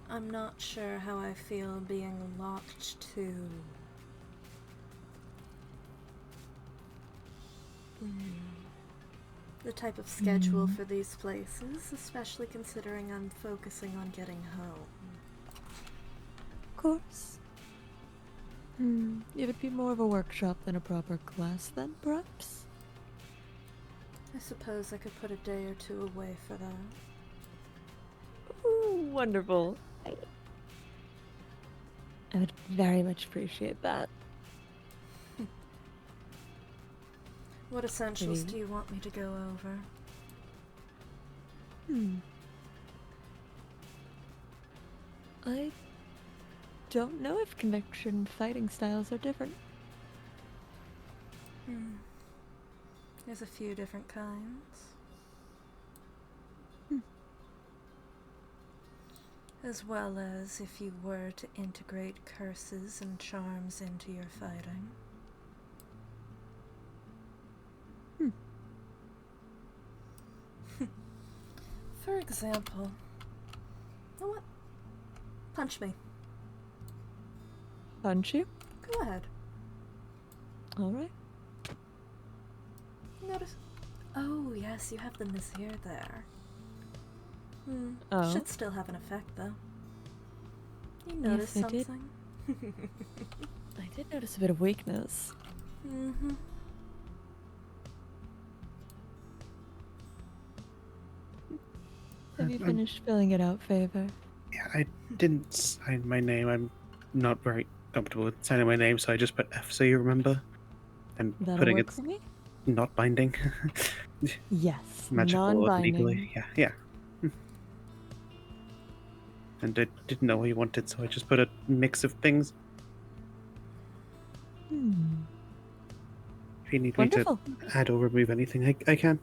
I'm not sure how I feel being locked to the type of schedule for these places, especially considering I'm focusing on getting home. Of course. It would be more of a workshop than a proper class then, perhaps? I suppose I could put a day or two away for that. Ooh, wonderful. I would very much appreciate that. What essentials Maybe. do you want me to go over? I don't know if conviction fighting styles are different. There's a few different kinds. As well as if you were to integrate curses and charms into your fighting. For example, you know what? Punch me. Punch you? Go ahead. Alright. Notice. Oh, yes, you have the Nazir there. Oh. Should still have an effect, though. You notice Yes, I did. something? I did notice a bit of weakness. Have you finished filling it out, Favor? Yeah, I didn't sign my name. I'm not very comfortable with signing my name, so I just put F so you remember. And That'll putting work it for me? not binding. Yes. Magical or Non-binding. legally. Yeah. And I didn't know what you wanted, so I just put a mix of things. If you need Wonderful. me to add or remove anything, I can.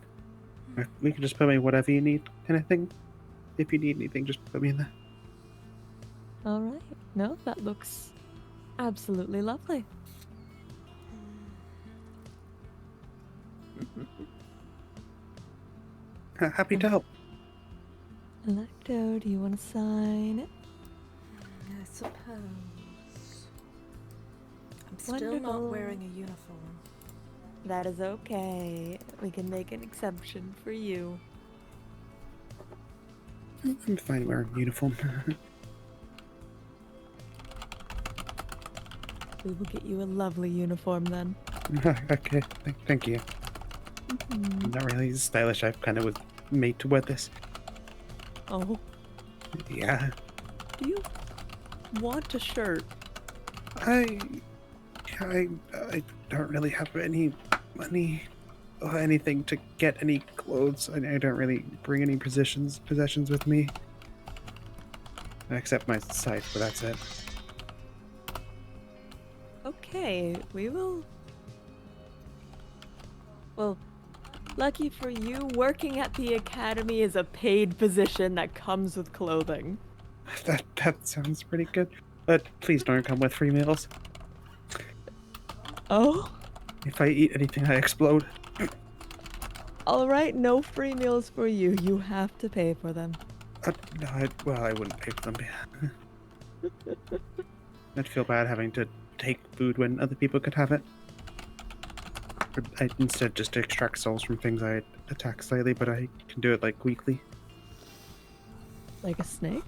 Or we can just put me whatever you need, kind of thing. If you need anything, just put me in there. Alright. No, that looks absolutely lovely. Happy to help. Alecto, do you want to sign it? I suppose. I'm still not Wonderful. wearing a uniform. That is okay. We can make an exception for you. I'm fine wearing uniform. We will get you a lovely uniform then. Okay, thank you. Mhm. Not really stylish. I kind of was made to wear this. Oh, Yeah. do you want a shirt? I don't really have any money or anything to get any clothes. I don't really bring any possessions with me. Except my scythe, but that's it. Okay, we will. Well, lucky for you, working at the academy is a paid position that comes with clothing. That sounds pretty good. But please don't come with free meals. Oh, If I eat anything, I explode. all right, no free meals for you. You have to pay for them. No, I wouldn't pay for them. I'd feel bad having to take food when other people could have it. I instead just extract souls from things I attack slightly, but I can do it like weekly. Like a snake?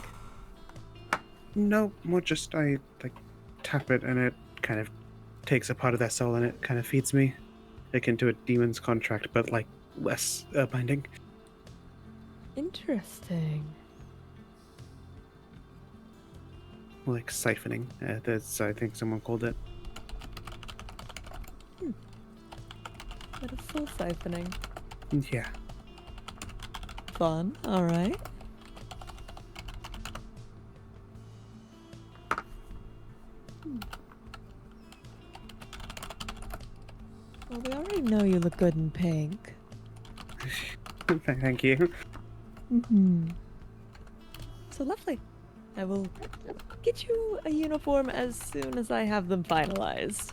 No, more just I like tap it and it kind of takes a part of that soul and it kind of feeds me. Akin to a demon's contract, but like less binding. Interesting. Like siphoning. That's I think someone called it. That is soul siphoning. Yeah. Fun, alright. Well, we already know you look good in pink. Thank you. Mm-hmm. So lovely. I will get you a uniform as soon as I have them finalized.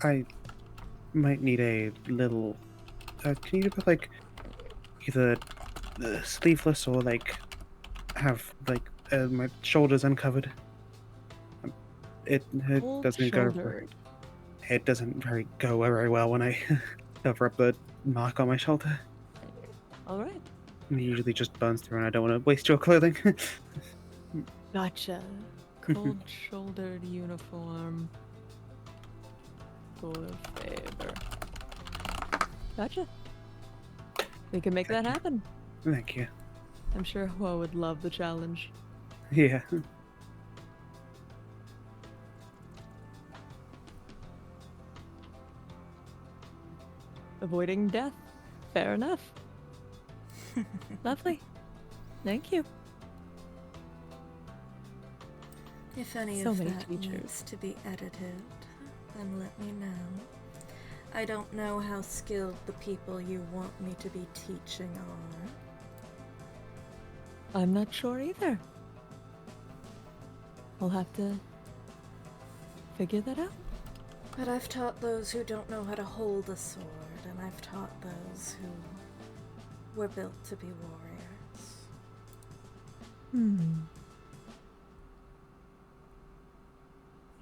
I might need a little. Can you put like either sleeveless or like have like my shoulders uncovered? It Full doesn't go. shouldered. It doesn't go very well when I cover up the mark on my shoulder. Alright. It usually just burns through, and I don't want to waste your clothing. Gotcha. Cold shouldered uniform. For favor. Gotcha. We can make that happen. Thank you. I'm sure Hua would love the challenge. Yeah. Avoiding death. Fair enough. Lovely. Thank you. If any So of many that teachers. needs to be edited, then let me know. I don't know how skilled the people you want me to be teaching are. I'm not sure either. I'll have to figure that out. But I've taught those who don't know how to hold a sword, and I've taught those who were built to be warriors.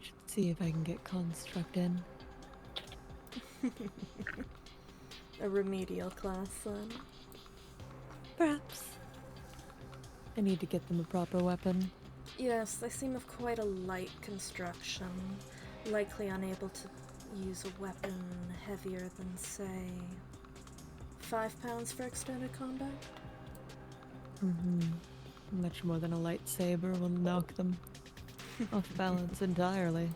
Should see if I can get construct in. A remedial class, then. Perhaps. I need to get them a proper weapon. Yes, they seem of quite a light construction, likely unable to use a weapon heavier than, say, 5 pounds for extended combat? Much more than a lightsaber will knock them off balance entirely.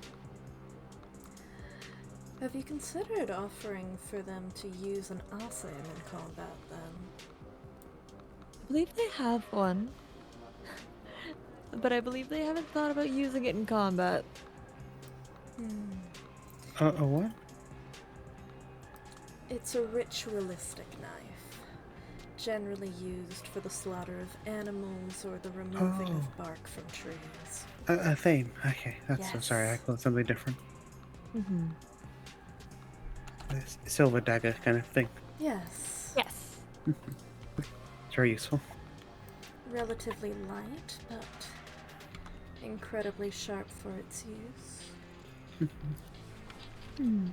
Have you considered offering for them to use an Asim in combat, then? I believe they have one. But I believe they haven't thought about using it in combat. A what? It's a ritualistic knife, generally used for the slaughter of animals or the removing of bark from trees. A thame. Okay, that's so sorry. I Yes. called it something different. Mm-hmm. A silver dagger kind of thing. Yes. Yes. very useful. Relatively light, but incredibly sharp for its use. Hmm.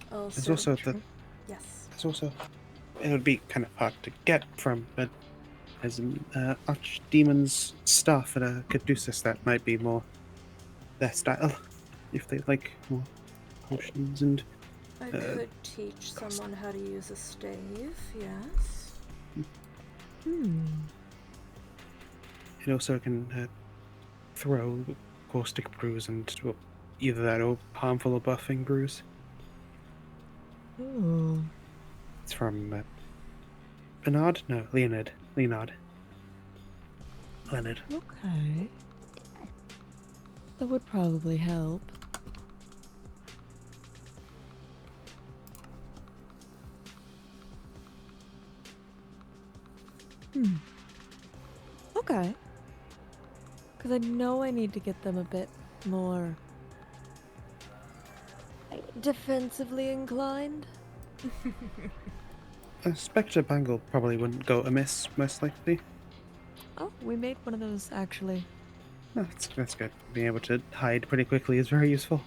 There's Also, also yes. it would be kind of hard to get from, but as an archdemon's staff at a caduceus, that might be more their style, if they like more potions and. I could teach someone how to use a stave, yes. Hmm. It also can throw caustic brews and either that or harmful or buffing brews. Oh. It's from Bernard? No, Leonard. Leonard. Leonard. Okay. That would probably help. Okay. Because I know I need to get them a bit more defensively inclined. A Spectre Bangle probably wouldn't go amiss, most likely. Oh, we made one of those actually. Oh, that's good. Being able to hide pretty quickly is very useful.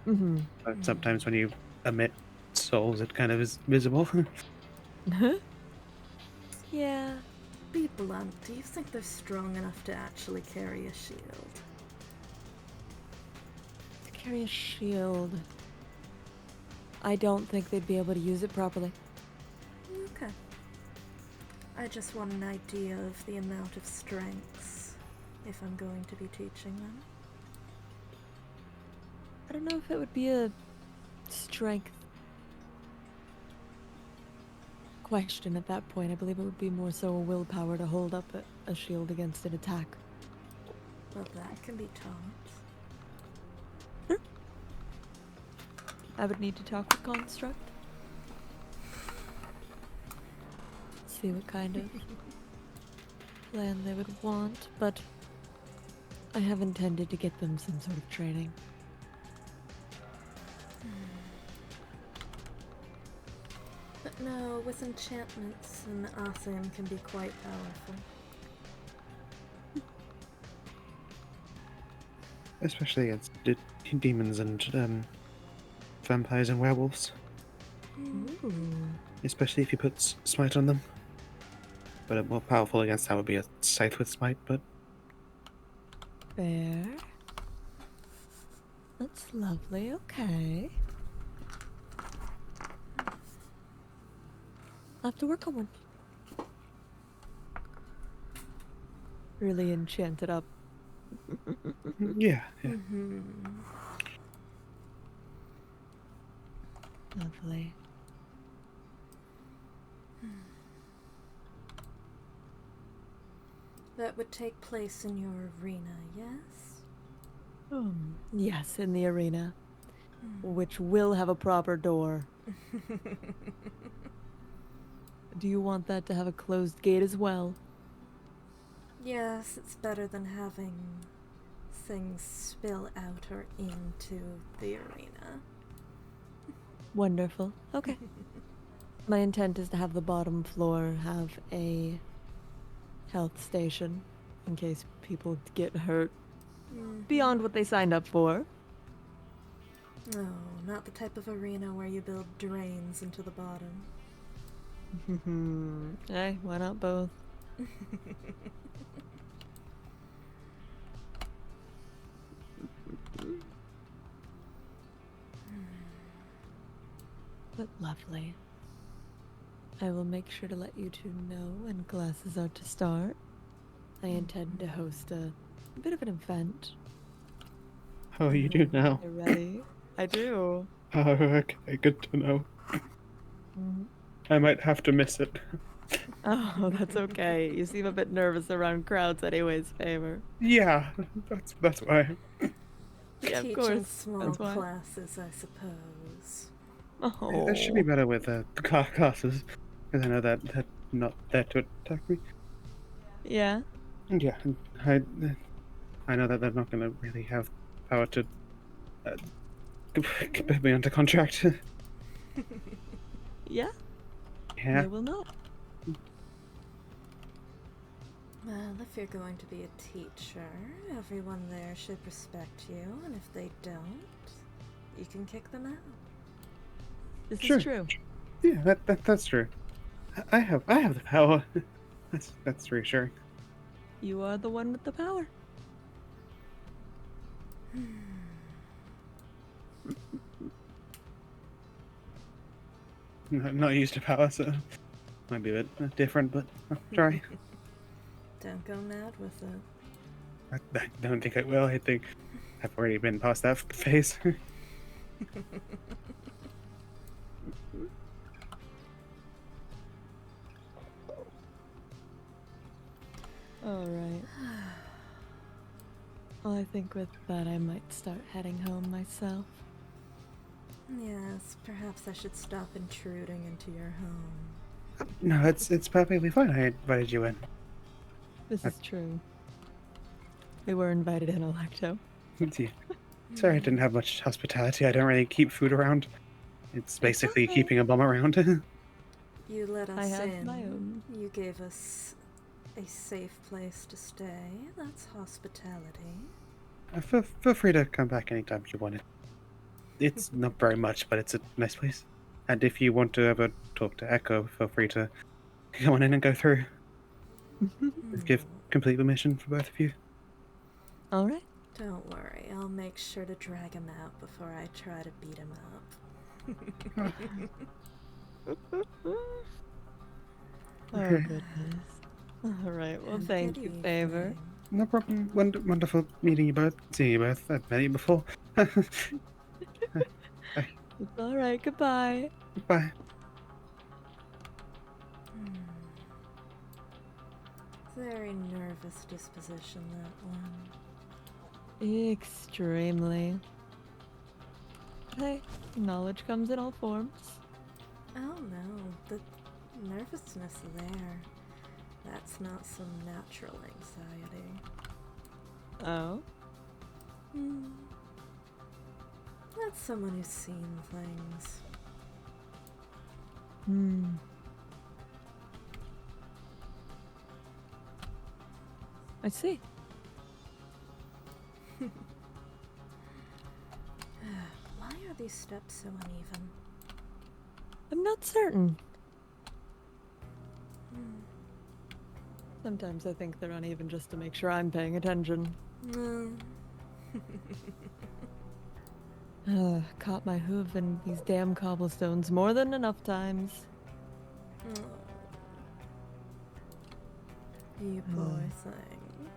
Mm-hmm. But sometimes when you emit souls, it kind of is visible. Yeah. Be blunt, do you think they're strong enough to actually carry a shield? To carry a shield. I don't think they'd be able to use it properly. Okay. I just want an idea of the amount of strengths if I'm going to be teaching them. I don't know if it would be a strength question at that point. I believe it would be more so a willpower to hold up a shield against an attack. Well, that can be taught. I would need to talk with Construct. See what kind of plan they would want, but I have intended to get them some sort of training. But no, with enchantments, an Atham can be quite powerful. Especially against demons and vampires and werewolves. Ooh. Especially if you put smite on them. But a more powerful against that would be a scythe with smite, but Fair. That's lovely, okay. I'll have to work on one. Really enchant it up. yeah. Mm-hmm. Lovely. That would take place in your arena, yes? Yes, in the arena. Which will have a proper door. Do you want that to have a closed gate as well? Yes, it's better than having things spill out or into the arena. Wonderful. Okay. My intent is to have the bottom floor have a health station in case people get hurt beyond what they signed up for. No, not the type of arena where you build drains into the bottom. Hey, why not both? But lovely. I will make sure to let you two know when classes are to start. I intend to host a bit of an event. Oh, you do now. You're ready? I do. Oh, okay, good to know. I might have to miss it. Oh, that's okay. You seem a bit nervous around crowds anyways, Favor. Yeah, that's why. Yeah, of Teaching course. small That's why. classes, I suppose. Oh. That should be better with classes, because I know that they're not there to attack me. Yeah? Yeah, I know that they're not going to really have power to put me under contract. Yeah? Yeah. They will not. Well, if you're going to be a teacher, everyone there should respect you, and if they don't, you can kick them out. This Sure. is true. Yeah, that's true. I have the power. That's reassuring. You are the one with the power. Not used to power, so might be a bit different, but I'll try. Don't go mad with it. I don't think I will. I think I've already been past that phase. Alright. Well, I think with that I might start heading home myself. Yes, perhaps I should stop intruding into your home. No, it's perfectly fine. I invited you in. This is true. We were invited in, Alecto. Yeah. Sorry, I didn't have much hospitality. I don't really keep food around. It's basically okay. keeping a bum around. You let us I have in. my own. You gave us a safe place to stay. That's hospitality. Feel free to come back anytime you want it. It's not very much, but it's a nice place. And if you want to ever talk to Echo, feel free to go on in and go through. Give complete permission for both of you. Alright. Don't worry, I'll make sure to drag him out before I try to beat him up. Oh, goodness. Alright, well, And thank good you, Favor. evening. No problem. Wonderful meeting you both. Seeing you both. I've met you before. It's alright, goodbye. Bye. Very nervous disposition, that one. Extremely. Hey, knowledge comes in all forms. Oh no, the nervousness there. That's not some natural anxiety. Oh? That's someone who's seen things. I see. Why are these steps so uneven? I'm not certain. Sometimes I think they're uneven just to make sure I'm paying attention. Caught my hoof in these damn cobblestones more than enough times. You poor thing.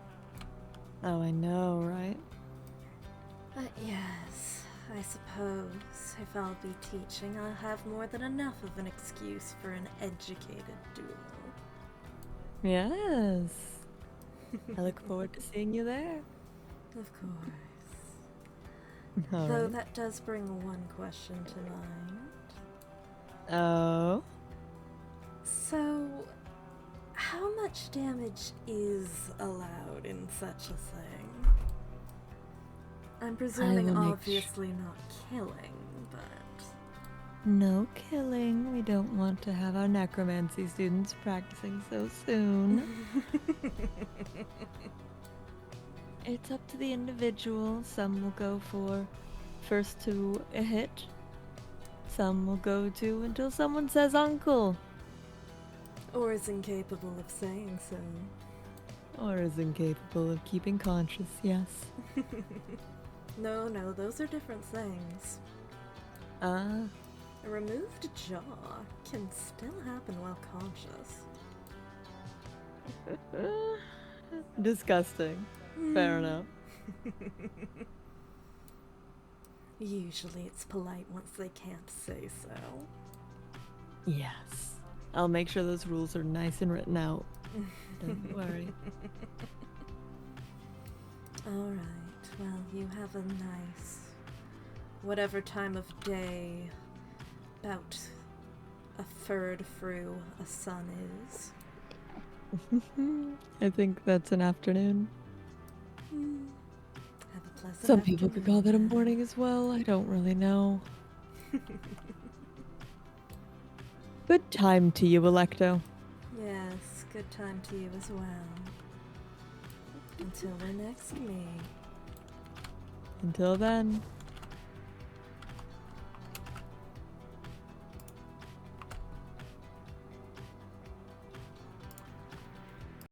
Oh, I know, right? But yes, I suppose if I'll be teaching, I'll have more than enough of an excuse for an educated duel. Yes. I look forward to seeing you there. Of course. All Though right. that does bring one question to mind. Oh? So, how much damage is allowed in such a thing? I'm presuming will make obviously not killing, but... No killing. We don't want to have our necromancy students practicing so soon. It's up to the individual. Some will go for first to a hit. Some will go to until someone says uncle. Or is incapable of saying so. Or is incapable of keeping conscious, yes. No, those are different things. Ah, A removed jaw can still happen while conscious. disgusting. Fair enough. Usually it's polite once they can't say so. Yes. I'll make sure those rules are nice and written out. Don't worry. Alright, well, you have a nice... whatever time of day, about a third through a sun is. I think that's an afternoon. Have a pleasant Some people could call that a afternoon. morning as well. I don't really know. Good time to you, Alecto. Yes, good time to you as well. Until we next meet. Until then.